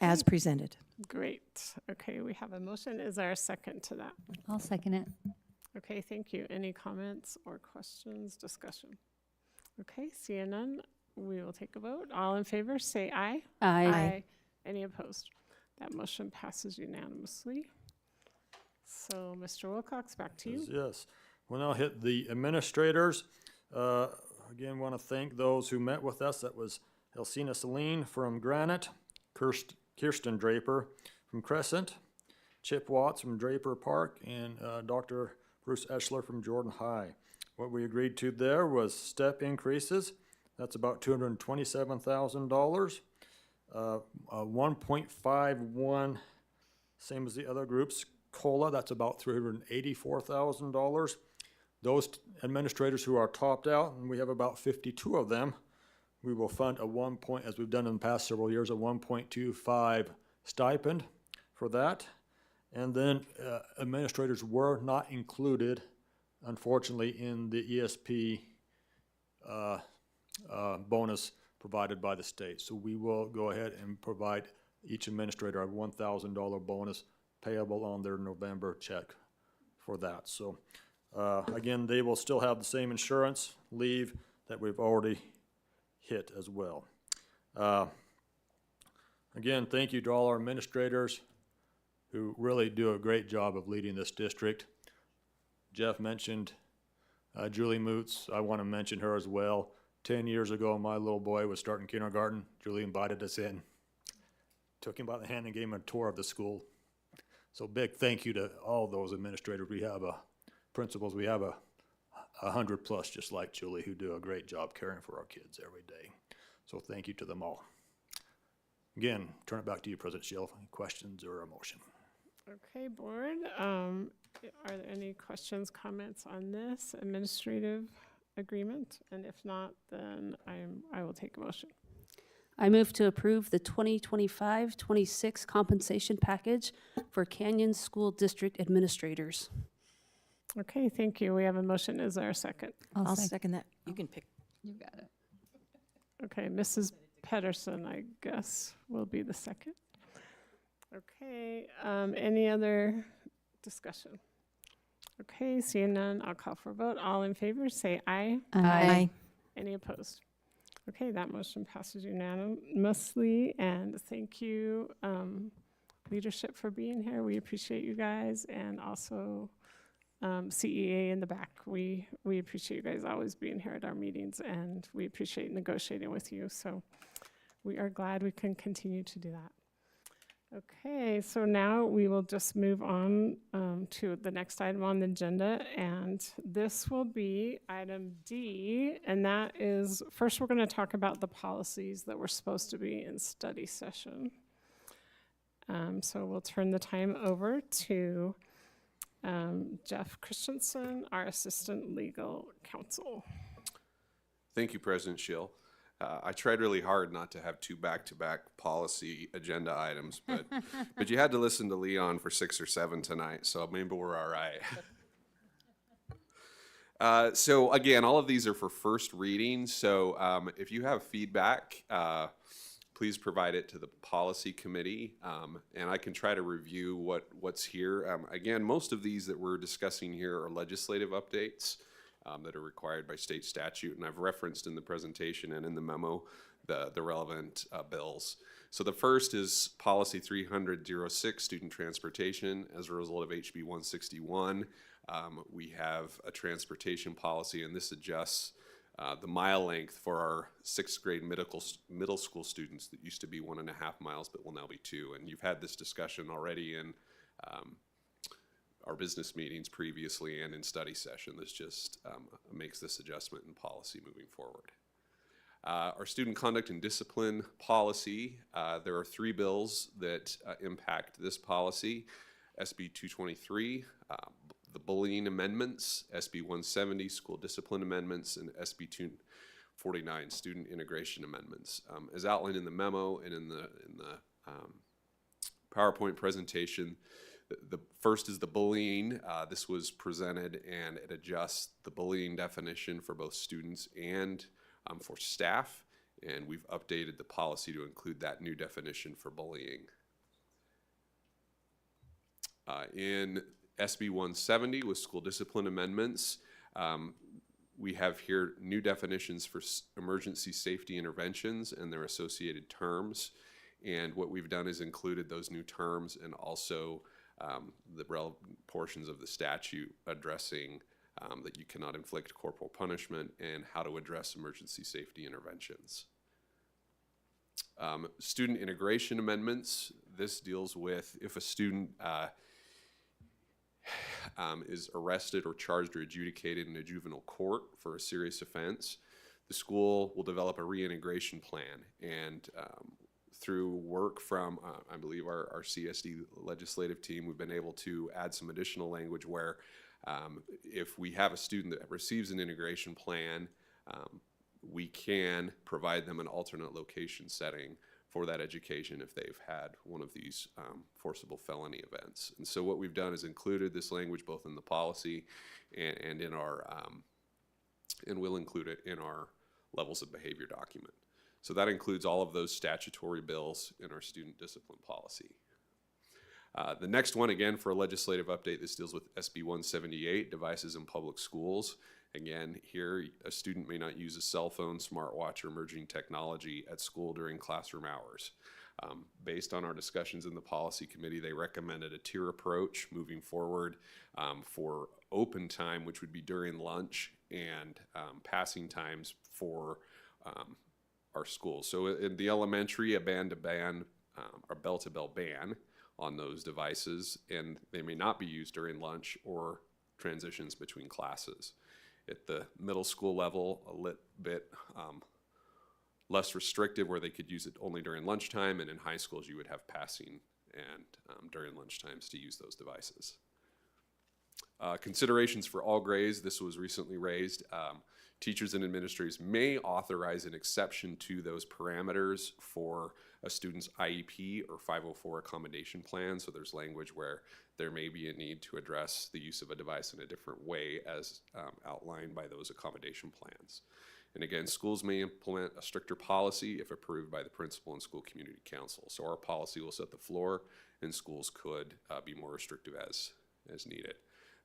as presented. Great. Okay, we have a motion. Is there a second to that? I'll second it. Okay, thank you. Any comments or questions, discussion? Okay, seeing none, we will take a vote. All in favor, say aye. Aye. Any opposed? That motion passes unanimously. So, Mr. Wilcox, back to you. Yes. We'll now hit the administrators. Again, want to thank those who met with us. That was Elsina Celine from Granite, Kirsten Draper from Crescent, Chip Watts from Draper Park, and Dr. Bruce Eschler from Jordan High. What we agreed to there was step increases. That's about $227,000. 1.51, same as the other groups. COLA, that's about $384,000. those administrators who are topped out, and we have about 52 of them, we will fund as we've done in the past several years, a 1.25 stipend for that. And then administrators were not included, unfortunately, in the ESP bonus provided by the state. So we will go ahead and provide each administrator a $1,000 bonus payable on their November check for that. So again, they will still have the same insurance leave that we've already hit as well. Again, thank you to all our administrators who really do a great job of leading this district. Jeff mentioned Julie Moots. I want to mention her as well. 10 years ago, my little boy was starting kindergarten. Julie invited us in, took him by the hand and gave him a tour of the school. So big thank you to all those administrators. We have principals. We have 100 plus just like Julie who do a great job caring for our kids every day. So thank you to them all. Again, turn it back to you, President Schill. Any questions or a motion? Okay, board, are there any questions, comments on this administrative agreement? And if not, then I will take a motion. I move to approve the 2025-26 compensation package for Canyon School District administrators. Okay, thank you. We have a motion. Is there a second? I'll second that. You can pick. You got it. Okay, Mrs. Pedersen, I guess, will be the second. Okay, any other discussion? Okay, seeing none, I'll call for a vote. All in favor, say aye. Aye. Any opposed? Okay, that motion passes unanimously, and thank you, leadership, for being here. We appreciate you guys, and also CEA in the back. We appreciate you guys always being here at our meetings, and we appreciate negotiating with you. So we are glad we can continue to do that. Okay, so now we will just move on to the next item on the agenda, and this will be item D, and that is, first we're going to talk about the policies that were supposed to be in study session. So we'll turn the time over to Jeff Christensen, our Assistant Legal Counsel. Thank you, President Schill. I tried really hard not to have two back-to-back policy agenda items, but you had to listen to Leon for 6 or 7 tonight, so maybe we're all right. So again, all of these are for first reading, so if you have feedback, please provide it to the policy committee, and I can try to review what's here. Again, most of these that we're discussing here are legislative updates that are required by state statute, and I've referenced in the presentation and in the memo the relevant bills. So the first is policy 300-06, student transportation. As a result of HB 161, we have a transportation policy, and this adjusts the mile length for our 6th grade middle school students that used to be 1.5 miles but will now be 2. And you've had this discussion already in our business meetings previously and in study session. This just makes this adjustment in policy moving forward. Our student conduct and discipline policy, there are 3 bills that impact this policy. SB 223, the bullying amendments, SB 170, school discipline amendments, and SB 249, student integration amendments. As outlined in the memo and in the PowerPoint presentation, the first is the bullying. This was presented, and it adjusts the bullying definition for both students and for staff, and we've updated the policy to include that new definition for bullying. In SB 170 with school discipline amendments, we have here new definitions for emergency safety interventions and their associated terms, and what we've done is included those new terms and also the relevant portions of the statute addressing that you cannot inflict corporal punishment and how to address emergency safety interventions. Student integration amendments, this deals with if a student is arrested or charged or adjudicated in a juvenile court for a serious offense, the school will develop a reintegration plan, and through work from, I believe, our CSD legislative team, we've been able to add some additional language where If we have a student that receives an integration plan, we can provide them an alternate location setting for that education if they've had one of these forcible felony events. And so what we've done is included this language both in the policy and in our, and we'll include it in our levels of behavior document. So that includes all of those statutory bills in our student discipline policy. The next one, again, for a legislative update, this deals with SB 178, devices in public schools. Again, here, a student may not use a cell phone, smartwatch, or emerging technology at school during classroom hours. Based on our discussions in the policy committee, they recommended a tier approach moving forward for open time, which would be during lunch, and passing times for our schools. So in the elementary, a band-to-band or bell-to-bell ban on those devices, and they may not be used during lunch or transitions between classes. At the middle school level, a little bit less restrictive, where they could use it only during lunchtime, and in high schools you would have passing and during lunchtimes to use those devices. Considerations for all grades, this was recently raised. Teachers and administrators may authorize an exception to those parameters for a student's IEP or 504 accommodation plan. So there's language where there may be a need to address the use of a device in a different way as outlined by those accommodation plans. And again, schools may implement a stricter policy if approved by the principal and school community council. So our policy will set the floor, and schools could be more restrictive as needed.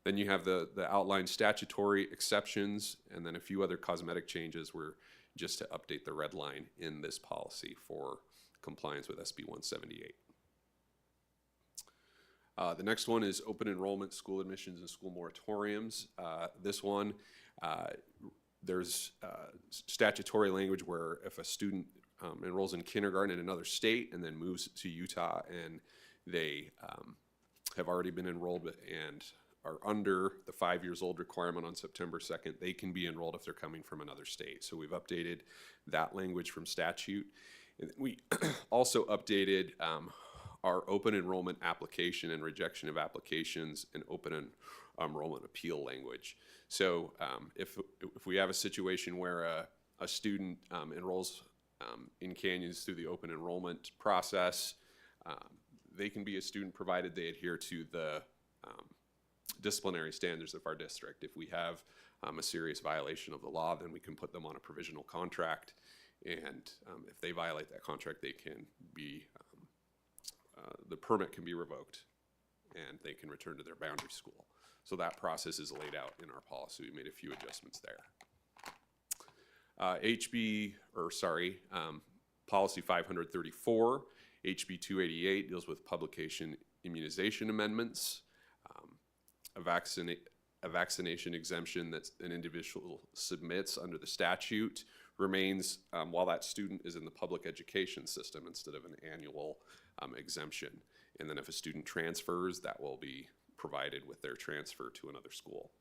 Then you have the outlined statutory exceptions, and then a few other cosmetic changes were just to update the red line in this policy for compliance with SB 178. The next one is open enrollment, school admissions, and school moratoriums. This one, there's statutory language where if a student enrolls in kindergarten in another state and then moves to Utah and they have already been enrolled and are under the 5 years old requirement on September 2nd, they can be enrolled if they're coming from another state. So we've updated that language from statute. And we also updated our open enrollment application and rejection of applications and open enrollment appeal language. So if we have a situation where a student enrolls in Canyons through the open enrollment process, they can be a student provided they adhere to the disciplinary standards of our district. If we have a serious violation of the law, then we can put them on a provisional contract, and if they violate that contract, they can be, the permit can be revoked, and they can return to their boundary school. So that process is laid out in our policy. We made a few adjustments there. Policy 534, HB 288 deals with publication immunization amendments. A vaccination exemption that an individual submits under the statute remains while that student is in the public education system instead of an annual exemption. And then if a student transfers, that will be provided with their transfer to another school.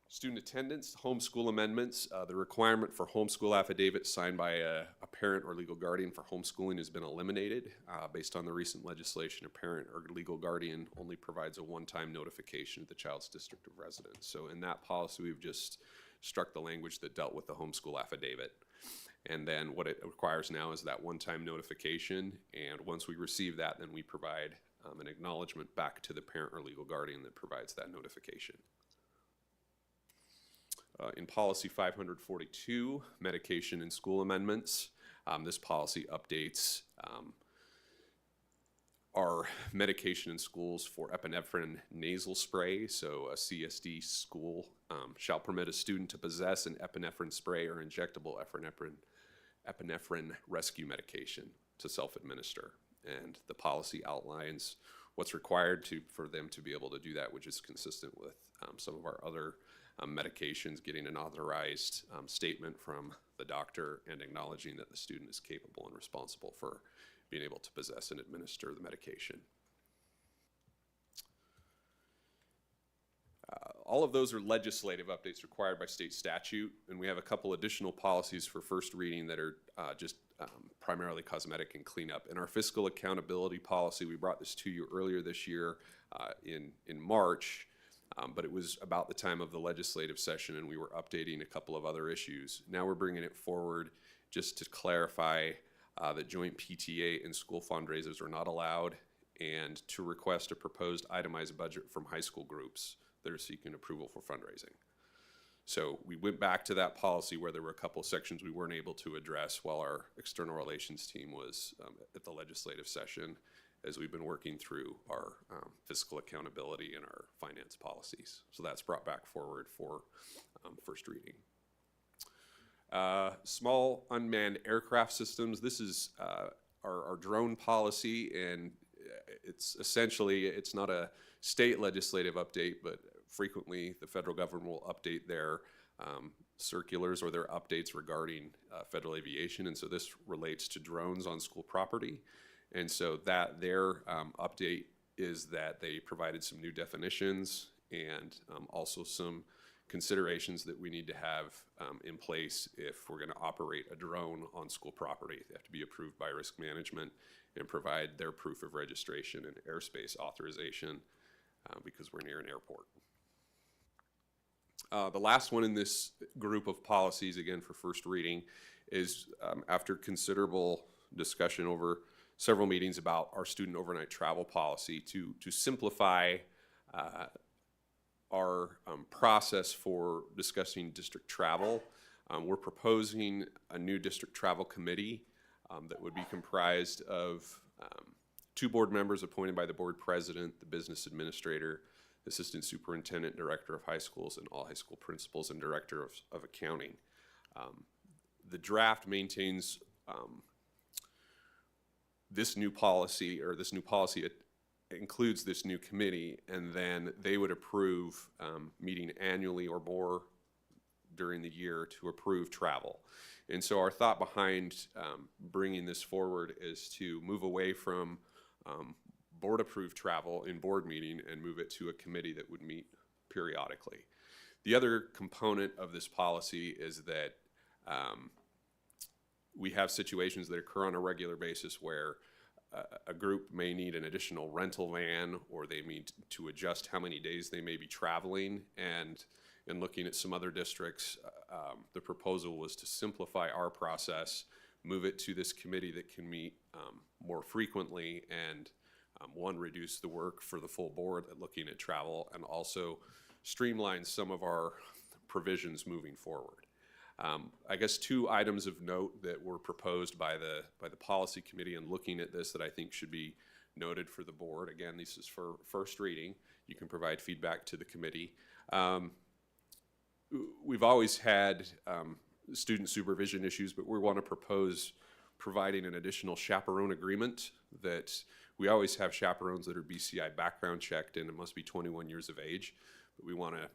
Student attendance, homeschool amendments. The requirement for homeschool affidavit signed by a parent or legal guardian for homeschooling has been eliminated. Based on the recent legislation, a parent or legal guardian only provides a one-time notification to the child's district of residence. So in that policy, we've just struck the language that dealt with the homeschool affidavit. And then what it requires now is that one-time notification. And once we receive that, then we provide an acknowledgement back to the parent or legal guardian that provides that notification. In policy 542, medication and school amendments, this policy updates our medication in schools for epinephrine nasal spray. So a CSD school shall permit a student to possess an epinephrine spray or injectable epinephrine rescue medication to self-administer. And the policy outlines what's required for them to be able to do that, which is consistent with some of our other medications, getting an authorized statement from the doctor and acknowledging that the student is capable and responsible for being able to possess and administer the medication. All of those are legislative updates required by state statute, and we have a couple additional policies for first reading that are just primarily cosmetic and cleanup. In our fiscal accountability policy, we brought this to you earlier this year in March, but it was about the time of the legislative session and we were updating a couple of other issues. Now we're bringing it forward just to clarify that joint PTA and school fundraisers are not allowed, and to request a proposed itemized budget from high school groups that are seeking approval for fundraising. So we went back to that policy where there were a couple of sections we weren't able to address while our external relations team was at the legislative session, as we've been working through our fiscal accountability and our finance policies. So that's brought back forward for first reading. Small unmanned aircraft systems. This is our drone policy, and it's essentially, it's not a state legislative update, but frequently the federal government will update their circulars or their updates regarding federal aviation. And so this relates to drones on school property. And so that their update is that they provided some new definitions and also some considerations that we need to have in place if we're going to operate a drone on school property. They have to be approved by risk management and provide their proof of registration and airspace authorization because we're near an airport. The last one in this group of policies, again for first reading, is after considerable discussion over several meetings about our student overnight travel policy to simplify our process for discussing district travel. We're proposing a new district travel committee that would be comprised of 2 board members appointed by the board president, the business administrator, assistant superintendent, director of high schools, and all high school principals, and director of accounting. The draft maintains this new policy, or this new policy includes this new committee, and then they would approve meeting annually or more during the year to approve travel. And so our thought behind bringing this forward is to move away from board-approved travel in board meeting and move it to a committee that would meet periodically. The other component of this policy is that we have situations that occur on a regular basis where a group may need an additional rental van, or they need to adjust how many days they may be traveling. And in looking at some other districts, the proposal was to simplify our process, move it to this committee that can meet more frequently, and one, reduce the work for the full board at looking at travel, and also streamline some of our provisions moving forward. I guess 2 items of note that were proposed by the policy committee in looking at this that I think should be noted for the board. Again, this is for first reading. You can provide feedback to the committee. We've always had student supervision issues, but we want to propose providing an additional chaperone agreement. That we always have chaperones that are BCI background checked and it must be 21 years of age. But we want to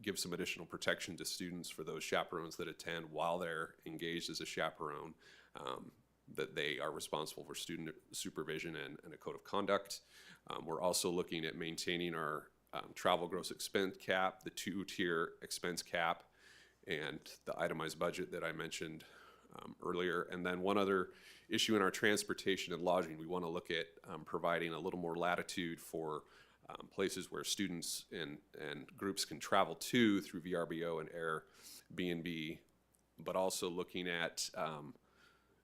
give some additional protection to students for those chaperones that attend while they're engaged as a chaperone, that they are responsible for student supervision and a code of conduct. We're also looking at maintaining our travel gross expense cap, the 2-tier expense cap, and the itemized budget that I mentioned earlier. And then one other issue in our transportation and lodging, we want to look at providing a little more latitude for places where students and groups can travel to through VRBO and Airbnb, but also looking at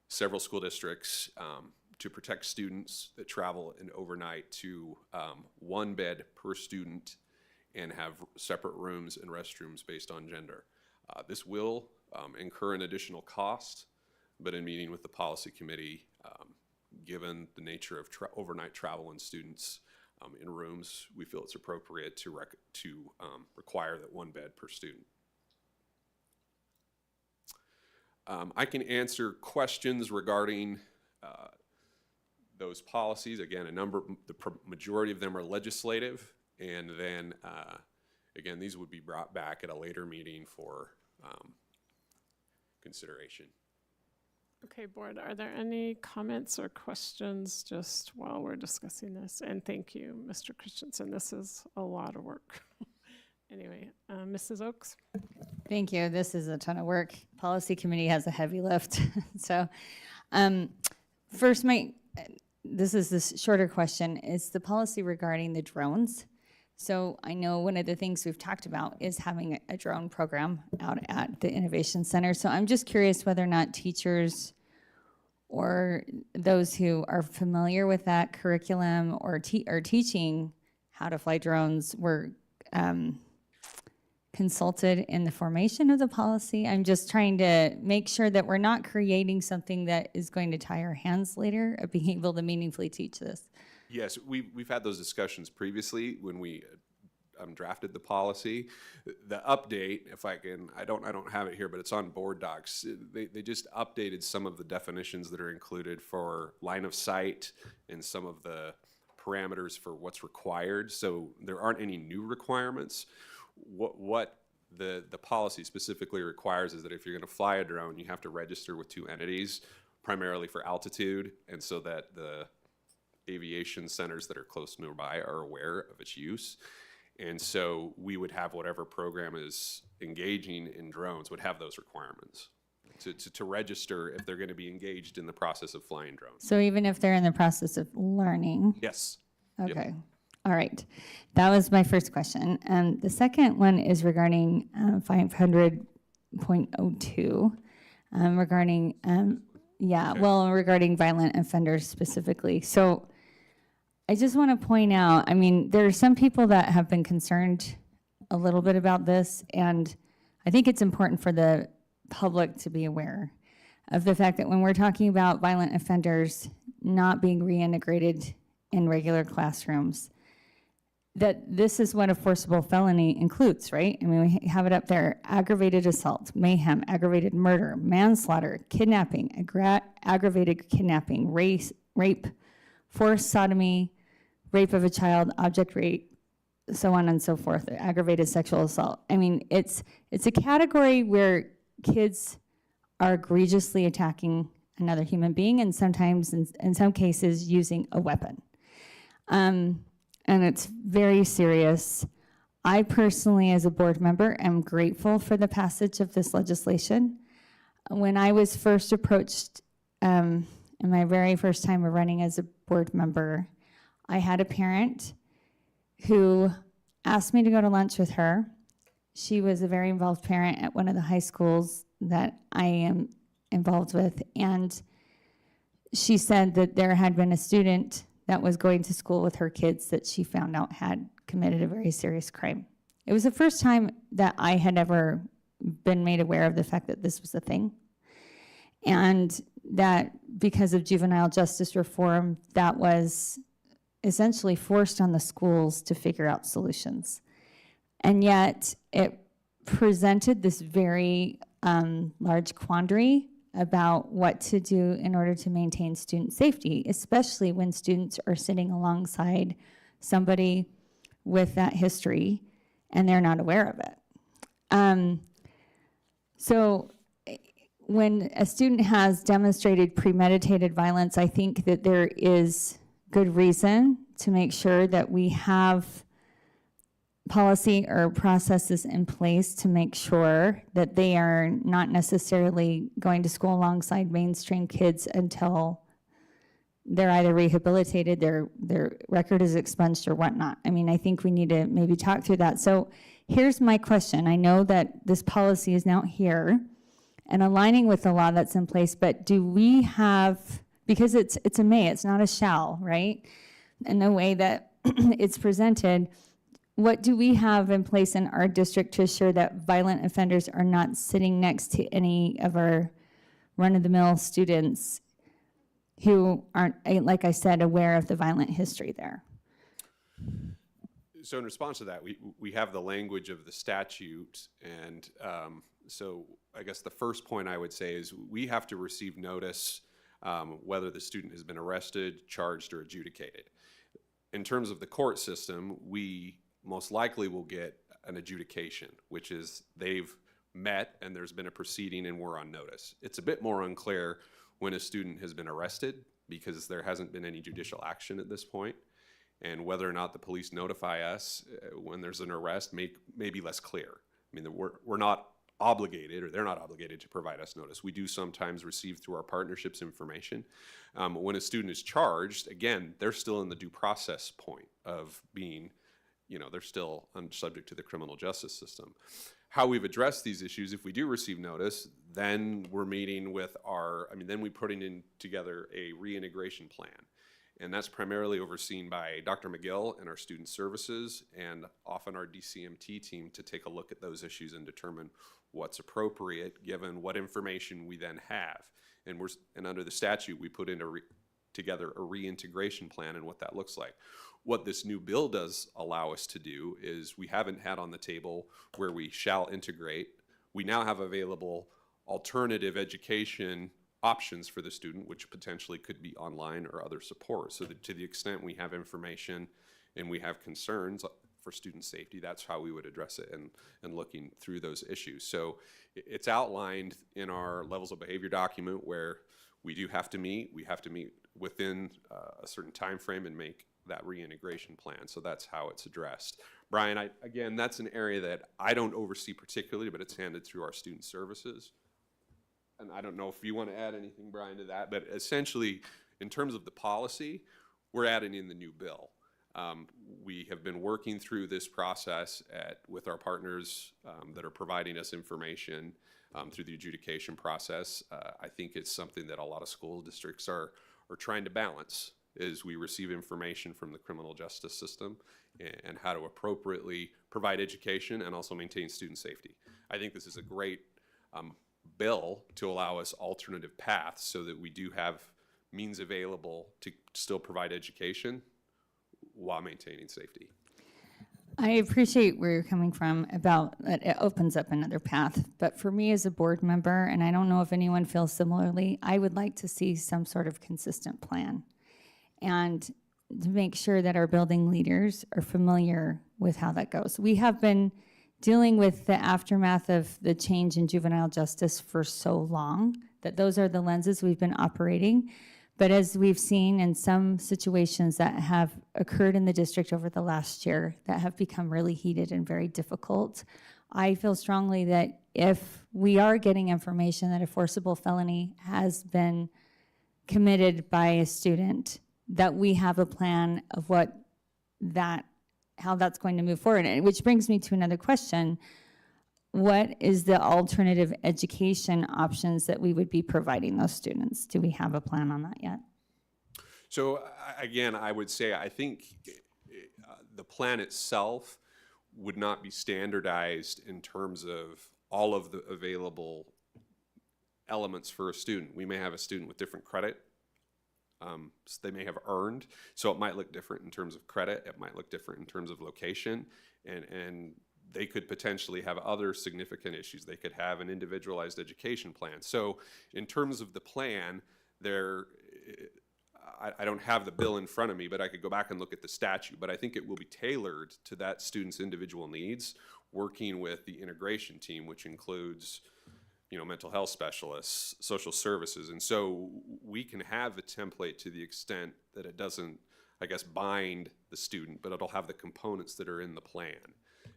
several school districts to protect students that travel in overnight to 1 bed per student and have separate rooms and restrooms based on gender. This will incur an additional cost, but in meeting with the policy committee, given the nature of overnight travel and students in rooms, we feel it's appropriate to require that 1 bed per student. I can answer questions regarding those policies. Again, the majority of them are legislative, and then again, these would be brought back at a later meeting for consideration. Okay, board, are there any comments or questions just while we're discussing this? And thank you, Mr. Christensen. This is a lot of work. Anyway, Mrs. Oaks? Thank you. This is a ton of work. Policy committee has a heavy lift. So, first, this is this shorter question. Is the policy regarding the drones? So I know one of the things we've talked about is having a drone program out at the Innovation Center. So I'm just curious whether or not teachers or those who are familiar with that curriculum or teaching how to fly drones were consulted in the formation of the policy. I'm just trying to make sure that we're not creating something that is going to tie our hands later of being able to meaningfully teach this. Yes, we've had those discussions previously when we drafted the policy. The update, if I can, I don't have it here, but it's on board docs. They just updated some of the definitions that are included for line of sight and some of the parameters for what's required. So there aren't any new requirements. What the policy specifically requires is that if you're going to fly a drone, you have to register with 2 entities, primarily for altitude, and so that the aviation centers that are close nearby are aware of its use. And so we would have whatever program is engaging in drones would have those requirements to register if they're going to be engaged in the process of flying drones. So even if they're in the process of learning? Yes. Okay. Yep. All right. That was my first question. The second one is regarding 500.02, regarding, regarding violent offenders specifically. So I just want to point out, I mean, there are some people that have been concerned a little bit about this, and I think it's important for the public to be aware of the fact that when we're talking about violent offenders not being reintegrated in regular classrooms, that this is what a forcible felony includes, right? I mean, we have it up there: aggravated assault, mayhem, aggravated murder, manslaughter, kidnapping, aggravated kidnapping, rape, forced sodomy, rape of a child, object rape, so on and so forth, aggravated sexual assault. I mean, it's a category where kids are egregiously attacking another human being, and sometimes, in some cases, using a weapon. And it's very serious. I personally, as a board member, am grateful for the passage of this legislation. When I was first approached, in my very first time of running as a board member, I had a parent who asked me to go to lunch with her. She was a very involved parent at one of the high schools that I am involved with, and she said that there had been a student that was going to school with her kids that she found out had committed a very serious crime. It was the first time that I had ever been made aware of the fact that this was a thing. And that because of juvenile justice reform, that was essentially forced on the schools to figure out solutions. And yet it presented this very large quandary about what to do in order to maintain student safety, especially when students are sitting alongside somebody with that history and they're not aware of it. So when a student has demonstrated premeditated violence, I think that there is good reason to make sure that we have policy or processes in place to make sure that they are not necessarily going to school alongside mainstream kids until they're either rehabilitated, their record is expunged or whatnot. I mean, I think we need to maybe talk through that. So here's my question. I know that this policy is now here and aligning with the law that's in place, but do we have, because it's a may, it's not a shall, right? In the way that it's presented, what do we have in place in our district to assure that violent offenders are not sitting next to any of our run-of-the-mill students who aren't, like I said, aware of the violent history there? So in response to that, we have the language of the statute, and so I guess the first point I would say is we have to receive notice whether the student has been arrested, charged, or adjudicated. In terms of the court system, we most likely will get an adjudication, which is they've met and there's been a proceeding and we're on notice. It's a bit more unclear when a student has been arrested because there hasn't been any judicial action at this point, and whether or not the police notify us when there's an arrest may be less clear. I mean, we're not obligated, or they're not obligated to provide us notice. We do sometimes receive through our partnerships information. When a student is charged, again, they're still in the due process point of being, they're still subject to the criminal justice system. How we've addressed these issues, if we do receive notice, then we're meeting with then we're putting together a reintegration plan. And that's primarily overseen by Dr. McGill and our student services, and often our DCMT team, to take a look at those issues and determine what's appropriate given what information we then have. And under the statute, we put together a reintegration plan and what that looks like. What this new bill does allow us to do is, we haven't had on the table where we shall integrate. We now have available alternative education options for the student, which potentially could be online or other support. So that to the extent we have information and we have concerns for student safety, that's how we would address it, and looking through those issues. So it's outlined in our levels of behavior document where we do have to meet. We have to meet within a certain time frame and make that reintegration plan. So that's how it's addressed. Brian, again, that's an area that I don't oversee particularly, but it's handed through our student services. And I don't know if you want to add anything, Brian, to that, but essentially, in terms of the policy, we're adding in the new bill. We have been working through this process with our partners that are providing us information through the adjudication process. I think it's something that a lot of school districts are trying to balance, is we receive information from the criminal justice system and how to appropriately provide education and also maintain student safety. I think this is a great bill to allow us alternative paths so that we do have means available to still provide education while maintaining safety. I appreciate where you're coming from about that it opens up another path. But for me as a board member, and I don't know if anyone feels similarly, I would like to see some sort of consistent plan, and to make sure that our building leaders are familiar with how that goes. We have been dealing with the aftermath of the change in juvenile justice for so long that those are the lenses we've been operating. But as we've seen in some situations that have occurred in the district over the last year that have become really heated and very difficult, I feel strongly that if we are getting information that a forcible felony has been committed by a student, that we have a plan of how that's going to move forward. And which brings me to another question. What is the alternative education options that we would be providing those students? Do we have a plan on that yet? So again, I would say I think the plan itself would not be standardized in terms of all of the available elements for a student. We may have a student with different credit. So they may have earned, so it might look different in terms of credit. It might look different in terms of location, and they could potentially have other significant issues. They could have an individualized education plan. So in terms of the plan, I don't have the bill in front of me, but I could go back and look at the statute. But I think it will be tailored to that student's individual needs, working with the integration team, which includes mental health specialists, social services. And so we can have a template to the extent that it doesn't, I guess, bind the student, but it'll have the components that are in the plan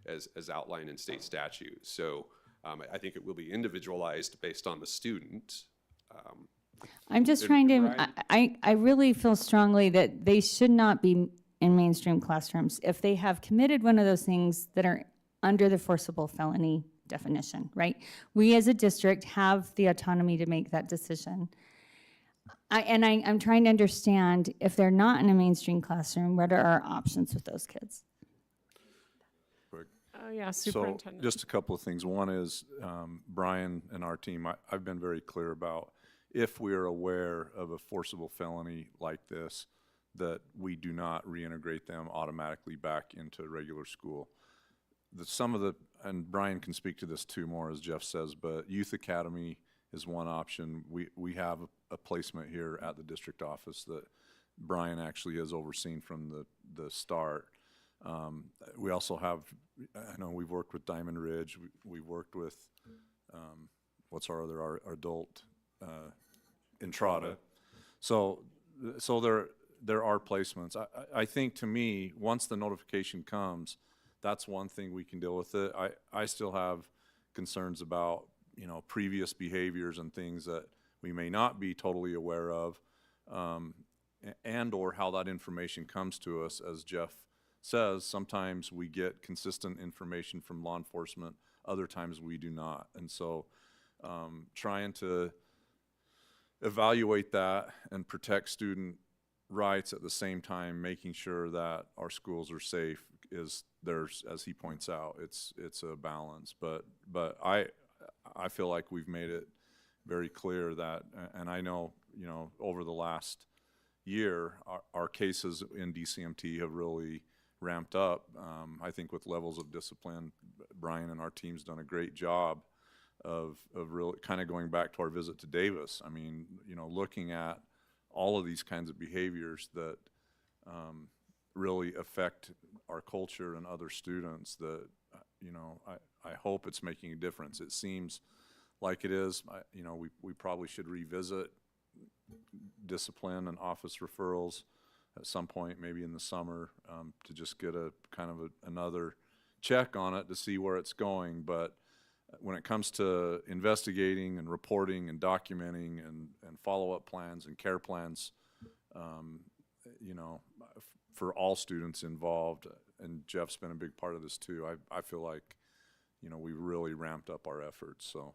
as outlined in state statute. So I think it will be individualized based on the student. I'm just trying to, I really feel strongly that they should not be in mainstream classrooms if they have committed one of those things that are under the forcible felony definition, right? We as a district have the autonomy to make that decision. I'm trying to understand, if they're not in a mainstream classroom, what are our options with those kids? Oh, yeah, superintendent. So just a couple of things. One is Brian and our team, I've been very clear about, if we are aware of a forcible felony like this, that we do not reintegrate them automatically back into regular school. And Brian can speak to this too more, as Jeff says, but Youth Academy is one option. We have a placement here at the district office that Brian actually has overseen from the start. We also have, I know we've worked with Diamond Ridge, we've worked with, what's our adult, Entrada. So there are placements. I think, to me, once the notification comes, that's one thing we can deal with it. I still have concerns about, you know, previous behaviors and things that we may not be totally aware of, and or how that information comes to us. As Jeff says, sometimes we get consistent information from law enforcement, other times we do not. And so trying to evaluate that and protect student rights at the same time, making sure that our schools are safe there's, as he points out, it's a balance. But I feel like we've made it very clear that, and I know, you know, over the last year, our cases in DCMT have really ramped up. I think with levels of discipline, Brian and our team's done a great job of really kind of going back to our visit to Davis. I mean, you know, looking at all of these kinds of behaviors that really affect our culture and other students that, you know, I hope it's making a difference. It seems like it is. You know, we probably should revisit discipline and office referrals at some point, maybe in the summer, to just get a kind of another check on it to see where it's going. But when it comes to investigating and reporting and documenting and follow-up plans and care plans, you know, for all students involved, and Jeff's been a big part of this too, I feel like, you know, we've really ramped up our efforts, so.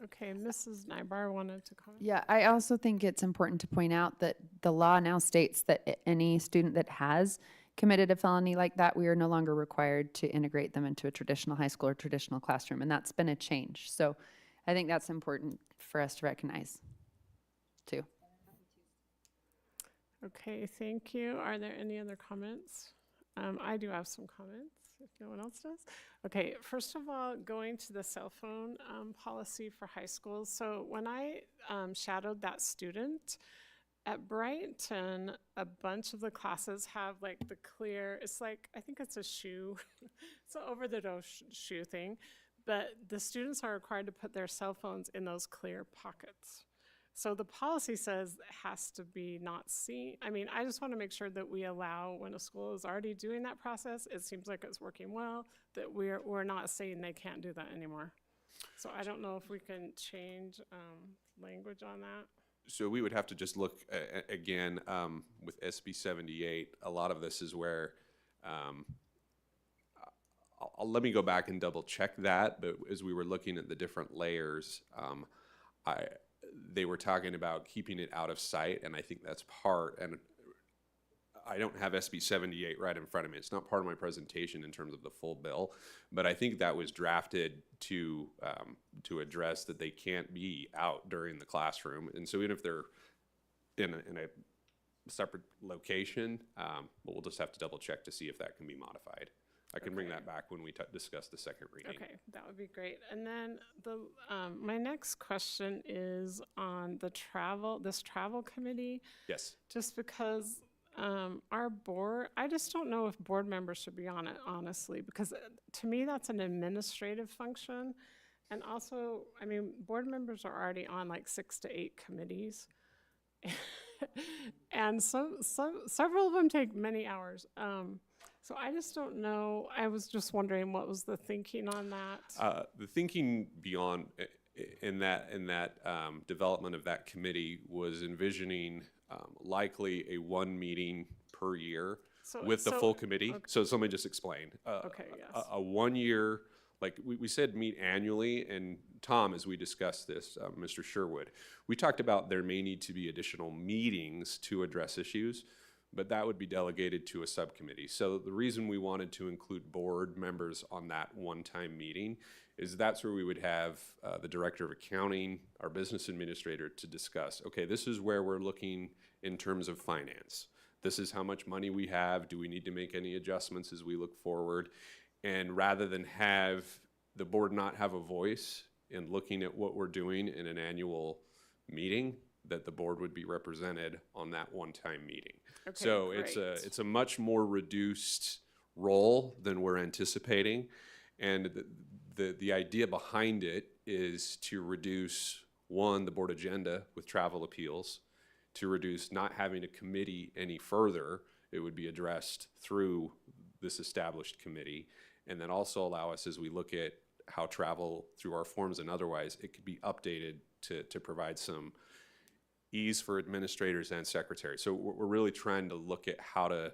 Okay, Mrs. Nybar wanted to comment. Yeah, I also think it's important to point out that the law now states that any student that has committed a felony like that, we are no longer required to integrate them into a traditional high school or traditional classroom, and that's been a change. So I think that's important for us to recognize too. Okay, thank you. Are there any other comments? I do have some comments, if no one else does. Okay, first of all, going to the cell phone policy for high schools. So when I shadowed that student at Brighton, a bunch of the classes have like the clear, it's like, I think it's a shoe, it's an over-the-door shoe thing, but the students are required to put their cell phones in those clear pockets. So the policy says it has to be not seen. I mean, I just want to make sure that we allow, when a school is already doing that process, it seems like it's working well, that we're not saying they can't do that anymore. So I don't know if we can change language on that. So we would have to just look again with SB 78. A lot of this is where let me go back and double check that. But as we were looking at the different layers, they were talking about keeping it out of sight, and I think that's part. And I don't have SB 78 right in front of me. It's not part of my presentation in terms of the full bill, but I think that was drafted to address that they can't be out during the classroom. And so even if they're in a separate location, but we'll just have to double check to see if that can be modified. I can bring that back when we discuss the second reading. Okay, that would be great. And then my next question is on the this travel committee. Yes. Just because our board, I just don't know if board members should be on it, honestly, because to me, that's an administrative function. And also, I mean, board members are already on like 6 to 8 committees. And several of them take many hours. So I just don't know. I was just wondering what was the thinking on that? The thinking beyond in that development of that committee was envisioning likely a 1 meeting per year with the full committee. Okay. So let me just explain. Okay, yes. A 1 year, like we said, meet annually, and Tom, as we discussed this, Mr. Sherwood, we talked about there may need to be additional meetings to address issues, but that would be delegated to a subcommittee. So the reason we wanted to include board members on that one-time meeting is that's where we would have the director of accounting, our business administrator, to discuss, okay, this is where we're looking in terms of finance. This is how much money we have. Do we need to make any adjustments as we look forward? And rather than have the board not have a voice in looking at what we're doing in an annual meeting, that the board would be represented on that one-time meeting. Okay, so great. It's a much more reduced role than we're anticipating, and the idea behind it is to reduce, one, the board agenda with travel appeals, to reduce not having a committee any further. It would be addressed through this established committee, And then also allow us, as we look at how travel through our forms and otherwise, it could be updated to provide some ease for administrators and secretaries. So we're really trying to look at how to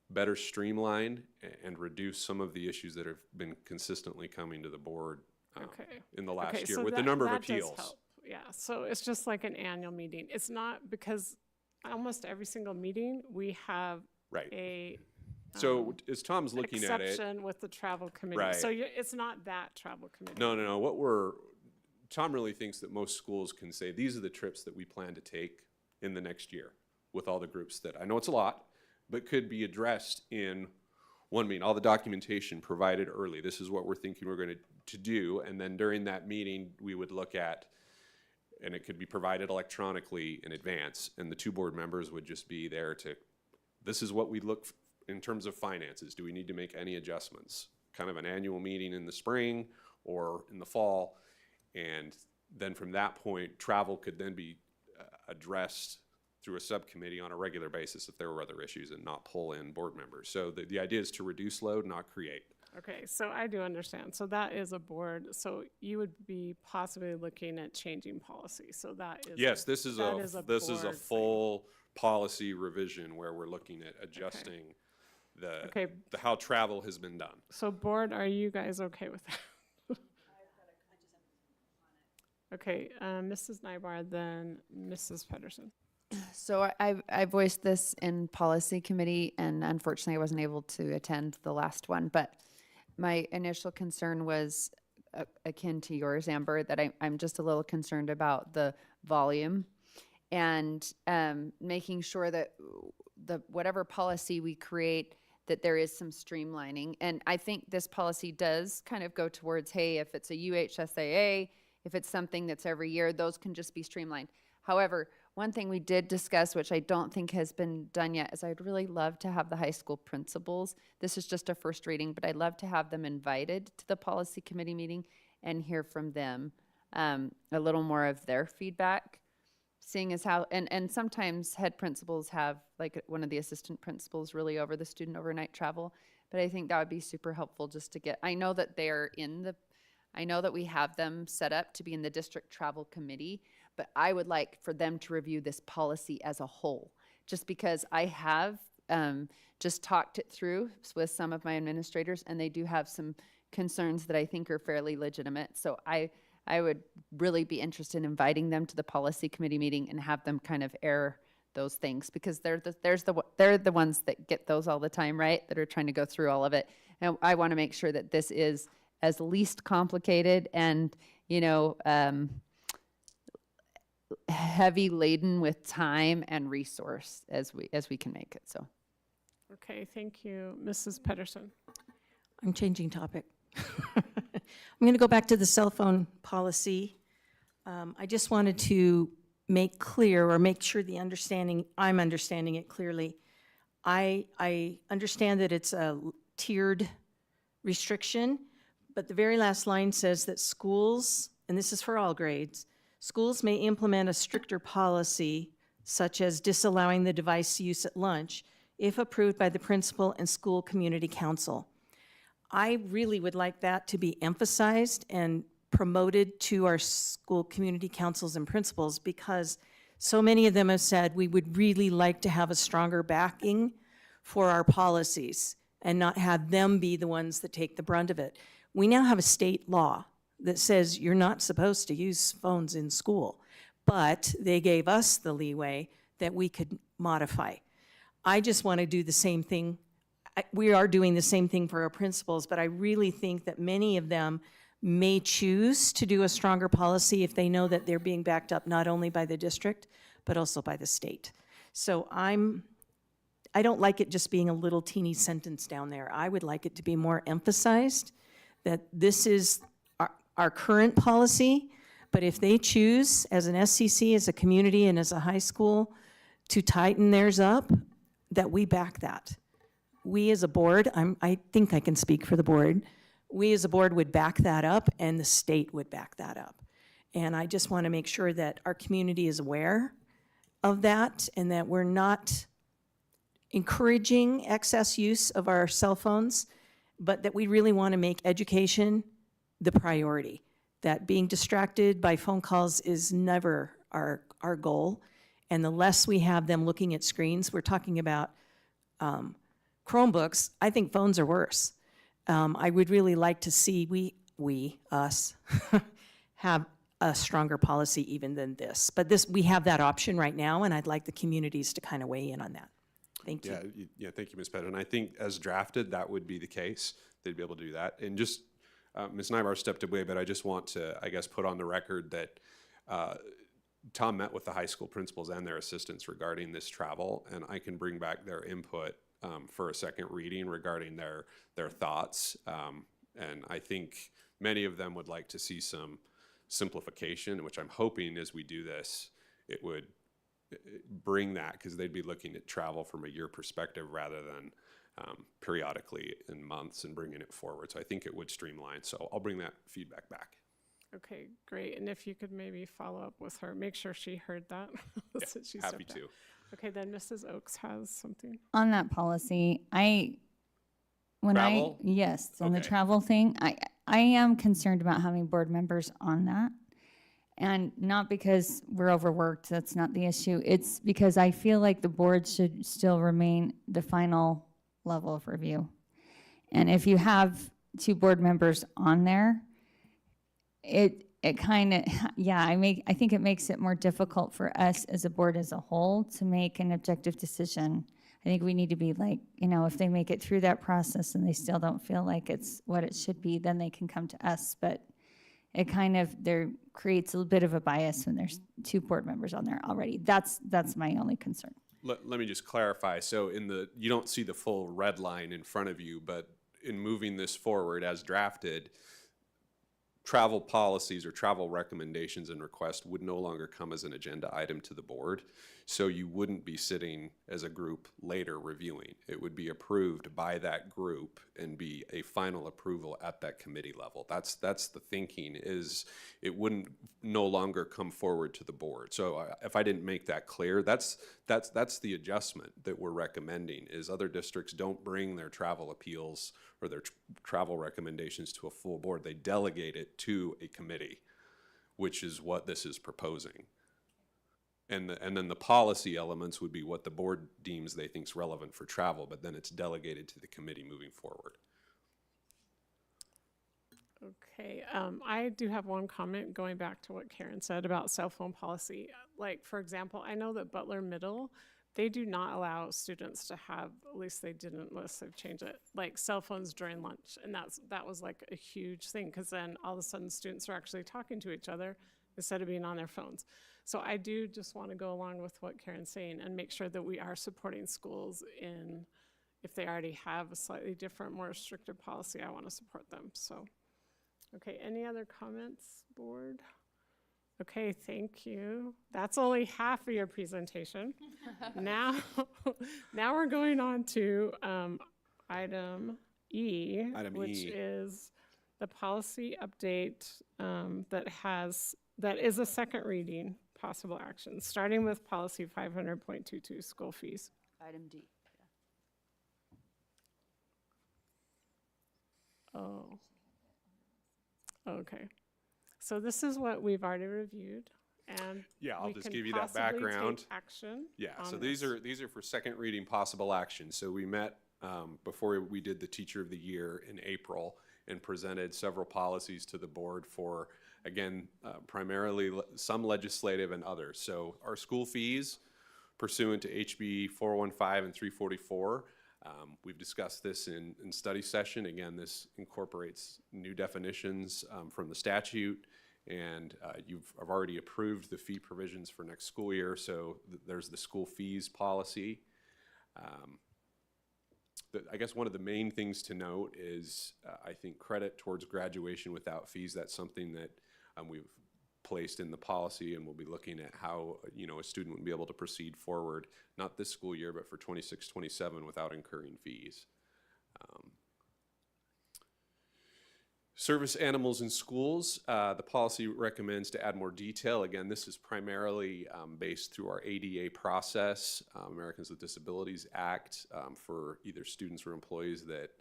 better streamline and reduce some of the issues that have been consistently coming to the board in the last year so with the number of that does appeals. help. Yeah, so it's just like an annual meeting. It's not, because almost every single meeting, we have Right. a So as Tom's looking at it, exception with the travel committee. Right. So it's not that travel committee. no. Tom really thinks that most schools can say, these are the trips that we plan to take in the next year with all the groups that, I know it's a lot, but could be addressed in one meeting, all the documentation provided early. This is what we're thinking we're going to do. And then during that meeting, we would look at, and it could be provided electronically in advance, and the 2 board members would just be there to, this is what we look in terms of finances. Do we need to make any adjustments? Kind of an annual meeting in the spring or in the fall. And then from that point, travel could then be addressed through a subcommittee on a regular basis if there were other issues, and not pull in board members. So the idea is to reduce load, not create. Okay, so I do understand. So that is a board. So you would be possibly looking at changing policy. So that is. Yes, this is a board thing. full policy revision where we're looking at adjusting the how travel has been done. So board, are you guys okay with that? Okay, Mrs. Nybar, then Mrs. Pedersen. So I voiced this in policy committee, and unfortunately I wasn't able to attend the last one, but my initial concern was akin to yours, Amber, that I'm just a little concerned about the volume and making sure that whatever policy we create, that there is some streamlining. And I think this policy does kind of go towards, hey, if it's a UHSAA, if it's something that's every year, those can just be streamlined. However, one thing we did discuss, which I don't think has been done yet, is I'd really love to have the high school principals. This is just a first reading, but I'd love to have them invited to the policy committee meeting and hear from them a little more of their feedback, seeing as how, and sometimes head principals have, like one of the assistant principals really over the student overnight travel, but I think that would be super helpful just to get, I know that I know that we have them set up to be in the district travel committee, but I would like for them to review this policy as a whole, just because I have just talked it through with some of my administrators, and they do have some concerns that I think are fairly legitimate. So I would really be interested in inviting them to the policy committee meeting and have them kind of air those things, because they're the ones that get those all the time, right? That are trying to go through all of it. And I want to make sure that this is as least complicated and, heavy laden with time and resource as we can make it. So. Okay, thank you. Mrs. Pedersen. I'm changing topic. I'm going to go back to the cell phone policy. I just wanted to make clear, or make sure I'm understanding it clearly. I understand that it's a tiered restriction, but the very last line says that schools, and this is for all grades, schools may implement a stricter policy such as disallowing the device use at lunch if approved by the principal and school community council. I really would like that to be emphasized and promoted to our school community councils and principals, because so many of them have said we would really like to have a stronger backing for our policies and not have them be the ones that take the brunt of it. We now have a state law that says you're not supposed to use phones in school, but they gave us the leeway that we could modify. I just want to do the same thing. We are doing the same thing for our principals, but I really think that many of them may choose to do a stronger policy if they know that they're being backed up not only by the district, but also by the state. So I don't like it just being a little teeny sentence down there. I would like it to be more emphasized that this is our current policy, but if they choose as an SCC, as a community, and as a high school to tighten theirs up, that we back that. We as a board, I think I can speak for the board, we as a board would back that up, and the state would back that up. And I just want to make sure that our community is aware of that, and that we're not encouraging excess use of our cell phones. but that we really want to make education the priority. That being distracted by phone calls is never our goal. And the less we have them looking at screens, we're talking about Chromebooks, I think phones are worse. I would really like to see us, have a stronger policy even than this. But we have that option right now, and I'd like the communities to kind of weigh in on that. Thank you. Yeah, thank you, Ms. Patron. I think as drafted, that would be the case. They'd be able to do that. And just, Ms. Nybar stepped away, but I just want to, I guess, put on the record that Tom met with the high school principals and their assistants regarding this travel, and I can bring back their input for a second reading regarding their thoughts. And I think many of them would like to see some simplification, which I'm hoping as we do this, it would bring that, because they'd be looking at travel from a year perspective rather than periodically in months and bringing it forward. So I think it would streamline. So I'll bring that feedback back. Okay, great. And if you could maybe follow up with her, make sure she heard that. Yeah, Since she happy stepped to. out. Okay, then Mrs. Oakes has something. On that policy, Travel? yes, on the Okay. travel thing, I am concerned about having board members on that. And not because we're overworked, that's not the issue. It's because I feel like the board should still remain the final level of review. And if you have 2 board members on there, it kind of, yeah, I think it makes it more difficult for us as a board as a whole to make an objective decision. I think we need to be like, if they make it through that process and they still don't feel like it's what it should be, then they can come to us. But it kind of creates a bit of a bias when there's 2 board members on there already. That's my only concern. Let me just clarify. So you don't see the full red line in front of you, but in moving this forward as drafted, travel policies or travel recommendations and requests would no longer come as an agenda item to the board. So you wouldn't be sitting as a group later reviewing. It would be approved by that group and be a final approval at that committee level. That's the thinking, is it wouldn't no longer come forward to the board. So if I didn't make that clear, that's the adjustment that we're recommending, is other districts don't bring their travel appeals or their travel recommendations to a full board. They delegate it to a committee, which is what this is proposing. And then the policy elements would be what the board deems they think is relevant for travel, but then it's delegated to the committee moving forward. Okay, I do have one comment going back to what Karen said about cell phone policy. Like, for example, I know that Butler Middle, they do not allow students to have, at least they didn't unless they've changed it, like cell phones during lunch. And that was like a huge thing, because then all of a sudden students are actually talking to each other instead of being on their phones. So I do just want to go along with what Karen's saying and make sure that we are supporting schools in, if they already have a slightly different, more restrictive policy, I want to support them. So, okay, any other comments, board? Okay, thank you. That's only half of your presentation. Now we're going on to item E, which is the policy update that is a second reading, possible action, starting with policy 500.22, school fees. Item D. Oh. Okay. So this is what we've already reviewed, and Yeah, I'll we just can give you that possibly background. take action. Yeah, so on these this. are for second reading possible action. So we met before we did the Teacher of the Year in April and presented several policies to the board for, again, primarily some legislative and others. So our school fees pursuant to HB 415 and 344. We've discussed this in study session. Again, this incorporates new definitions from the statute, and I've already approved the fee provisions for next school year. So there's the school fees policy. I guess one of the main things to note is I think credit towards graduation without fees. That's something that we've placed in the policy, and we'll be looking at how a student would be able to proceed forward, not this school year, but for 26-27 without incurring fees. Service animals in schools, the policy recommends to add more detail. Again, this is primarily based through our ADA process, Americans with Disabilities Act, for either students or employees that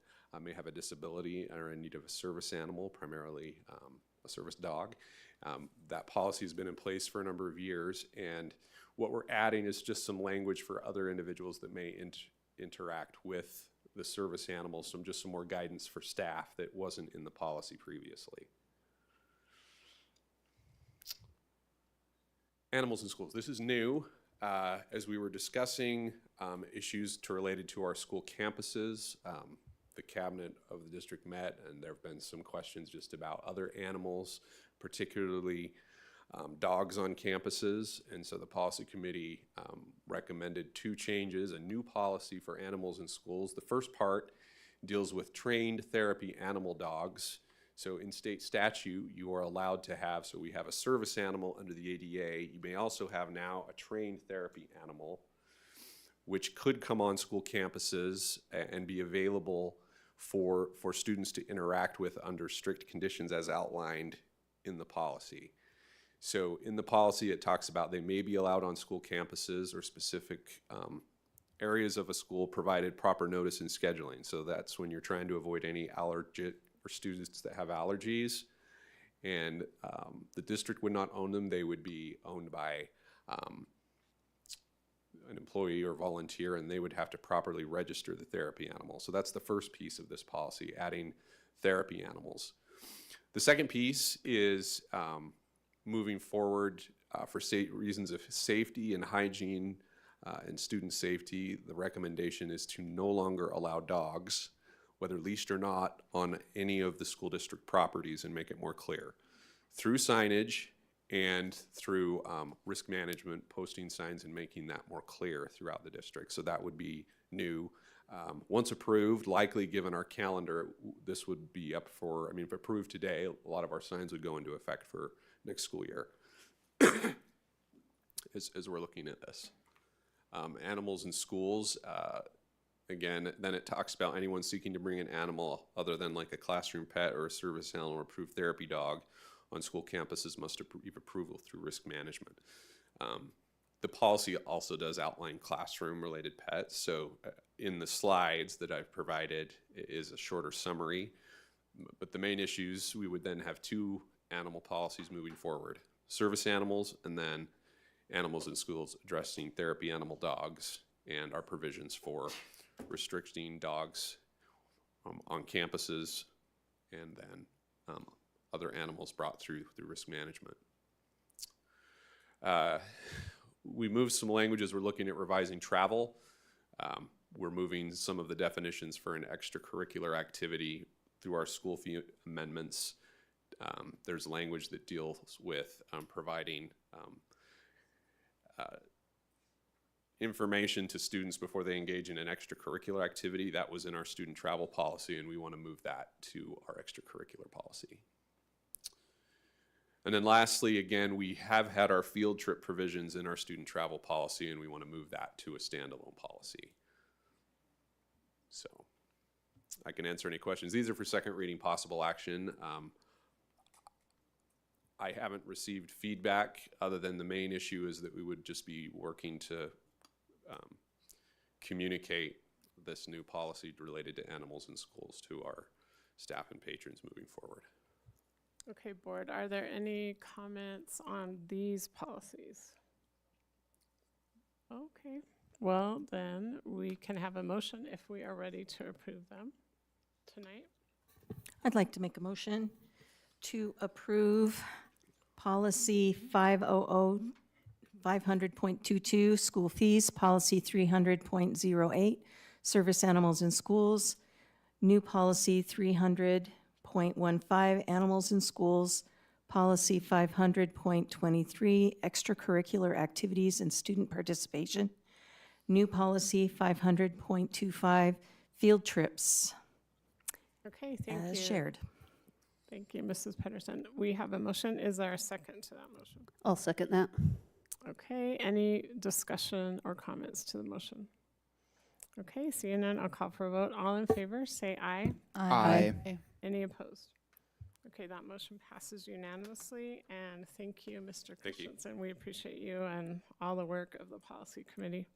may have a disability and are in need of a service animal, primarily a service dog. That policy has been in place for a number of years, and what we're adding is just some language for other individuals that may interact with the service animals, just some more guidance for staff that wasn't in the policy previously. Animals in schools. This is new. As we were discussing issues related to our school campuses, the cabinet of the district met, and there have been some questions just about other animals, particularly dogs on campuses. And so the policy committee recommended 2 changes, a new policy for animals in schools. The first part deals with trained therapy animal dogs. So in state statute, you are allowed to have, so we have a service animal under the ADA. You may also have now a trained therapy animal, which could come on school campuses and be available for students to interact with under strict conditions as outlined in the policy. So in the policy, it talks about they may be allowed on school campuses or specific areas of a school provided proper notice and scheduling. So that's when you're trying to avoid any allergic or students that have allergies, and the district would not own them. They would be owned by an employee or volunteer, and they would have to properly register the therapy animal. So that's the first piece of this policy, adding therapy animals. The second piece is moving forward for reasons of safety and hygiene and student safety. The recommendation is to no longer allow dogs, whether leashed or not, on any of the school district properties, and make it more clear through signage and through risk management, posting signs and making that more clear throughout the district. So that would be new. Once approved, likely given our calendar, this would be up for, I mean, if approved today, a lot of our signs would go into effect for next school year as we're looking at this. Animals in schools, again, then it talks about anyone seeking to bring an animal other than like a classroom pet or a service animal or approved therapy dog on school campuses must receive approval through risk management. The policy also does outline classroom-related pets. So in the slides that I've provided is a shorter summary, but the main issues, we would then have 2 animal policies moving forward: service animals, and then animals in schools addressing therapy animal dogs, and our provisions for restricting dogs on campuses, and then other animals brought through risk management. We moved some languages. We're looking at revising travel. We're moving some of the definitions for an extracurricular activity through our school fee amendments. There's language that deals with providing information to students before they engage in an extracurricular activity. That was in our student travel policy, and we want to move that to our extracurricular policy. And then lastly, again, we have had our field trip provisions in our student travel policy, and we want to move that to a standalone policy. So I can answer any questions. These are for second reading possible action. I haven't received feedback other than the main issue is that we would just be working to communicate this new policy related to animals in schools to our staff and patrons moving forward. Okay, board, are there any comments on these policies? Okay, well, then we can have a motion if we are ready to approve them tonight. I'd like to make a motion to approve policy 500.22, school fees, policy 300.08, service animals in schools, new policy 300.15, animals in schools, policy 500.23, extracurricular activities and student participation, new policy 500.25, field trips. Okay, thank you. As shared. Thank you, Mrs. Pedersen. We have a motion. Is there a second to that motion? I'll second that. Okay, any discussion or comments to the motion? Okay, seeing none, I'll call for a vote. All in favor, say aye. Aye. Any opposed? Okay, that motion passes unanimously, and thank you, Mr. Thank you. Christensen. We appreciate you and all the work of the policy committee.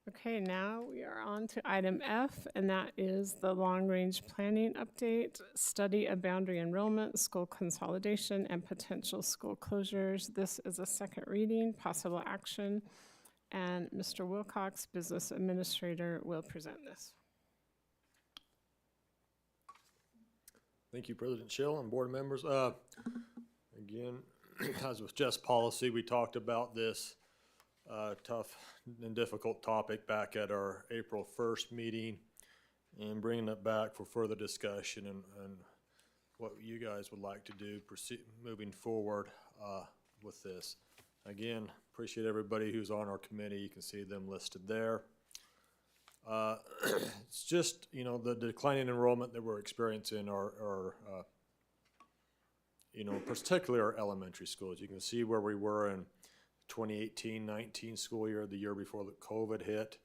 Okay, now we are on to item F, and that is the long-range planning update, study of boundary enrollment, school consolidation, and potential school closures. This is a second reading, possible action, and Mr. Wilcox, Business Administrator, will present this. Thank you, President Schill and board members. Again, as with just policy, we talked about this tough and difficult topic back at our April 1st meeting and bringing it back for further discussion and what you guys would like to do moving forward with this. Again, appreciate everybody who's on our committee. You can see them listed there. It's just, you know, the declining enrollment that we're experiencing are you know, particularly our elementary schools. You can see where we were in 2018-19 school year, the year before the COVID hit,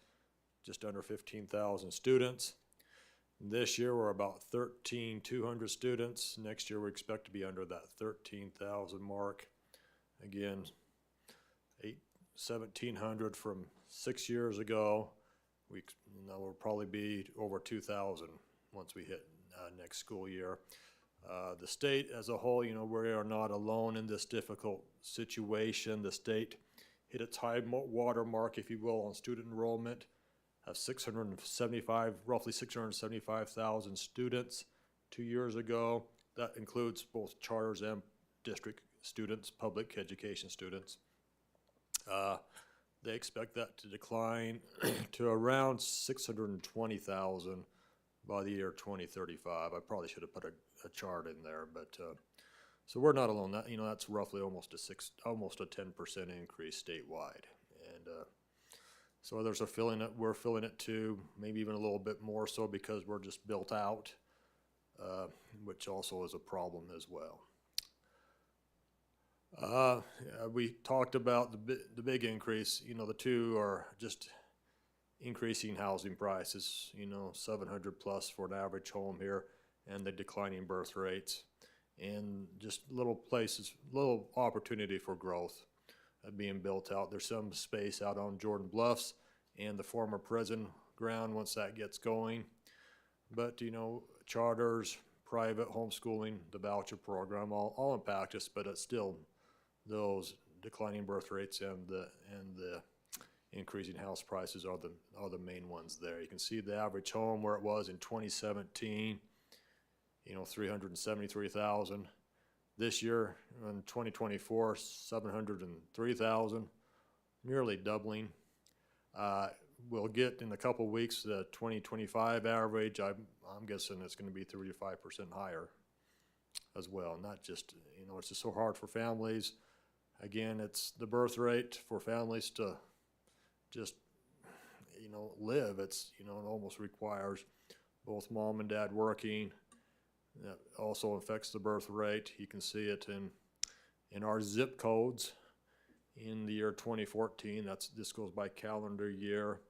just under 15,000 students. This year we're about 13,200 students. Next year we expect to be under that 13,000 mark. Again, 1,700 from 6 years ago. We'll probably be over 2,000 once we hit next school year. The state as a whole, you know, we are not alone in this difficult situation. The state hit its high water mark, if you will, on student enrollment of roughly 675,000 students 2 years ago. That includes both charters and district students, public education students. They expect that to decline to around 620,000 by the year 2035. I probably should have put a chart in there, but so we're not alone. That, you know, that's roughly almost a 10% increase statewide, and so others are feeling it. We're feeling it too, maybe even a little bit more so because we're just built out, which also is a problem as well. We talked about the big increase. You know, the two are just increasing housing prices, you know, 700 plus for an average home here, and the declining birth rates, and just little opportunity for growth being built out. There's some space out on Jordan Bluffs and the former prison ground once that gets going. But, you know, charters, private homeschooling, the voucher program all impact us, but it's still those declining birth rates and the increasing house prices are the main ones there. You can see the average home where it was in 2017, you know, 373,000. This year in 2024, 703,000, nearly doubling. We'll get in a couple weeks the 2025 average. I'm guessing it's going to be 35% higher as well. Not just, you know, it's just so hard for families. Again, it's the birth rate for families to just, you know, live. It's, you know, it almost requires both mom and dad working. That also affects the birth rate. You can see it in our zip codes in the year 2014. This goes by calendar year,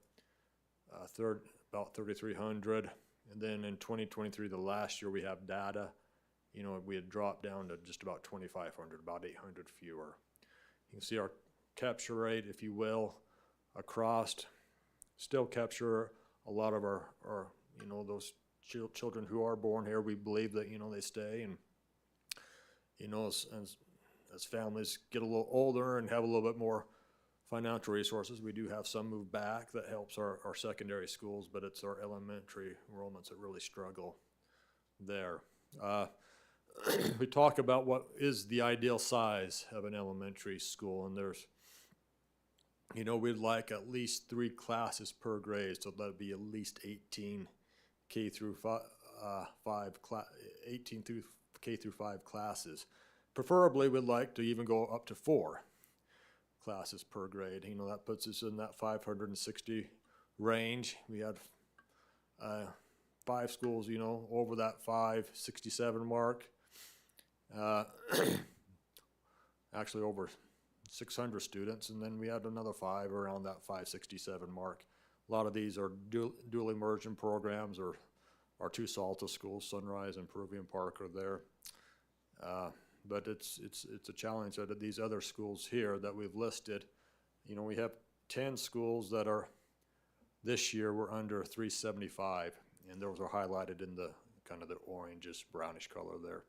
about 3,300. And then in 2023, the last year we have data, you know, we had dropped down to just about 2,500, about 800 fewer. You can see our capture rate, if you will, across. Still capture a lot of our you know, those children who are born here. We believe that, you know, they stay, and, you know, as families get a little older and have a little bit more financial resources, we do have some move back. That helps our secondary schools, but it's our elementary enrollments that really struggle there. We talk about what is the ideal size of an elementary school, and there's, you know, we'd like at least 3 classes per grade, so that'd be at least 18 K through 5 classes. Preferably, we'd like to even go up to 4 classes per grade. You know, that puts us in that 560 range. We had 5 schools, you know, over that 567 mark. Actually over 600 students, and then we had another 5 around that 567 mark. A lot of these are dual immersion programs, or our 2 SALTA schools, Sunrise and Peruvian Park, are there. But it's a challenge that these other schools here that we've listed, you know, we have 10 schools that are This year, we're under 375, and those are highlighted in the kind of the orangish brownish color there.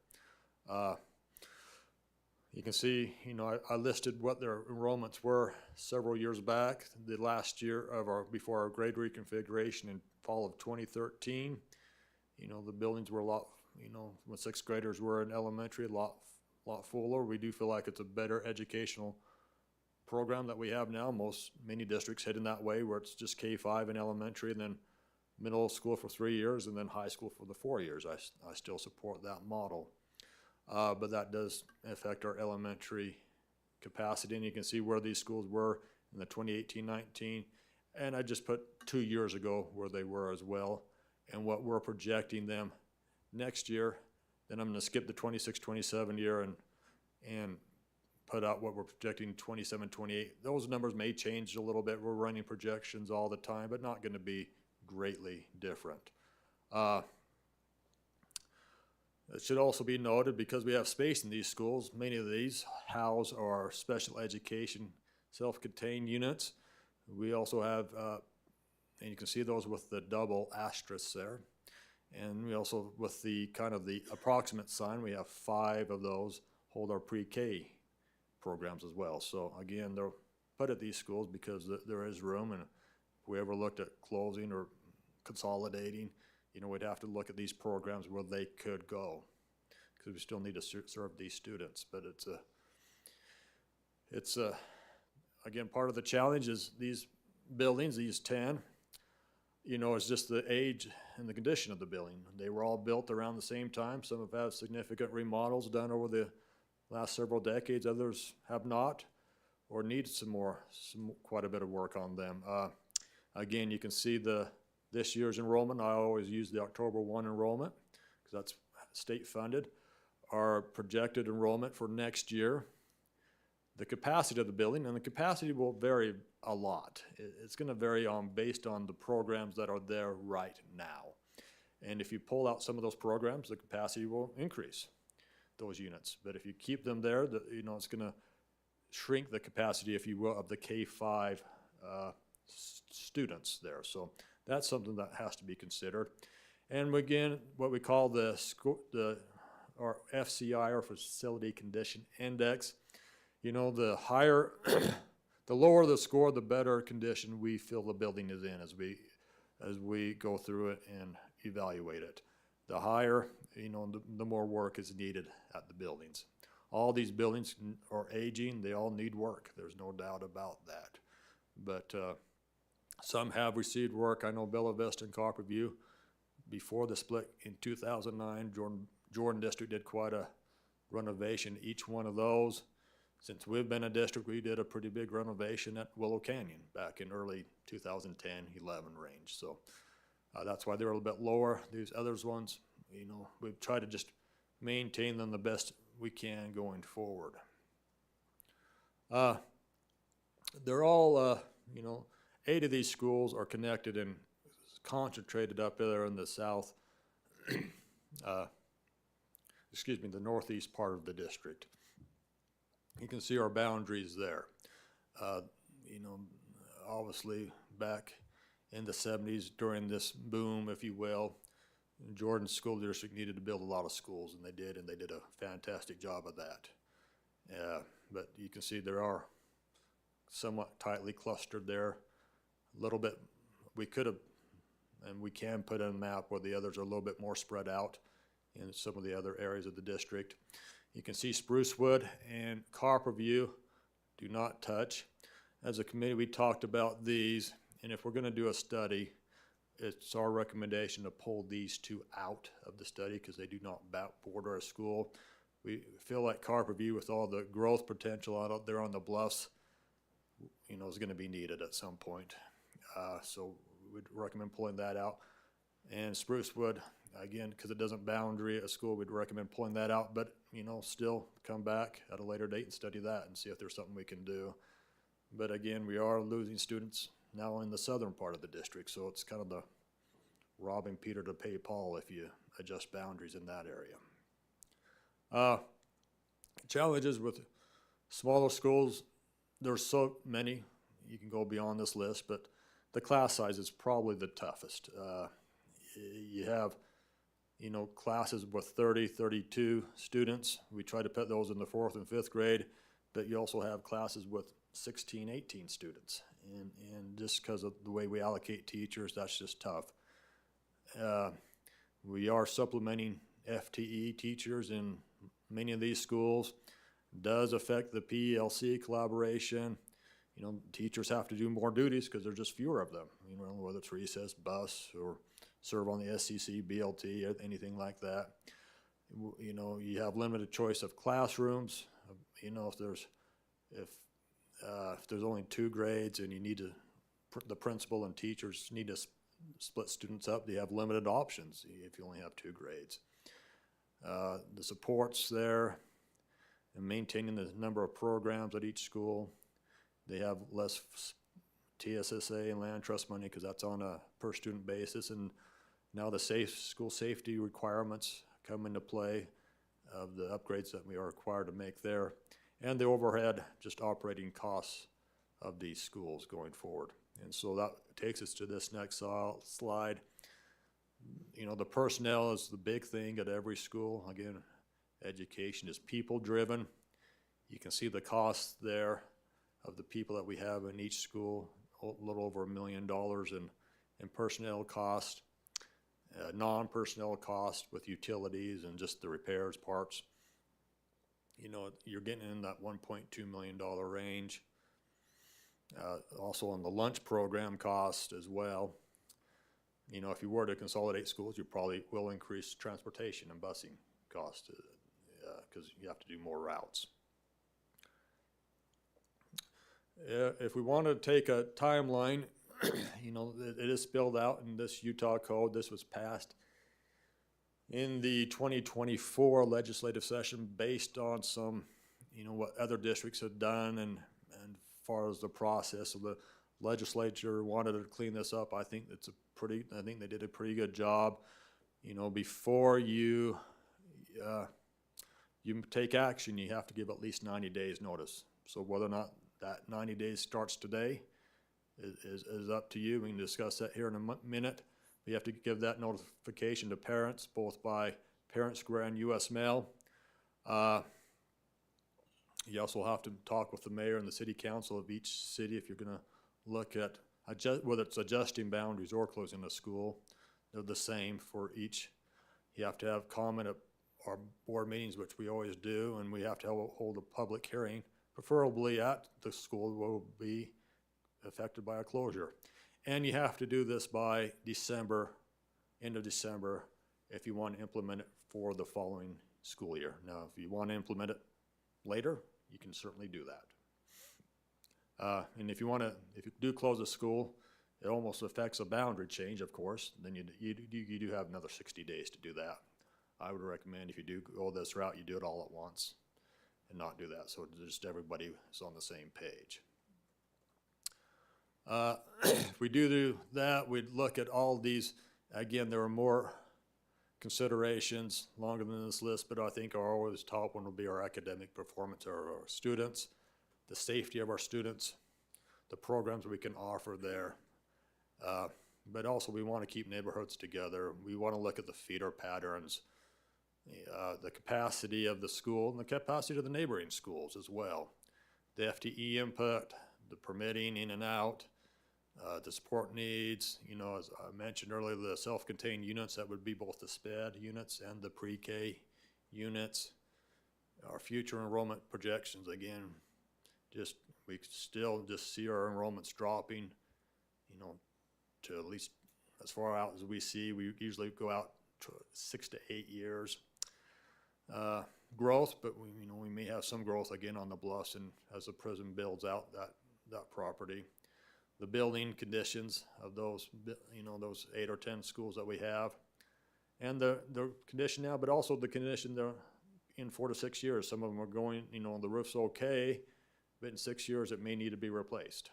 You can see, you know, I listed what their enrollments were several years back. The last year of before our grade reconfiguration in fall of 2013, you know, the buildings were a lot, you know, when sixth graders were in elementary, a lot fuller. We do feel like it's a better educational program that we have now. Many districts heading that way, where it's just K-5 in elementary, and then middle school for 3 years, and then high school for the 4 years. I still support that model. But that does affect our elementary capacity, and you can see where these schools were in the 2018-19, and I just put 2 years ago where they were as well, and what we're projecting them next year. Then I'm going to skip the 26-27 year and put out what we're projecting 27-28. Those numbers may change a little bit. We're running projections all the time, but not going to be greatly different. It should also be noted, because we have space in these schools, many of these house our special education self-contained units. We also have, and you can see those with the double asterisks there. And we also, with the kind of the approximate sign, we have 5 of those hold our pre-K programs as well. So again, they're put at these schools because there is room, and if we ever looked at closing or consolidating, you know, we'd have to look at these programs where they could go, because we still need to serve these students. But it's again, part of the challenge is these buildings, these 10, you know, it's just the age and the condition of the building. They were all built around the same time. Some have had significant remodels done over the last several decades. Others have not, or need quite a bit of work on them. Again, you can see this year's enrollment. I always use the October 1 enrollment because that's state funded. Our projected enrollment for next year, the capacity of the building, and the capacity will vary a lot. It's going to vary based on the programs that are there right now. And if you pull out some of those programs, the capacity will increase those units. But if you keep them there, you know, it's going to shrink the capacity, if you will, of the K-5 students there. So that's something that has to be considered. And again, what we call our FCI, or Facility Condition Index, you know, the higher, the lower the score, the better condition we feel the building is in as we go through it and evaluate it. The higher, you know, the more work is needed at the buildings. All these buildings are aging. They all need work. There's no doubt about that. But some have received work. I know Bella Vista and Copperview, before the split in 2009, Jordan District did quite a renovation. Each one of those, since we've been a district, we did a pretty big renovation at Willow Canyon back in early 2010-11 range. So that's why they're a little bit lower. These others ones, you know, we've tried to just maintain them the best we can going forward. They're all, you know, 8 of these schools are connected and concentrated up there in the south, the northeast part of the district. You can see our boundaries there. You know, obviously back in the 70s, during this boom, if you will, Jordan School District needed to build a lot of schools, and they did a fantastic job of that. But you can see there are somewhat tightly clustered there. A little bit, we could have, and we can put in a map where the others are a little bit more spread out in some of the other areas of the district. You can see Sprucewood and Copperview do not touch. As a committee, we talked about these, and if we're going to do a study, it's our recommendation to pull these 2 out of the study because they do not border a school. We feel like Copperview, with all the growth potential out there on the bluffs, you know, is going to be needed at some point. So we'd recommend pulling that out. And Sprucewood, again, because it doesn't boundary a school, we'd recommend pulling that out, but, you know, still come back at a later date and study that and see if there's something we can do. But again, we are losing students now in the southern part of the district, so it's kind of the robbing Peter to pay Paul if you adjust boundaries in that area. Challenges with smaller schools, there's so many. You can go beyond this list, but the class size is probably the toughest. You have, classes with 30, 32 students. We try to put those in the 4th and 5th grade, but you also have classes with 16, 18 students. And just because of the way we allocate teachers, that's just tough. We are supplementing FTE teachers in many of these schools. Does affect the PLC collaboration. Teachers have to do more duties because there's just fewer of them, whether it's recess, bus, or serve on the SCC, BLT, or anything like that. You have limited choice of classrooms. If there's only 2 grades and you need to, the principal and teachers need to split students up, they have limited options if you only have 2 grades. The supports there and maintaining the number of programs at each school. They have less TSSA and land trust money because that's on a per student basis, and now the school safety requirements come into play of the upgrades that we are required to make there, and the overhead just operating costs of these schools going forward. And so that takes us to this next slide. The personnel is the big thing at every school. Again, education is people driven. You can see the costs there of the people that we have in each school, a little over $1 million in personnel cost, non-personnel cost with utilities and just the repairs parts. You're getting in that $1.2 million range. Also on the lunch program cost as well. If you were to consolidate schools, you probably will increase transportation and busing cost because you have to do more routes. If we want to take a timeline, it is spelled out in this Utah code. This was passed in the 2024 legislative session based on some, what other districts have done and far as the process of the legislature wanted to clean this up. I think they did a pretty good job. Before you take action, you have to give at least 90 days notice. So whether or not that 90 days starts today is up to you. We can discuss that here in a minute. You have to give that notification to parents, both by Parent Square and U.S. Mail. You also have to talk with the mayor and the city council of each city if you're going to look at whether it's adjusting boundaries or closing a school. They're the same for each. You have to have comment at our board meetings, which we always do, and we have to hold a public hearing, preferably at the school will be affected by a closure. And you have to do this by December, end of December, if you want to implement it for the following school year. Now, if you want to implement it later, you can certainly do that. And if you do close a school, it almost affects a boundary change, of course, then you do have another 60 days to do that. I would recommend if you do go this route, you do it all at once and not do that, so just everybody is on the same page. If we do that, we'd look at all these. Again, there are more considerations longer than this list, but I think our always top one will be our academic performance of our students, the safety of our students, the programs we can offer there. But also we want to keep neighborhoods together. We want to look at the feeder patterns, the capacity of the school and the capacity of the neighboring schools as well. The FTE input, the permitting in and out, the support needs, as I mentioned earlier, the self-contained units, that would be both the SPED units and the pre-K units. Our future enrollment projections, again, we still just see our enrollments dropping, to at least as far out as we see. We usually go out to 6 to 8 years. Growth, but we may have some growth again on the bluffs and as the prison builds out that property. The building conditions of those 8 or 10 schools that we have, and the condition now, but also the condition they're in 4 to 6 years. Some of them are going, the roof's okay, but in 6 years it may need to be replaced,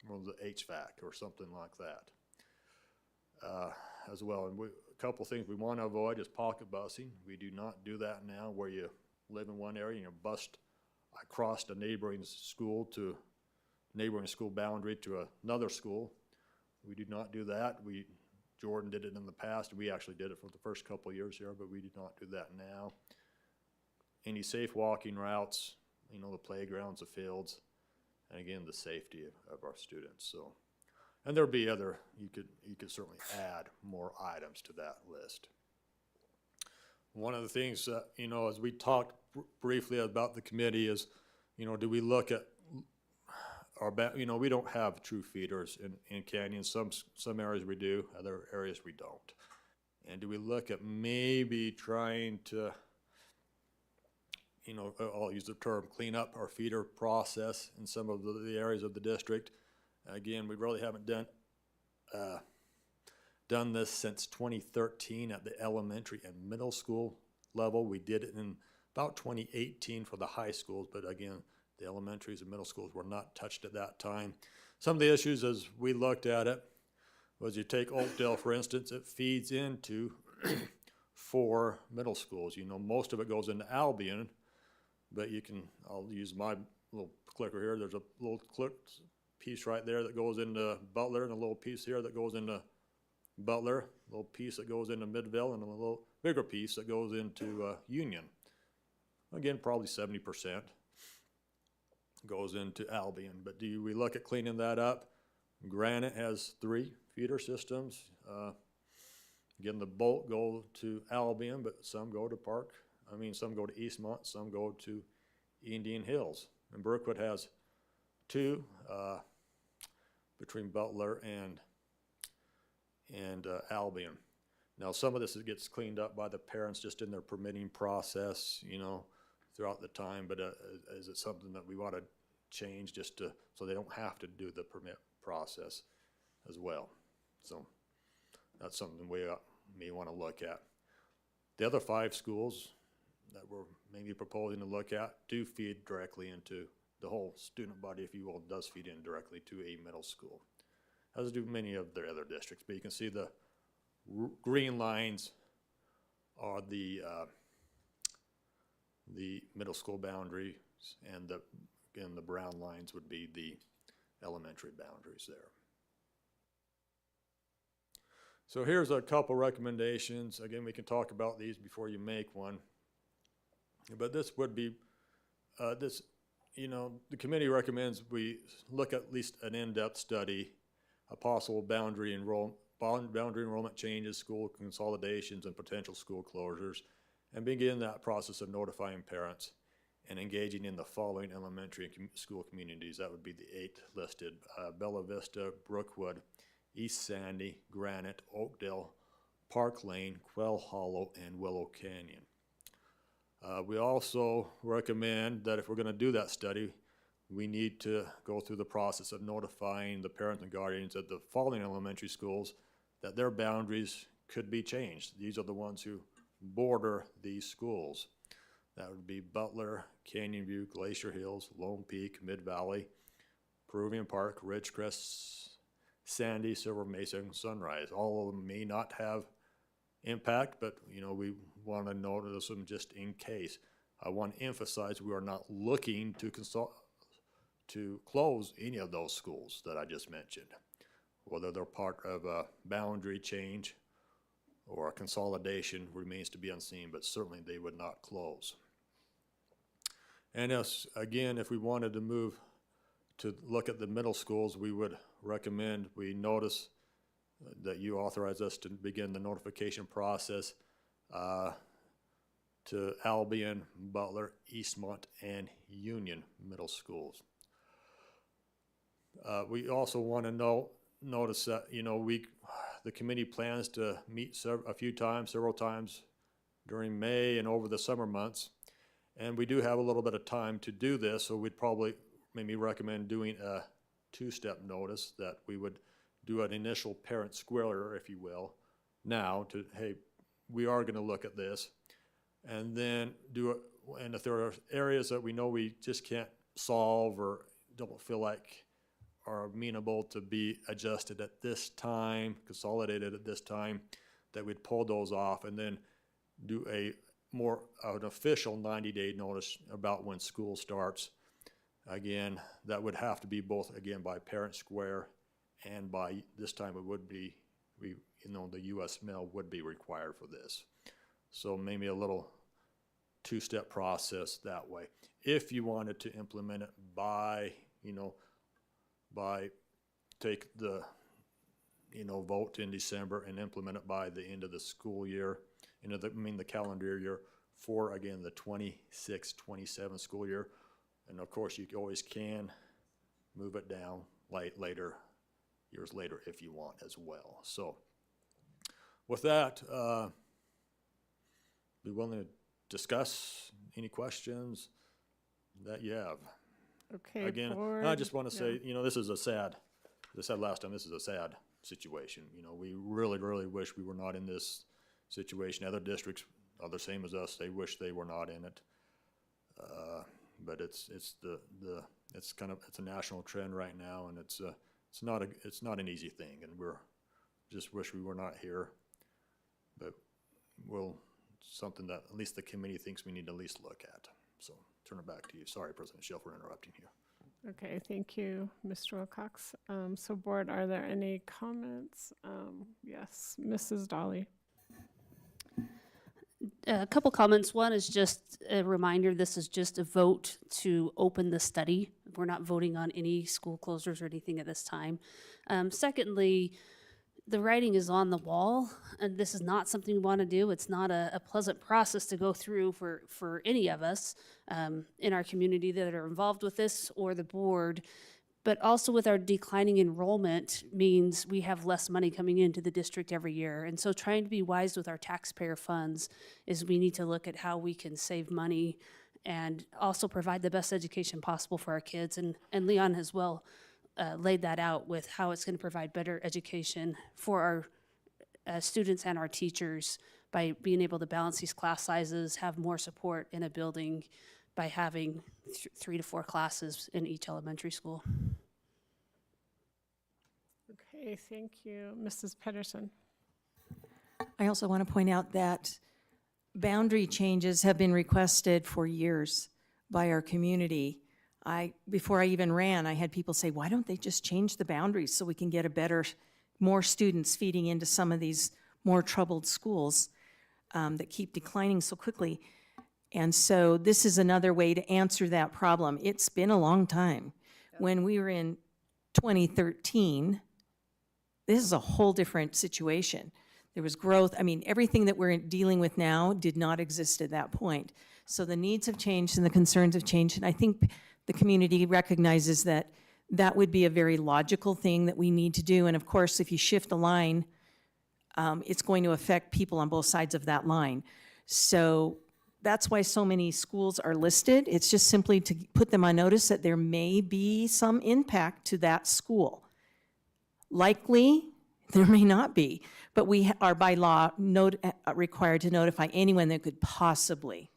or the HVAC or something like that. As well, and a couple things we want to avoid is pocket busing. We do not do that now, where you live in one area and you bust across a neighboring school boundary to another school. We do not do that. Jordan did it in the past. We actually did it for the first couple of years here, but we do not do that now. Any safe walking routes, the playgrounds, the fields, and again, the safety of our students. So, and there'll be other, you could certainly add more items to that list. One of the things, as we talked briefly about the committee is, do we look at we don't have true feeders in canyons. Some areas we do, other areas we don't. And do we look at maybe trying to, I'll use the term, clean up our feeder process in some of the areas of the district. Again, we really haven't done this since 2013 at the elementary and middle school level. We did it in about 2018 for the high schools, but again, the elementaries and middle schools were not touched at that time. Some of the issues as we looked at it was you take Oakdale, for instance, it feeds into 4 middle schools. Most of it goes into Albion, but I'll use my little clicker here. There's a little piece right there that goes into Butler, and a little piece here that goes into Butler, a little piece that goes into Midvale, and a little bigger piece that goes into Union. Again, probably 70% goes into Albion. But do we look at cleaning that up? Granite has 3 feeder systems. Again, the bulk go to Albion, but some go to some go to Eastmont, some go to Indian Hills. And Brookwood has 2 between Butler and Albion. Now, some of this gets cleaned up by the parents just in their permitting process, throughout the time, but is it something that we want to change so they don't have to do the permit process as well? So that's something we may want to look at. The other 5 schools that we're maybe proposing to look at do feed directly into the whole student body, if you will, does feed in directly to a middle school, as do many of their other districts. But you can see the green lines are the middle school boundaries, and the brown lines would be the elementary boundaries there. So here's a couple recommendations. Again, we can talk about these before you make one. But this would be, the committee recommends we look at least an in-depth study, a possible boundary enrollment changes, school consolidations, and potential school closures, and begin that process of notifying parents and engaging in the following elementary school communities. That would be the 8 listed: Bella Vista, Brookwood, East Sandy, Granite, Oakdale, Park Lane, Quail Hollow, and Willow Canyon. We also recommend that if we're going to do that study, we need to go through the process of notifying the parents and guardians of the following elementary schools that their boundaries could be changed. These are the ones who border these schools. That would be Butler, Canyon View, Glacier Hills, Lone Peak, Mid-Valley, Peruvian Park, Ridgecrest, Sandy, Silver Mesa, and Sunrise. All of them may not have impact, but we want to notice them just in case. I want to emphasize we are not looking to close any of those schools that I just mentioned, whether they're part of a boundary change or a consolidation remains to be unseen, but certainly they would not close. And again, if we wanted to move to look at the middle schools, we would recommend we notice that you authorize us to begin the notification process to Albion, Butler, Eastmont, and Union middle schools. We also want to notice that the committee plans to meet several times during May and over the summer months, and we do have a little bit of time to do this, so we'd probably maybe recommend doing a 2-step notice that we would do an initial parent square, if you will, now to, hey, we are going to look at this, and then and if there are areas that we know we just can't solve or don't feel like are amenable to be adjusted at this time, consolidated at this time, that we'd pull those off and then do an official 90-day notice about when school starts. Again, that would have to be both, again, by parent square And by this time, it would be, the US mail would be required for this. So maybe a little two-step process that way. If you wanted to implement it by take the, vote in December and implement it by the end of the school year, the calendar year for, again, the 26-27 school year. And of course, you always can move it down years later if you want as well. So with that, be willing to discuss any questions that you have. Okay, Again, I just want to say, this is as I said last time, this is a sad situation. We really, really wish we were not in this situation. Other districts are the same as us. They wish they were not in it. But it's a national trend right now, and it's not an easy thing, and just wish we were not here. But something that at least the committee thinks we need to at least look at. So turn it back to you. Sorry, President Schill, for interrupting here. Okay, thank you, Mr. Wilcox. So board, are there any comments? Yes, Mrs. Dolly. A couple comments. One is just a reminder, this is just a vote to open the study. We're not voting on any school closures or anything at this time. Secondly, the writing is on the wall, and this is not something we want to do. It's not a pleasant process to go through for any of us in our community that are involved with this or the board. But also with our declining enrollment means we have less money coming into the district every year. And so trying to be wise with our taxpayer funds is we need to look at how we can save money and also provide the best education possible for our kids. And Leon has well laid that out with how it's going to provide better education for our students and our teachers by being able to balance these class sizes, have more support in a building by having 3 to 4 classes in each elementary school. Okay, thank you. Mrs. Pedersen. I also want to point out that boundary changes have been requested for years by our community. Before I even ran, I had people say, why don't they just change the boundaries so we can get more students feeding into some of these more troubled schools that keep declining so quickly. And so this is another way to answer that problem. It's been a long time. When we were in 2013, this is a whole different situation. There was growth. I mean, everything that we're dealing with now did not exist at that point. So the needs have changed and the concerns have changed. And I think the community recognizes that that would be a very logical thing that we need to do. And of course, if you shift the line, it's going to affect people on both sides of that line. So that's why so many schools are listed. It's just simply to put them on notice that there may be some impact to that school. Likely, there may not be, but we are by law required to notify anyone that could possibly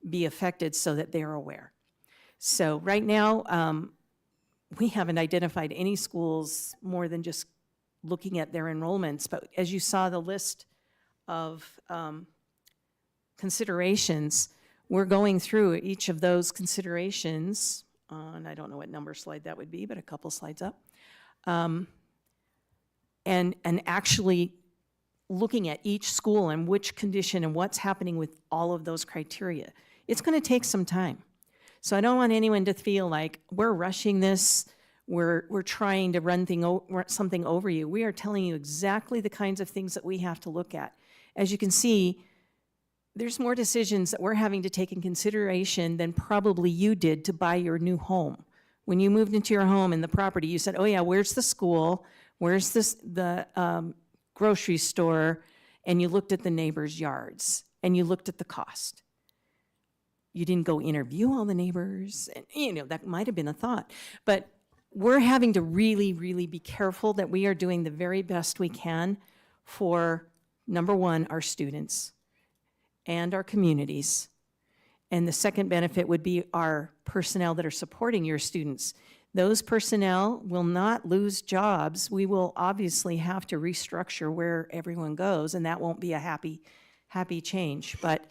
be affected so that they're aware. So right now, we haven't identified any schools more than just looking at their enrollments, but as you saw the list of considerations, we're going through each of those considerations on, I don't know what number slide that would be, but a couple slides up. And actually looking at each school and which condition and what's happening with all of those criteria. It's going to take some time. So I don't want anyone to feel like we're rushing this, we're trying to run something over you. We are telling you exactly the kinds of things that we have to look at. As you can see, there's more decisions that we're having to take in consideration than probably you did to buy your new home. When you moved into your home and the property, you said, oh yeah, where's the school? Where's the grocery store? And you looked at the neighbors' yards and you looked at the cost. You didn't go interview all the neighbors, and that might have been a thought. But we're having to really, really be careful that we are doing the very best we can for, number one, our students and our communities. And the second benefit would be our personnel that are supporting your students. Those personnel will not lose jobs. We will obviously have to restructure where everyone goes, and that won't be a happy change. But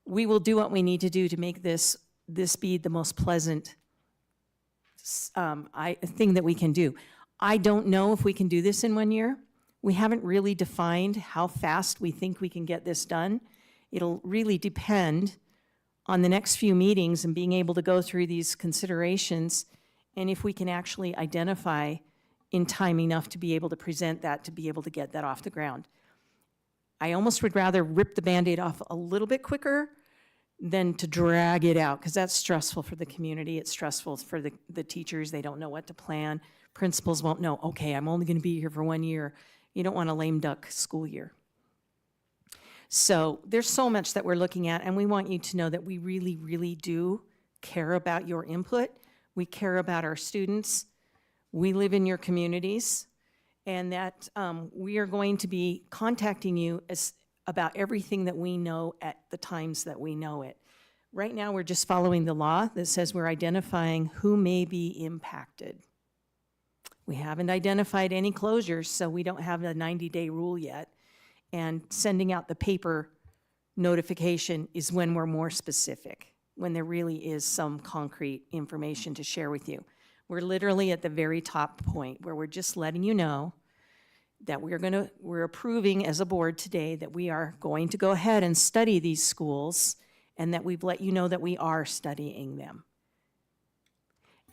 we will do what we need to do to make this be the most pleasant thing that we can do. I don't know if we can do this in 1 year. We haven't really defined how fast we think we can get this done. It'll really depend on the next few meetings and being able to go through these considerations, and if we can actually identify in time enough to be able to present that, to be able to get that off the ground. I almost would rather rip the Band-Aid off a little bit quicker than to drag it out, because that's stressful for the community. It's stressful for the teachers. They don't know what to plan. Principals won't know, okay, I'm only going to be here for 1 year. You don't want a lame duck school year. So there's so much that we're looking at, and we want you to know that we really, really do care about your input. We care about our students. We live in your communities, and that we are going to be contacting you about everything that we know at the times that we know it. Right now, we're just following the law that says we're identifying who may be impacted. We haven't identified any closures, so we don't have a 90-day rule yet. And sending out the paper notification is when we're more specific, when there really is some concrete information to share with you. We're literally at the very top point where we're just letting you know that we're approving as a board today that we are going to go ahead and study these schools, and that we've let you know that we are studying them.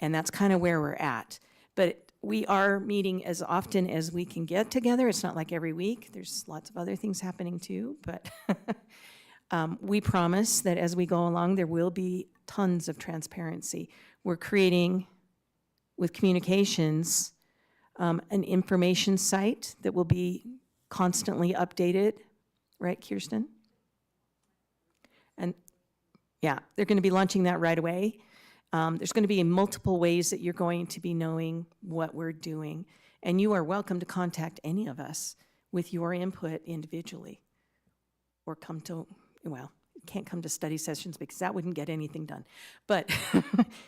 And that's kind of where we're at. But we are meeting as often as we can get together. It's not like every week. There's lots of other things happening too, but we promise that as we go along, there will be tons of transparency. We're creating, with communications, an information site that will be constantly updated, right, Kirsten? And yeah, they're going to be launching that right away. There's going to be multiple ways that you're going to be knowing what we're doing, and you are welcome to contact any of us with your input individually, or come to, well, you can't come to study sessions because that wouldn't get anything done. But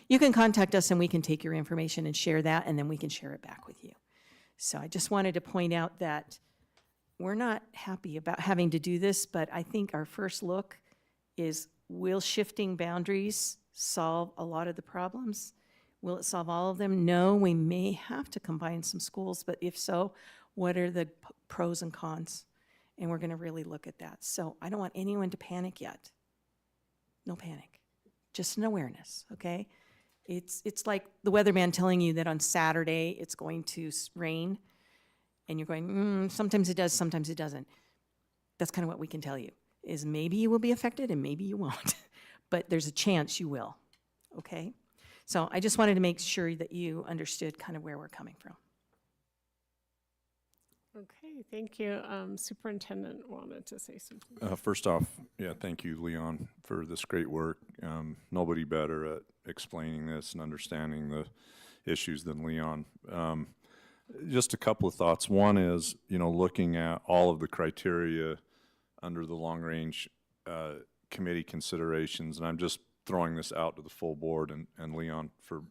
you can contact us and we can take your information and share that, and then we can share it back with you. So I just wanted to point out that we're not happy about having to do this, but I think our first look is, will shifting boundaries solve a lot of the problems? Will it solve all of them? No, we may have to combine some schools, but if so, what are the pros and cons? And we're going to really look at that. So I don't want anyone to panic yet. No panic, just an awareness, okay? It's like the weatherman telling you that on Saturday it's going to rain, and you're going, sometimes it does, sometimes it doesn't. That's kind of what we can tell you, is maybe you will be affected and maybe you won't. But there's a chance you will, okay? So I just wanted to make sure that you understood kind of where we're coming from. Okay, thank you. Superintendent wanted to say something. First off, yeah, thank you, Leon, for this great work. Nobody better at explaining this and understanding the issues than Leon. Just a couple of thoughts. One is, looking at all of the criteria under the long-range committee considerations, and I'm just throwing this out to the full board and Leon for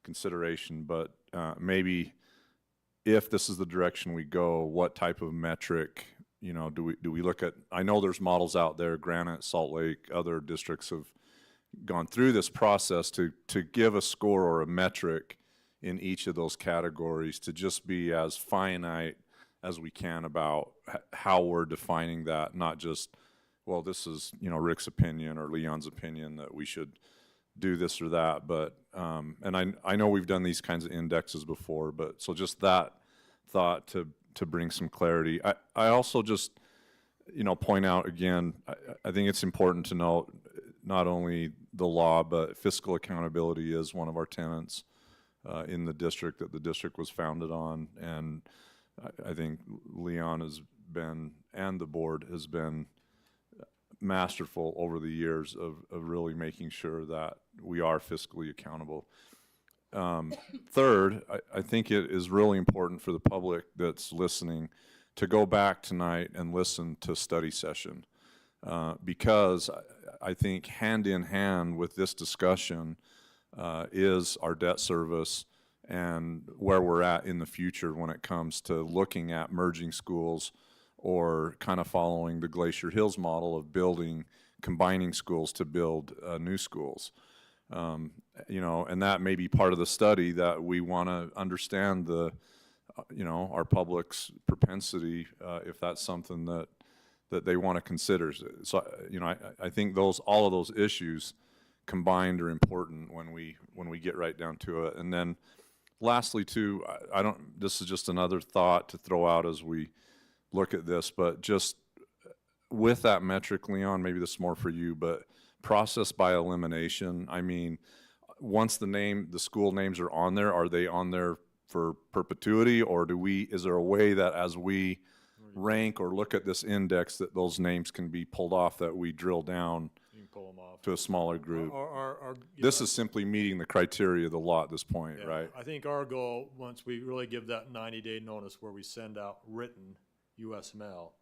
consideration, but maybe if this is the direction we go, what type of metric, do we look at? I know there's models out there, Granite, Salt Lake, other districts have gone through this process to give a score or a metric in each of those categories, to just be as finite as we can about how we're defining that, not just, well, this is, Rick's opinion or Leon's opinion that we should do this or that, but, and I know we've done these kinds of indexes before, but, so just that thought to bring some clarity. I also just, point out again, I think it's important to note not only the law, but fiscal accountability is one of our tenets in the district that the district was founded on, and I think Leon has been, and the board has been masterful over the years of really making sure that we are fiscally accountable. Third, I think it is really important for the public that's listening to go back tonight and listen to study session, because I think hand in hand with this discussion is our debt service and where we're at in the future when it comes to looking at merging schools, or kind of following the Glacier Hills model of combining schools to build new schools. You know, and that may be part of the study, that we want to understand the, you know, our public's propensity, if that's something that they want to consider. So, you know, I think all of those issues combined are important when we get right down to it. And then lastly too, this is just another thought to throw out as we look at this, but just with that metric, Leon, maybe this is more for you, but process by elimination. I mean, once the school names are on there, are they on there for perpetuity, or is there a way that as we rank or look at this index that those names can be pulled off, that we drill down You can pull them off. to a smaller group? This is simply meeting the criteria of the law at this point, Yeah, right? I think our goal, once we really give that 90-day notice where we send out written US mail,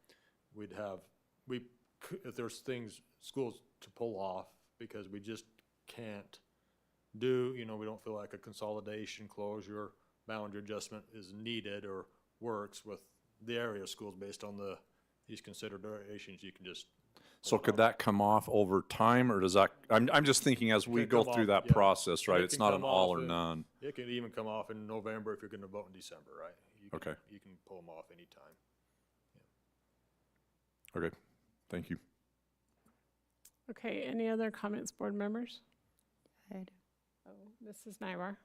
if there's schools to pull off, because we just can't do, you know, we don't feel like a consolidation, closure, boundary adjustment is needed or works with the area schools based on these considerations. You can just. So could that come off over time, or does that, I'm just thinking as we go through that process, right? It's not an all or none. It can even come off in November if you're gonna vote in December, right? Okay. You can pull them off anytime. Okay, thank you. Okay, any other comments, board members? I do. Oh, Mrs. Nybar.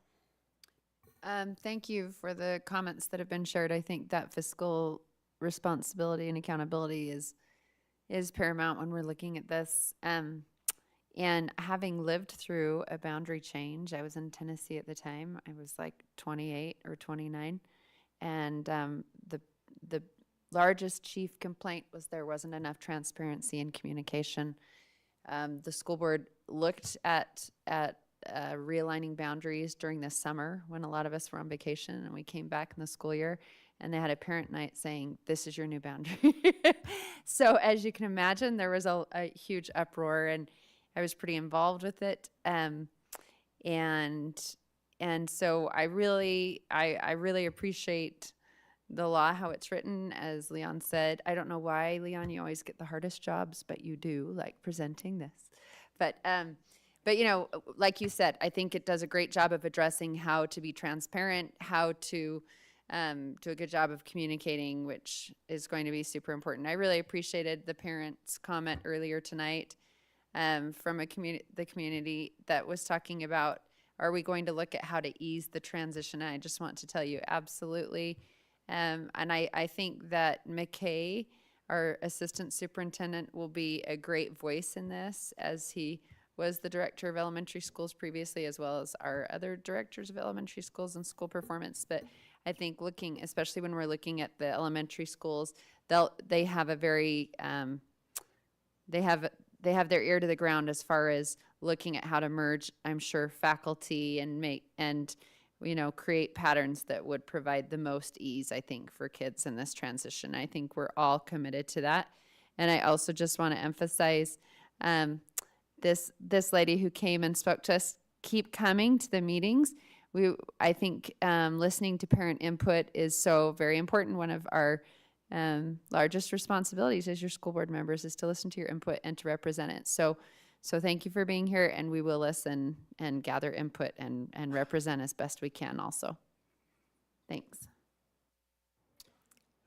Thank you for the comments that have been shared. I think that fiscal responsibility and accountability is paramount when we're looking at this. And having lived through a boundary change, I was in Tennessee at the time. I was like 28 or 29. And the largest chief complaint was there wasn't enough transparency and communication. The school board looked at realigning boundaries during the summer when a lot of us were on vacation, and we came back in the school year, and they had a parent night saying, this is your new boundary. So as you can imagine, there was a huge uproar, and I was pretty involved with it. And so I really appreciate the law, how it's written. As Leon said, I don't know why, Leon, you always get the hardest jobs, but you do, like presenting this. But you know, like you said, I think it does a great job of addressing how to be transparent, how to do a good job of communicating, which is going to be super important. I really appreciated the parents' comment earlier tonight from the community that was talking about, are we going to look at how to ease the transition? And I just want to tell you, absolutely. And I think that McKay, our assistant superintendent, will be a great voice in this, as he was the director of elementary schools previously, as well as our other directors of elementary schools and school performance. But I think looking, especially when we're looking at the elementary schools, they have a very, they have their ear to the ground as far as looking at how to merge, I'm sure, faculty and you know, create patterns that would provide the most ease, I think, for kids in this transition. I think we're all committed to that. And I also just want to emphasize this lady who came and spoke to us, keep coming to the meetings. I think listening to parent input is so very important. One of our largest responsibilities as your school board members is to listen to your input and to represent it. So thank you for being here, and we will listen and gather input and represent as best we can also. Thanks.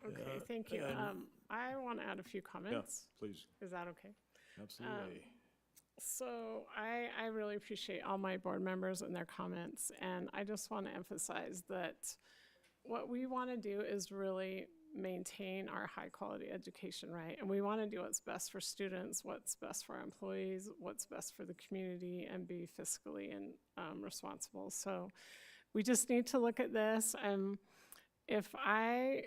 Okay, thank you. I want to add a few comments. Yeah, please. Is that okay? Absolutely. So I really appreciate all my board members and their comments, and I just want to emphasize that what we want to do is really maintain our high quality education, right? And we want to do what's best for students, what's best for our employees, what's best for the community, and be fiscally and responsible. So we just need to look at this. If I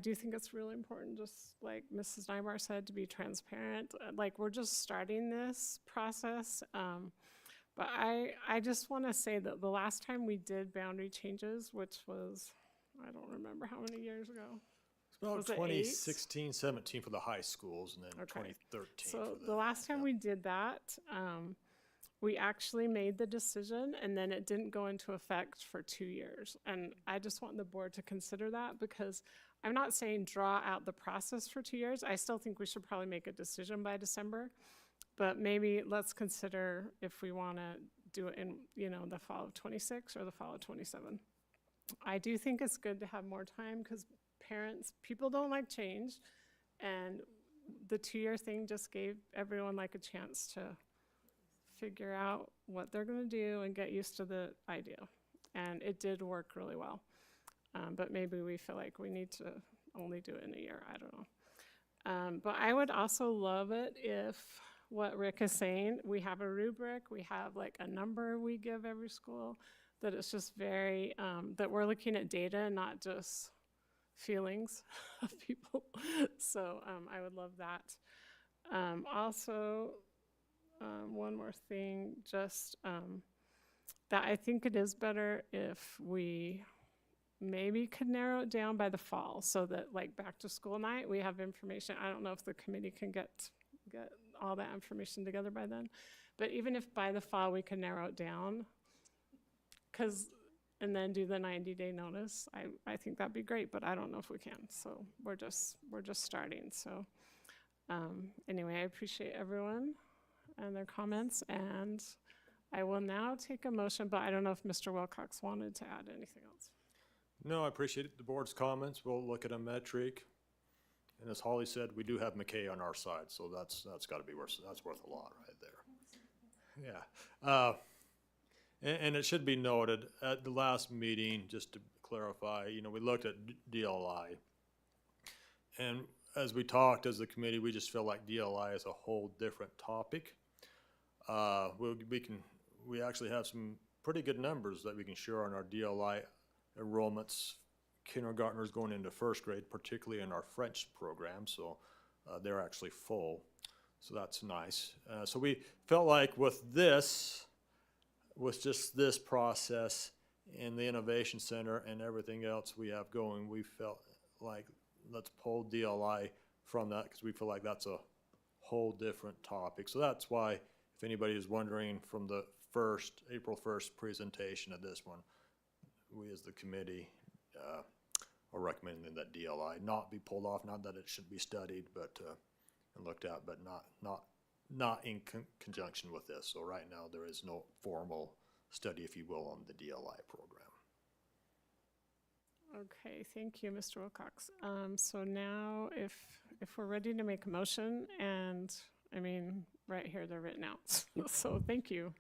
do think it's really important, just like Mrs. Nybar said, to be transparent. Like, we're just starting this process. But I just want to say that the last time we did boundary changes, which was, I don't remember how many years ago. It's about Was it 2016, 17 for the high schools, and then 2013. So the last time we did that, we actually made the decision, and then it didn't go into effect for 2 years. And I just want the board to consider that, because I'm not saying draw out the process for 2 years. I still think we should probably make a decision by December, but maybe let's consider if we want to do it in, the fall of 26 or the fall of 27. I do think it's good to have more time because people don't like change. And the 2-year thing just gave everyone like a chance to figure out what they're going to do and get used to the idea. And it did work really well. But maybe we feel like we need to only do it in a year. I don't know. But I would also love it if what Rick is saying, we have a rubric, we have like a number we give every school, that it's just very, that we're looking at data, not just feelings of people. So I would love that. Also, one more thing, just that I think it is better if we maybe could narrow it down by the fall so that like back to school night, we have information. I don't know if the committee can get all that information together by then, but even if by the fall we can narrow it down, and then do the 90-day notice, I think that'd be great, but I don't know if we can. So we're just starting. So anyway, I appreciate everyone and their comments, and I will now take a motion, but I don't know if Mr. Wilcox wanted to add anything else. No, I appreciate the board's comments. We'll look at a metric. And as Holly said, we do have McKay on our side, so that's got to be worth, that's worth a lot right there. Yeah. And it should be noted, at the last meeting, just to clarify, we looked at DLI. And as we talked as a committee, we just feel like DLI is a whole different topic. We actually have some pretty good numbers that we can share on our DLI enrollments, kindergartners going into first grade, particularly in our French program. So they're actually full. So that's nice. So we felt like with just this process and the Innovation Center and everything else we have going, we felt like let's pull DLI from that because we feel like that's a whole different topic. So that's why, if anybody is wondering, from the April 1st presentation of this one, we as the committee are recommending that DLI not be pulled off. Not that it should be studied, but and looked at, but not in conjunction with this. So right now there is no formal study, if you will, on the DLI program. Okay, thank you, Mr. Wilcox. So now if we're ready to make a motion, and I mean, right here, they're written out. So thank you.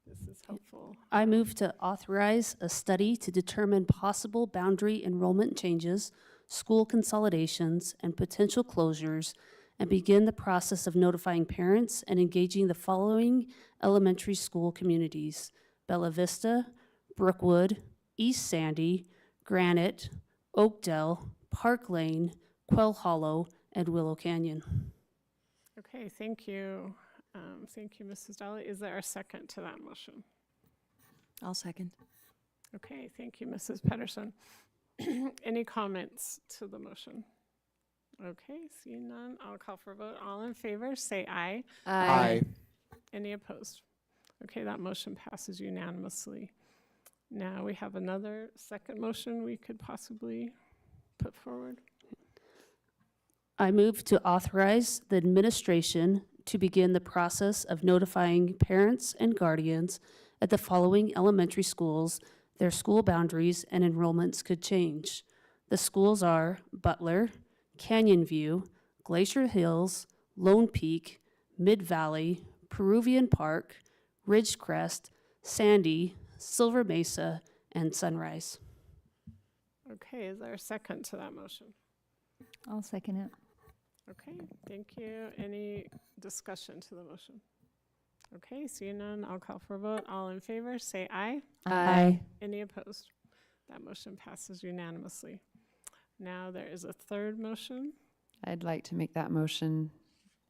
This is helpful. I move to authorize a study to determine possible boundary enrollment changes, school consolidations, and potential closures, and begin the process of notifying parents and engaging the following elementary school communities: Bella Vista, Brookwood, East Sandy, Granite, Oakdale, Park Lane, Quail Hollow, and Willow Canyon. Okay, thank you. Thank you, Mrs. Dolly. Is there a second to that motion? I'll second. Okay, thank you, Mrs. Pedersen. Any comments to the motion? Okay, seeing none, I'll call for a vote. All in favor, say aye. Aye. Any opposed? Okay, that motion passes unanimously. Now we have another second motion we could possibly put forward. I move to authorize the administration to begin the process of notifying parents and guardians at the following elementary schools their school boundaries and enrollments could change. The schools are Butler, Canyon View, Glacier Hills, Lone Peak, Mid-Valley, Peruvian Park, Ridgecrest, Sandy, Silver Mesa, and Sunrise. Okay, is there a second to that motion? I'll second it. Okay, thank you. Any discussion to the motion? Okay, seeing none, I'll call for a vote. All in favor, say aye. Aye. Any opposed? That motion passes unanimously. Now there is a third motion. I'd like to make that motion,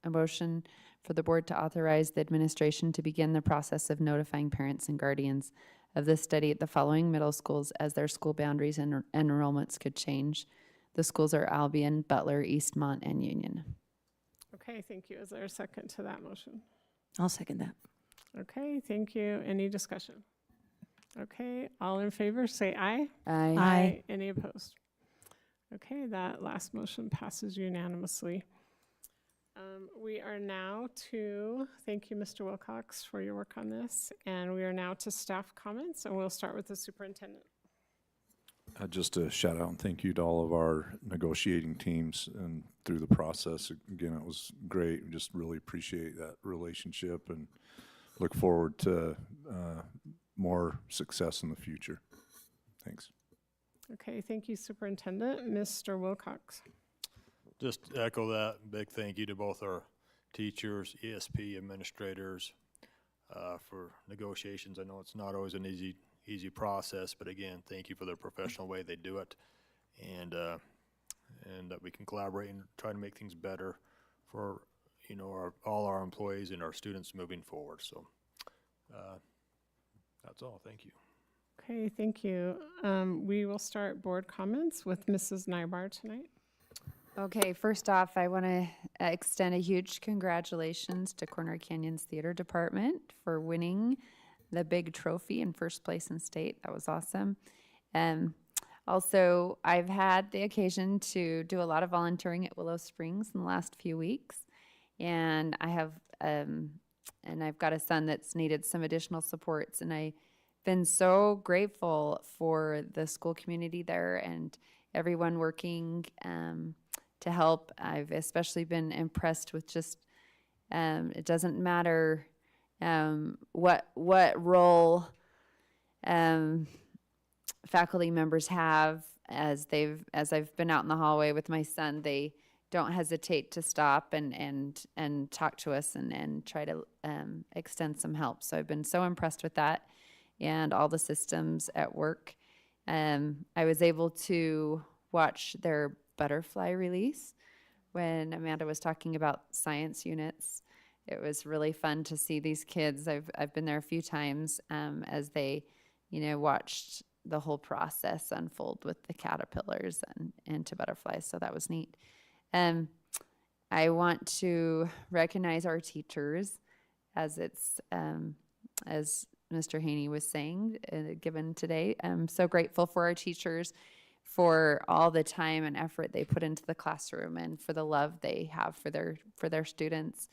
a motion for the board to authorize the administration to begin the process of notifying parents and guardians of the study at the following middle schools as their school boundaries and enrollments could change. The schools are Albion, Butler, Eastmont, and Union. Okay, thank you. Is there a second to that motion? I'll second that. Okay, thank you. Any discussion? Okay, all in favor, say aye. Aye. Any opposed? Okay, that last motion passes unanimously. We are now to, thank you, Mr. Wilcox, for your work on this. And we are now to staff comments, and we'll start with the superintendent. Just a shout out and thank you to all of our negotiating teams and through the process. Again, it was great. We just really appreciate that relationship and look forward to more success in the future. Thanks. Okay, thank you, Superintendent. Mr. Wilcox. Just echo that. Big thank you to both our teachers, ESP administrators, for negotiations. I know it's not always an easy process, but again, thank you for the professional way they do it, and that we can collaborate and try to make things better for all our employees and our students moving forward. So that's all. Thank you. Okay, thank you. We will start board comments with Mrs. Nybar tonight. Okay, first off, I want to extend a huge congratulations to Corner Canyon's Theater Department for winning the big trophy in first place in state. That was awesome. Also, I've had the occasion to do a lot of volunteering at Willow Springs in the last few weeks, and I have I've got a son that's needed some additional supports, and I've been so grateful for the school community there and everyone working to help. I've especially been impressed with just, it doesn't matter what role faculty members have, as I've been out in the hallway with my son, they don't hesitate to stop and talk to us and try to extend some help. So I've been so impressed with that and all the systems at work. I was able to watch their butterfly release when Amanda was talking about science units. It was really fun to see these kids. I've been there a few times as they, watched the whole process unfold with the caterpillars and into butterflies. So that was neat. I want to recognize our teachers, as it's as Mr. Haney was saying, given today. I'm so grateful for our teachers, for all the time and effort they put into the classroom and for the love they have for their students.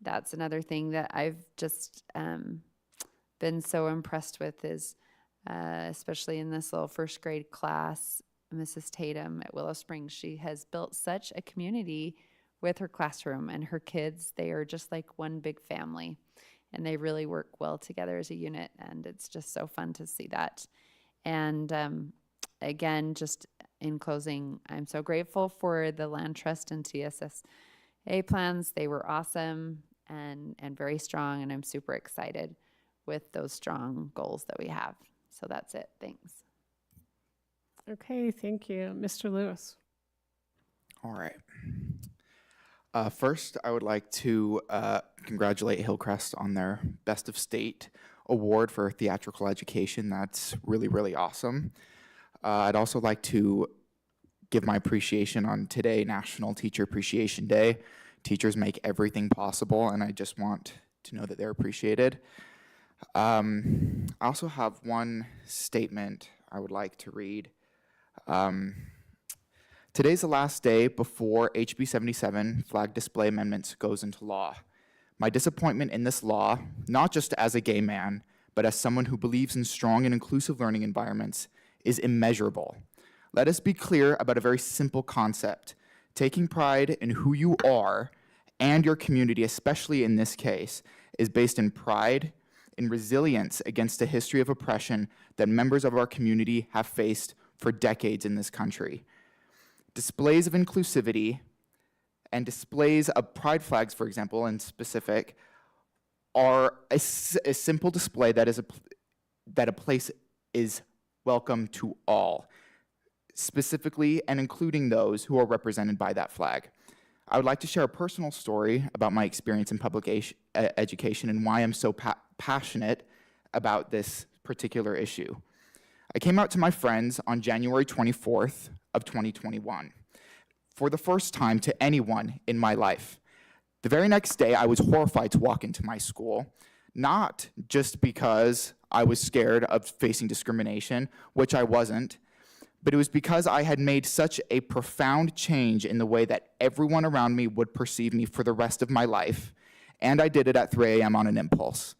That's another thing that I've just been so impressed with is, especially in this little first grade class, Mrs. Tatum at Willow Springs, she has built such a community with her classroom and her kids. They are just like one big family, and they really work well together as a unit, and it's just so fun to see that. And again, just in closing, I'm so grateful for the land trust and TSSA plans. They were awesome and very strong, and I'm super excited with those strong goals that we have. So that's it. Thanks. Okay, thank you. Mr. Lewis. All right. First, I would like to congratulate Hillcrest on their Best of State award for theatrical education. That's really, really awesome. I'd also like to give my appreciation on today, National Teacher Appreciation Day. Teachers make everything possible, and I just want to know that they're appreciated. I also have one statement I would like to read. Today's the last day before HB 77 flag display amendments goes into law. My disappointment in this law, not just as a gay man, but as someone who believes in strong and inclusive learning environments, is immeasurable. Let us be clear about a very simple concept. Taking pride in who you are and your community, especially in this case, is based in pride, in resilience against a history of oppression that members of our community have faced for decades in this country. Displays of inclusivity and displays of pride flags, for example, in specific, are a simple display that a place is welcome to all, specifically and including those who are represented by that flag. I would like to share a personal story about my experience in public education and why I'm so passionate about this particular issue. I came out to my friends on January 24th of 2021 for the first time to anyone in my life. The very next day, I was horrified to walk into my school, not just because I was scared of facing discrimination, which I wasn't, but it was because I had made such a profound change in the way that everyone around me would perceive me for the rest of my life. And I did it at 3 a.m. on an impulse.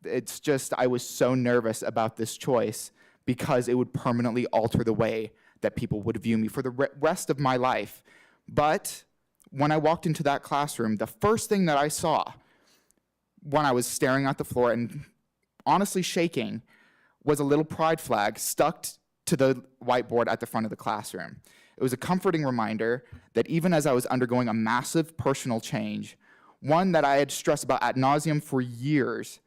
It's just, I was so nervous about this choice because it would permanently alter the way that people would view me for the rest of my life. But when I walked into that classroom, the first thing that I saw when I was staring at the floor and honestly shaking was a little pride flag stuck to the whiteboard at the front of the classroom. It was a comforting reminder that even as I was undergoing a massive personal change, one that I had stressed about ad nauseum for years,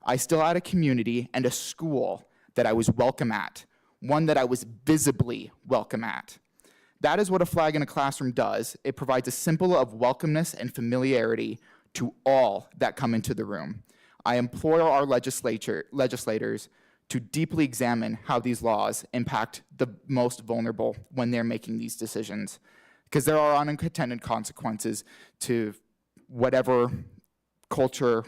I still had a community and a school that I was welcome at, one that I was visibly welcome at. That is what a flag in a classroom does. It provides a symbol of welcomeness and familiarity to all that come into the room. I implore our legislators to deeply examine how these laws impact the most vulnerable when they're making these decisions, because there are unintended consequences to whatever culture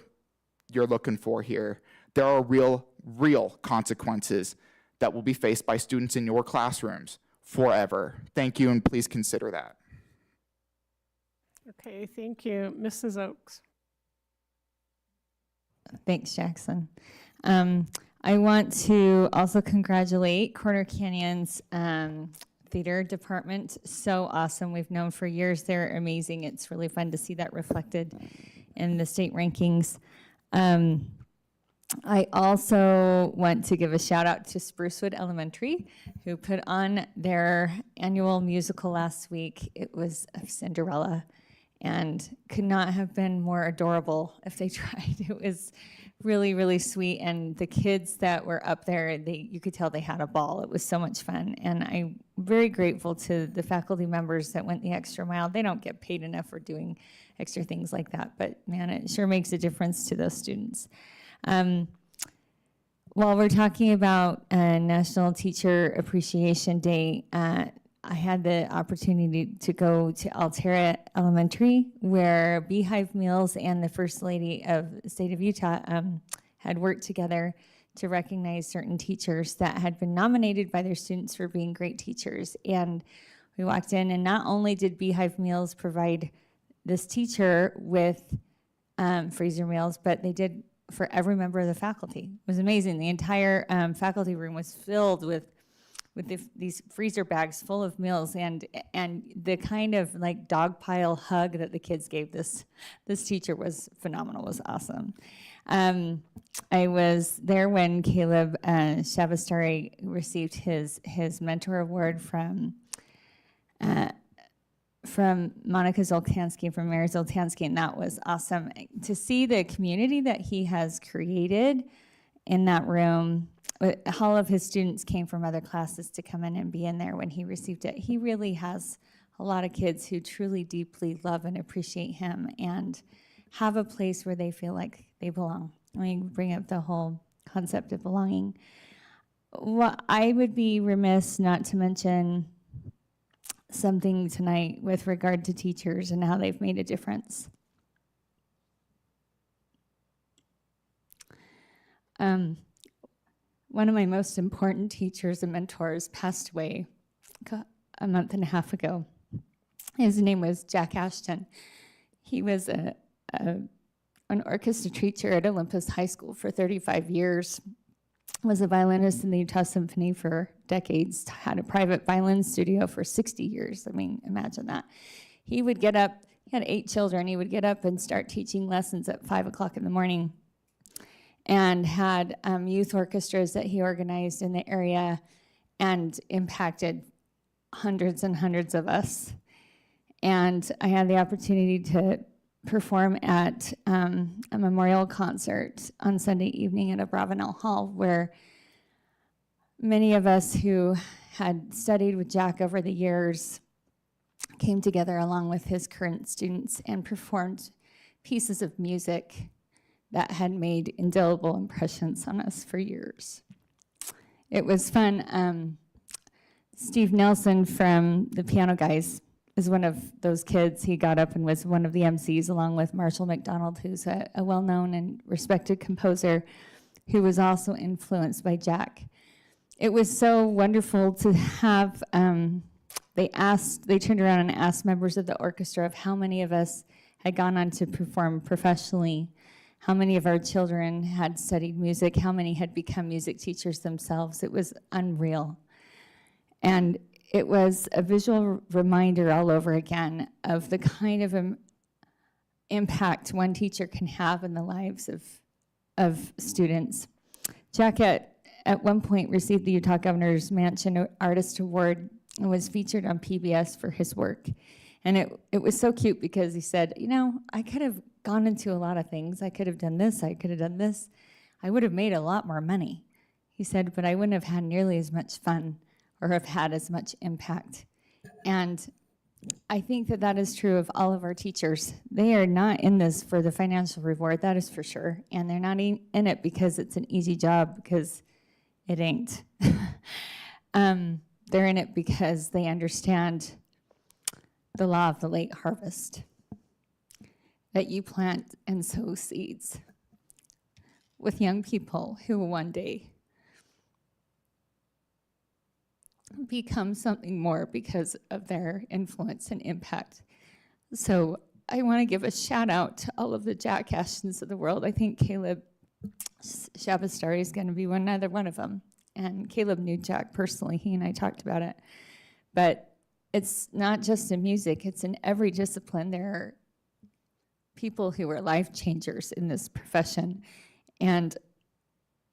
you're looking for here. There are real consequences that will be faced by students in your classrooms forever. Thank you, and please consider that. Okay, thank you. Mrs. Oakes. Thanks, Jackson. I want to also congratulate Corner Canyon's theater department. So awesome. We've known for years they're amazing. It's really fun to see that reflected in the state rankings. I also want to give a shout out to Sprucewood Elementary, who put on their annual musical last week. It was Cinderella and could not have been more adorable if they tried. It was really, really sweet. And the kids that were up there, you could tell they had a ball. It was so much fun. And I'm very grateful to the faculty members that went the extra mile. They don't get paid enough for doing extra things like that, but man, it sure makes a difference to those students. While we're talking about National Teacher Appreciation Day, I had the opportunity to go to Altera Elementary, where Beehive Meals and the First Lady of the state of Utah had worked together to recognize certain teachers that had been nominated by their students for being great teachers. And we walked in, and not only did Beehive Meals provide this teacher with freezer meals, but they did for every member of the faculty. It was amazing. The entire faculty room was filled with these freezer bags full of meals, and the kind of like dog pile hug that the kids gave this teacher was phenomenal, was awesome. I was there when Caleb Shavastari received his mentor award from Monica Zoltansky, from Mayor Zoltansky, and that was awesome. To see the community that he has created in that room. All of his students came from other classes to come in and be in there when he received it. He really has a lot of kids who truly deeply love and appreciate him and have a place where they feel like they belong. I mean, bring up the whole concept of belonging. Well, I would be remiss not to mention something tonight with regard to teachers and how they've made a difference. One of my most important teachers and mentors passed away a month and a half ago. His name was Jack Ashton. He was an orchestra teacher at Olympus High School for 35 years, was a violinist in the Utah Symphony for decades, had a private violin studio for 60 years. I mean, imagine that. He would get up, he had 8 children, he would get up and start teaching lessons at 5 o'clock in the morning, and had youth orchestras that he organized in the area and impacted hundreds and hundreds of us. And I had the opportunity to perform at a memorial concert on Sunday evening at a Bravenel Hall, where many of us who had studied with Jack over the years came together along with his current students and performed pieces of music that had made indelible impressions on us for years. It was fun. Steve Nelson from the Piano Guys is one of those kids. He got up and was one of the MCs along with Marshall McDonald, who's a well-known and respected composer who was also influenced by Jack. it was so wonderful to have, they turned around and asked members of the orchestra of how many of us had gone on to perform professionally, how many of our children had studied music, how many had become music teachers themselves. It was unreal. And it was a visual reminder all over again of the kind of impact one teacher can have in the lives of students. Jack at one point received the Utah Governor's Mansion Artist Award and was featured on PBS for his work. And it was so cute because he said, you know, I could have gone into a lot of things. I could have done this, I could have done this. I would have made a lot more money. He said, but I wouldn't have had nearly as much fun or have had as much impact. And I think that that is true of all of our teachers. They are not in this for the financial reward, that is for sure. And they're not in it because it's an easy job, because it ain't. They're in it because they understand the law of the late harvest, that you plant and sow seeds with young people who will one day become something more because of their influence and impact. So I want to give a shout out to all of the Jack Ashtons of the world. I think Caleb Shabastari is going to be another one of them. And Caleb knew Jack personally. He and I talked about it. But it's not just in music, it's in every discipline. There are people who are life changers in this profession. And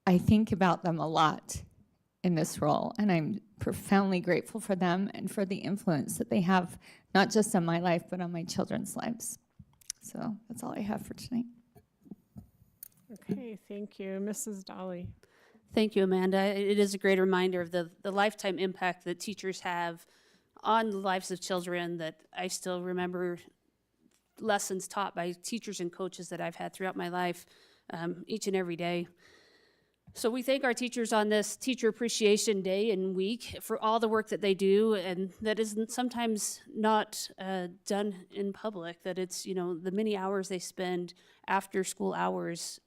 I think about them a lot in this role. And I'm profoundly grateful for them and for the influence that they have, not just on my life, but on my children's lives. So that's all I have for tonight. Okay, thank you. Mrs. Dolly. Thank you, Amanda. It is a great reminder of the lifetime impact that teachers have on the lives of children, that I still remember lessons taught by teachers and coaches that I've had throughout my life, each and every day. So we thank our teachers on this Teacher Appreciation Day and week for all the work that they do, and that isn't sometimes not done in public, that it's, you know, the many hours they spend after school hours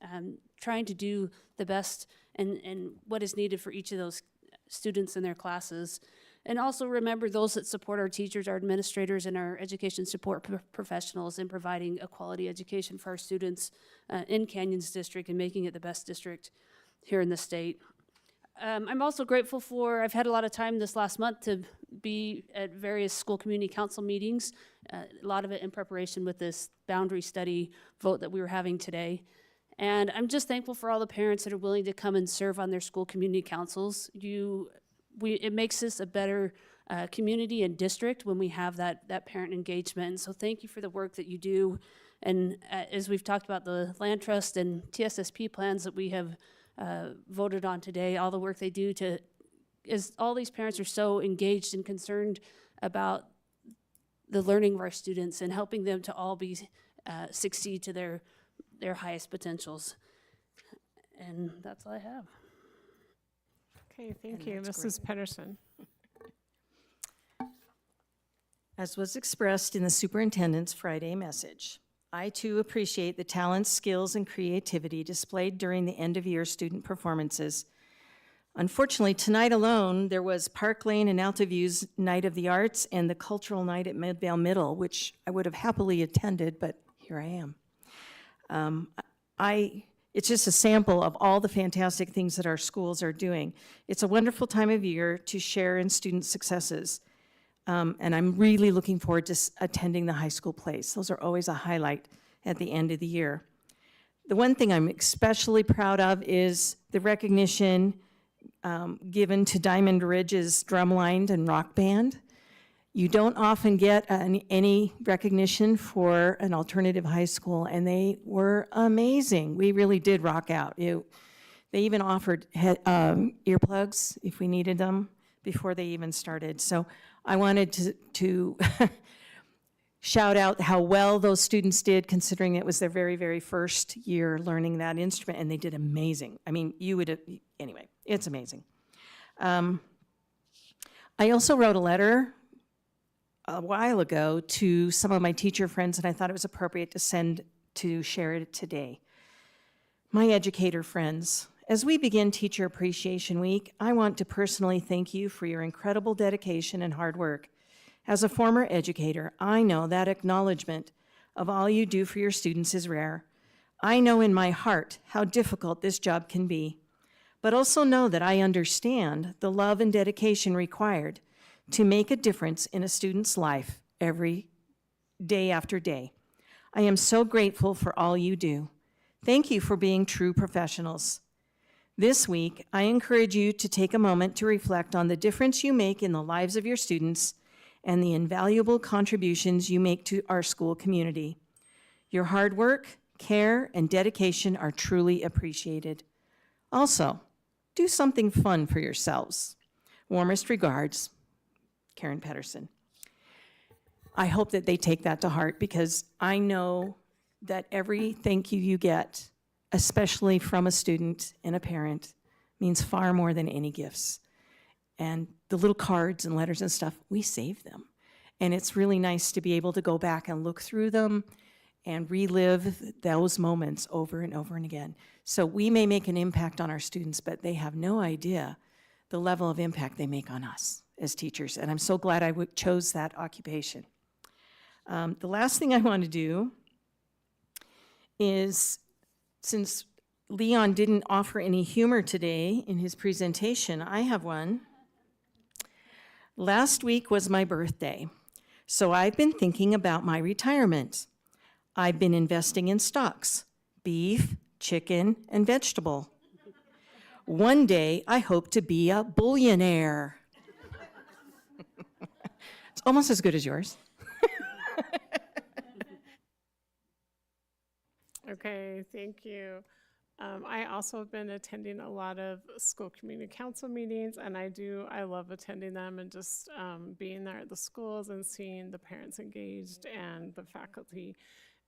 trying to do the best and what is needed for each of those students in their classes. And also remember those that support our teachers, our administrators, and our education support professionals in providing a quality education for our students in Canyons District and making it the best district here in the state. I'm also grateful for, I've had a lot of time this last month to be at various school community council meetings, a lot of it in preparation with this boundary study vote that we were having today. And I'm just thankful for all the parents that are willing to come and serve on their school community councils. It makes us a better community and district when we have that parent engagement. So thank you for the work that you do. And as we've talked about the land trust and TSSP plans that we have voted on today, all the work they do as all these parents are so engaged and concerned about the learning of our students and helping them to all succeed to their highest potentials. And that's all I have. Okay, thank you. Mrs. Pedersen. As was expressed in the superintendent's Friday message, I too appreciate the talents, skills, and creativity displayed during the end-of-year student performances. Unfortunately, tonight alone, there was Park Lane and Altiview's Night of the Arts and the Cultural Night at Midvale Middle, which I would have happily attended, but here I am. It's just a sample of all the fantastic things that our schools are doing. It's a wonderful time of year to share in student successes. And I'm really looking forward to attending the high school plays. Those are always a highlight at the end of the year. The one thing I'm especially proud of is the recognition given to Diamond Ridge's drumline and rock band. You don't often get any recognition for an alternative high school, and they were amazing. We really did rock out. They even offered earplugs if we needed them before they even started. So I wanted to shout out how well those students did, considering it was their very, very first year learning that instrument, and they did amazing. I mean, anyway, it's amazing. I also wrote a letter a while ago to some of my teacher friends, and I thought it was appropriate to share it today. My educator friends, As we begin Teacher Appreciation Week, I want to personally thank you for your incredible dedication and hard work. As a former educator, I know that acknowledgement of all you do for your students is rare. I know in my heart how difficult this job can be, but also know that I understand the love and dedication required to make a difference in a student's life every day after day. I am so grateful for all you do. Thank you for being true professionals. This week, I encourage you to take a moment to reflect on the difference you make in the lives of your students and the invaluable contributions you make to our school community. Your hard work, care, and dedication are truly appreciated. Also, do something fun for yourselves. Warmest regards, Karen Pedersen. I hope that they take that to heart because I know that every thank you you get, especially from a student and a parent, means far more than any gifts. And the little cards and letters and stuff, we save them. And it's really nice to be able to go back and look through them and relive those moments over and over and again. So we may make an impact on our students, but they have no idea the level of impact they make on us as teachers. And I'm so glad I chose that occupation. The last thing I want to do is, since Leon didn't offer any humor today in his presentation, I have one. Last week was my birthday, so I've been thinking about my retirement. I've been investing in stocks, beef, chicken, and vegetable. One day, I hope to be a bullionaire. It's almost as good as yours. Okay, thank you. I also have been attending a lot of school community council meetings, and I love attending them and just being there at the schools and seeing the parents engaged and the faculty.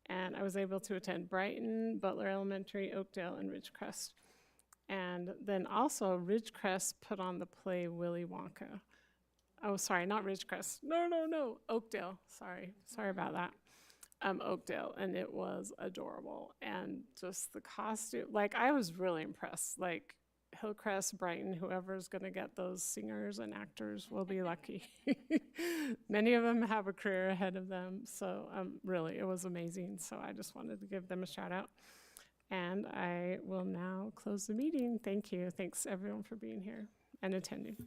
And I was able to attend Brighton, Butler Elementary, Oakdale, and Ridgecrest. And then also Ridgecrest put on the play Willy Wonka. Oh, sorry, not Ridgecrest. No, Oakdale. Sorry about that. Oakdale, and it was adorable. And just the costume, like I was really impressed. Like Hillcrest, Brighton, whoever's gonna get those singers and actors will be lucky. Many of them have a career ahead of them. So really, it was amazing. So I just wanted to give them a shout out. And I will now close the meeting. Thank you. Thanks everyone for being here and attending.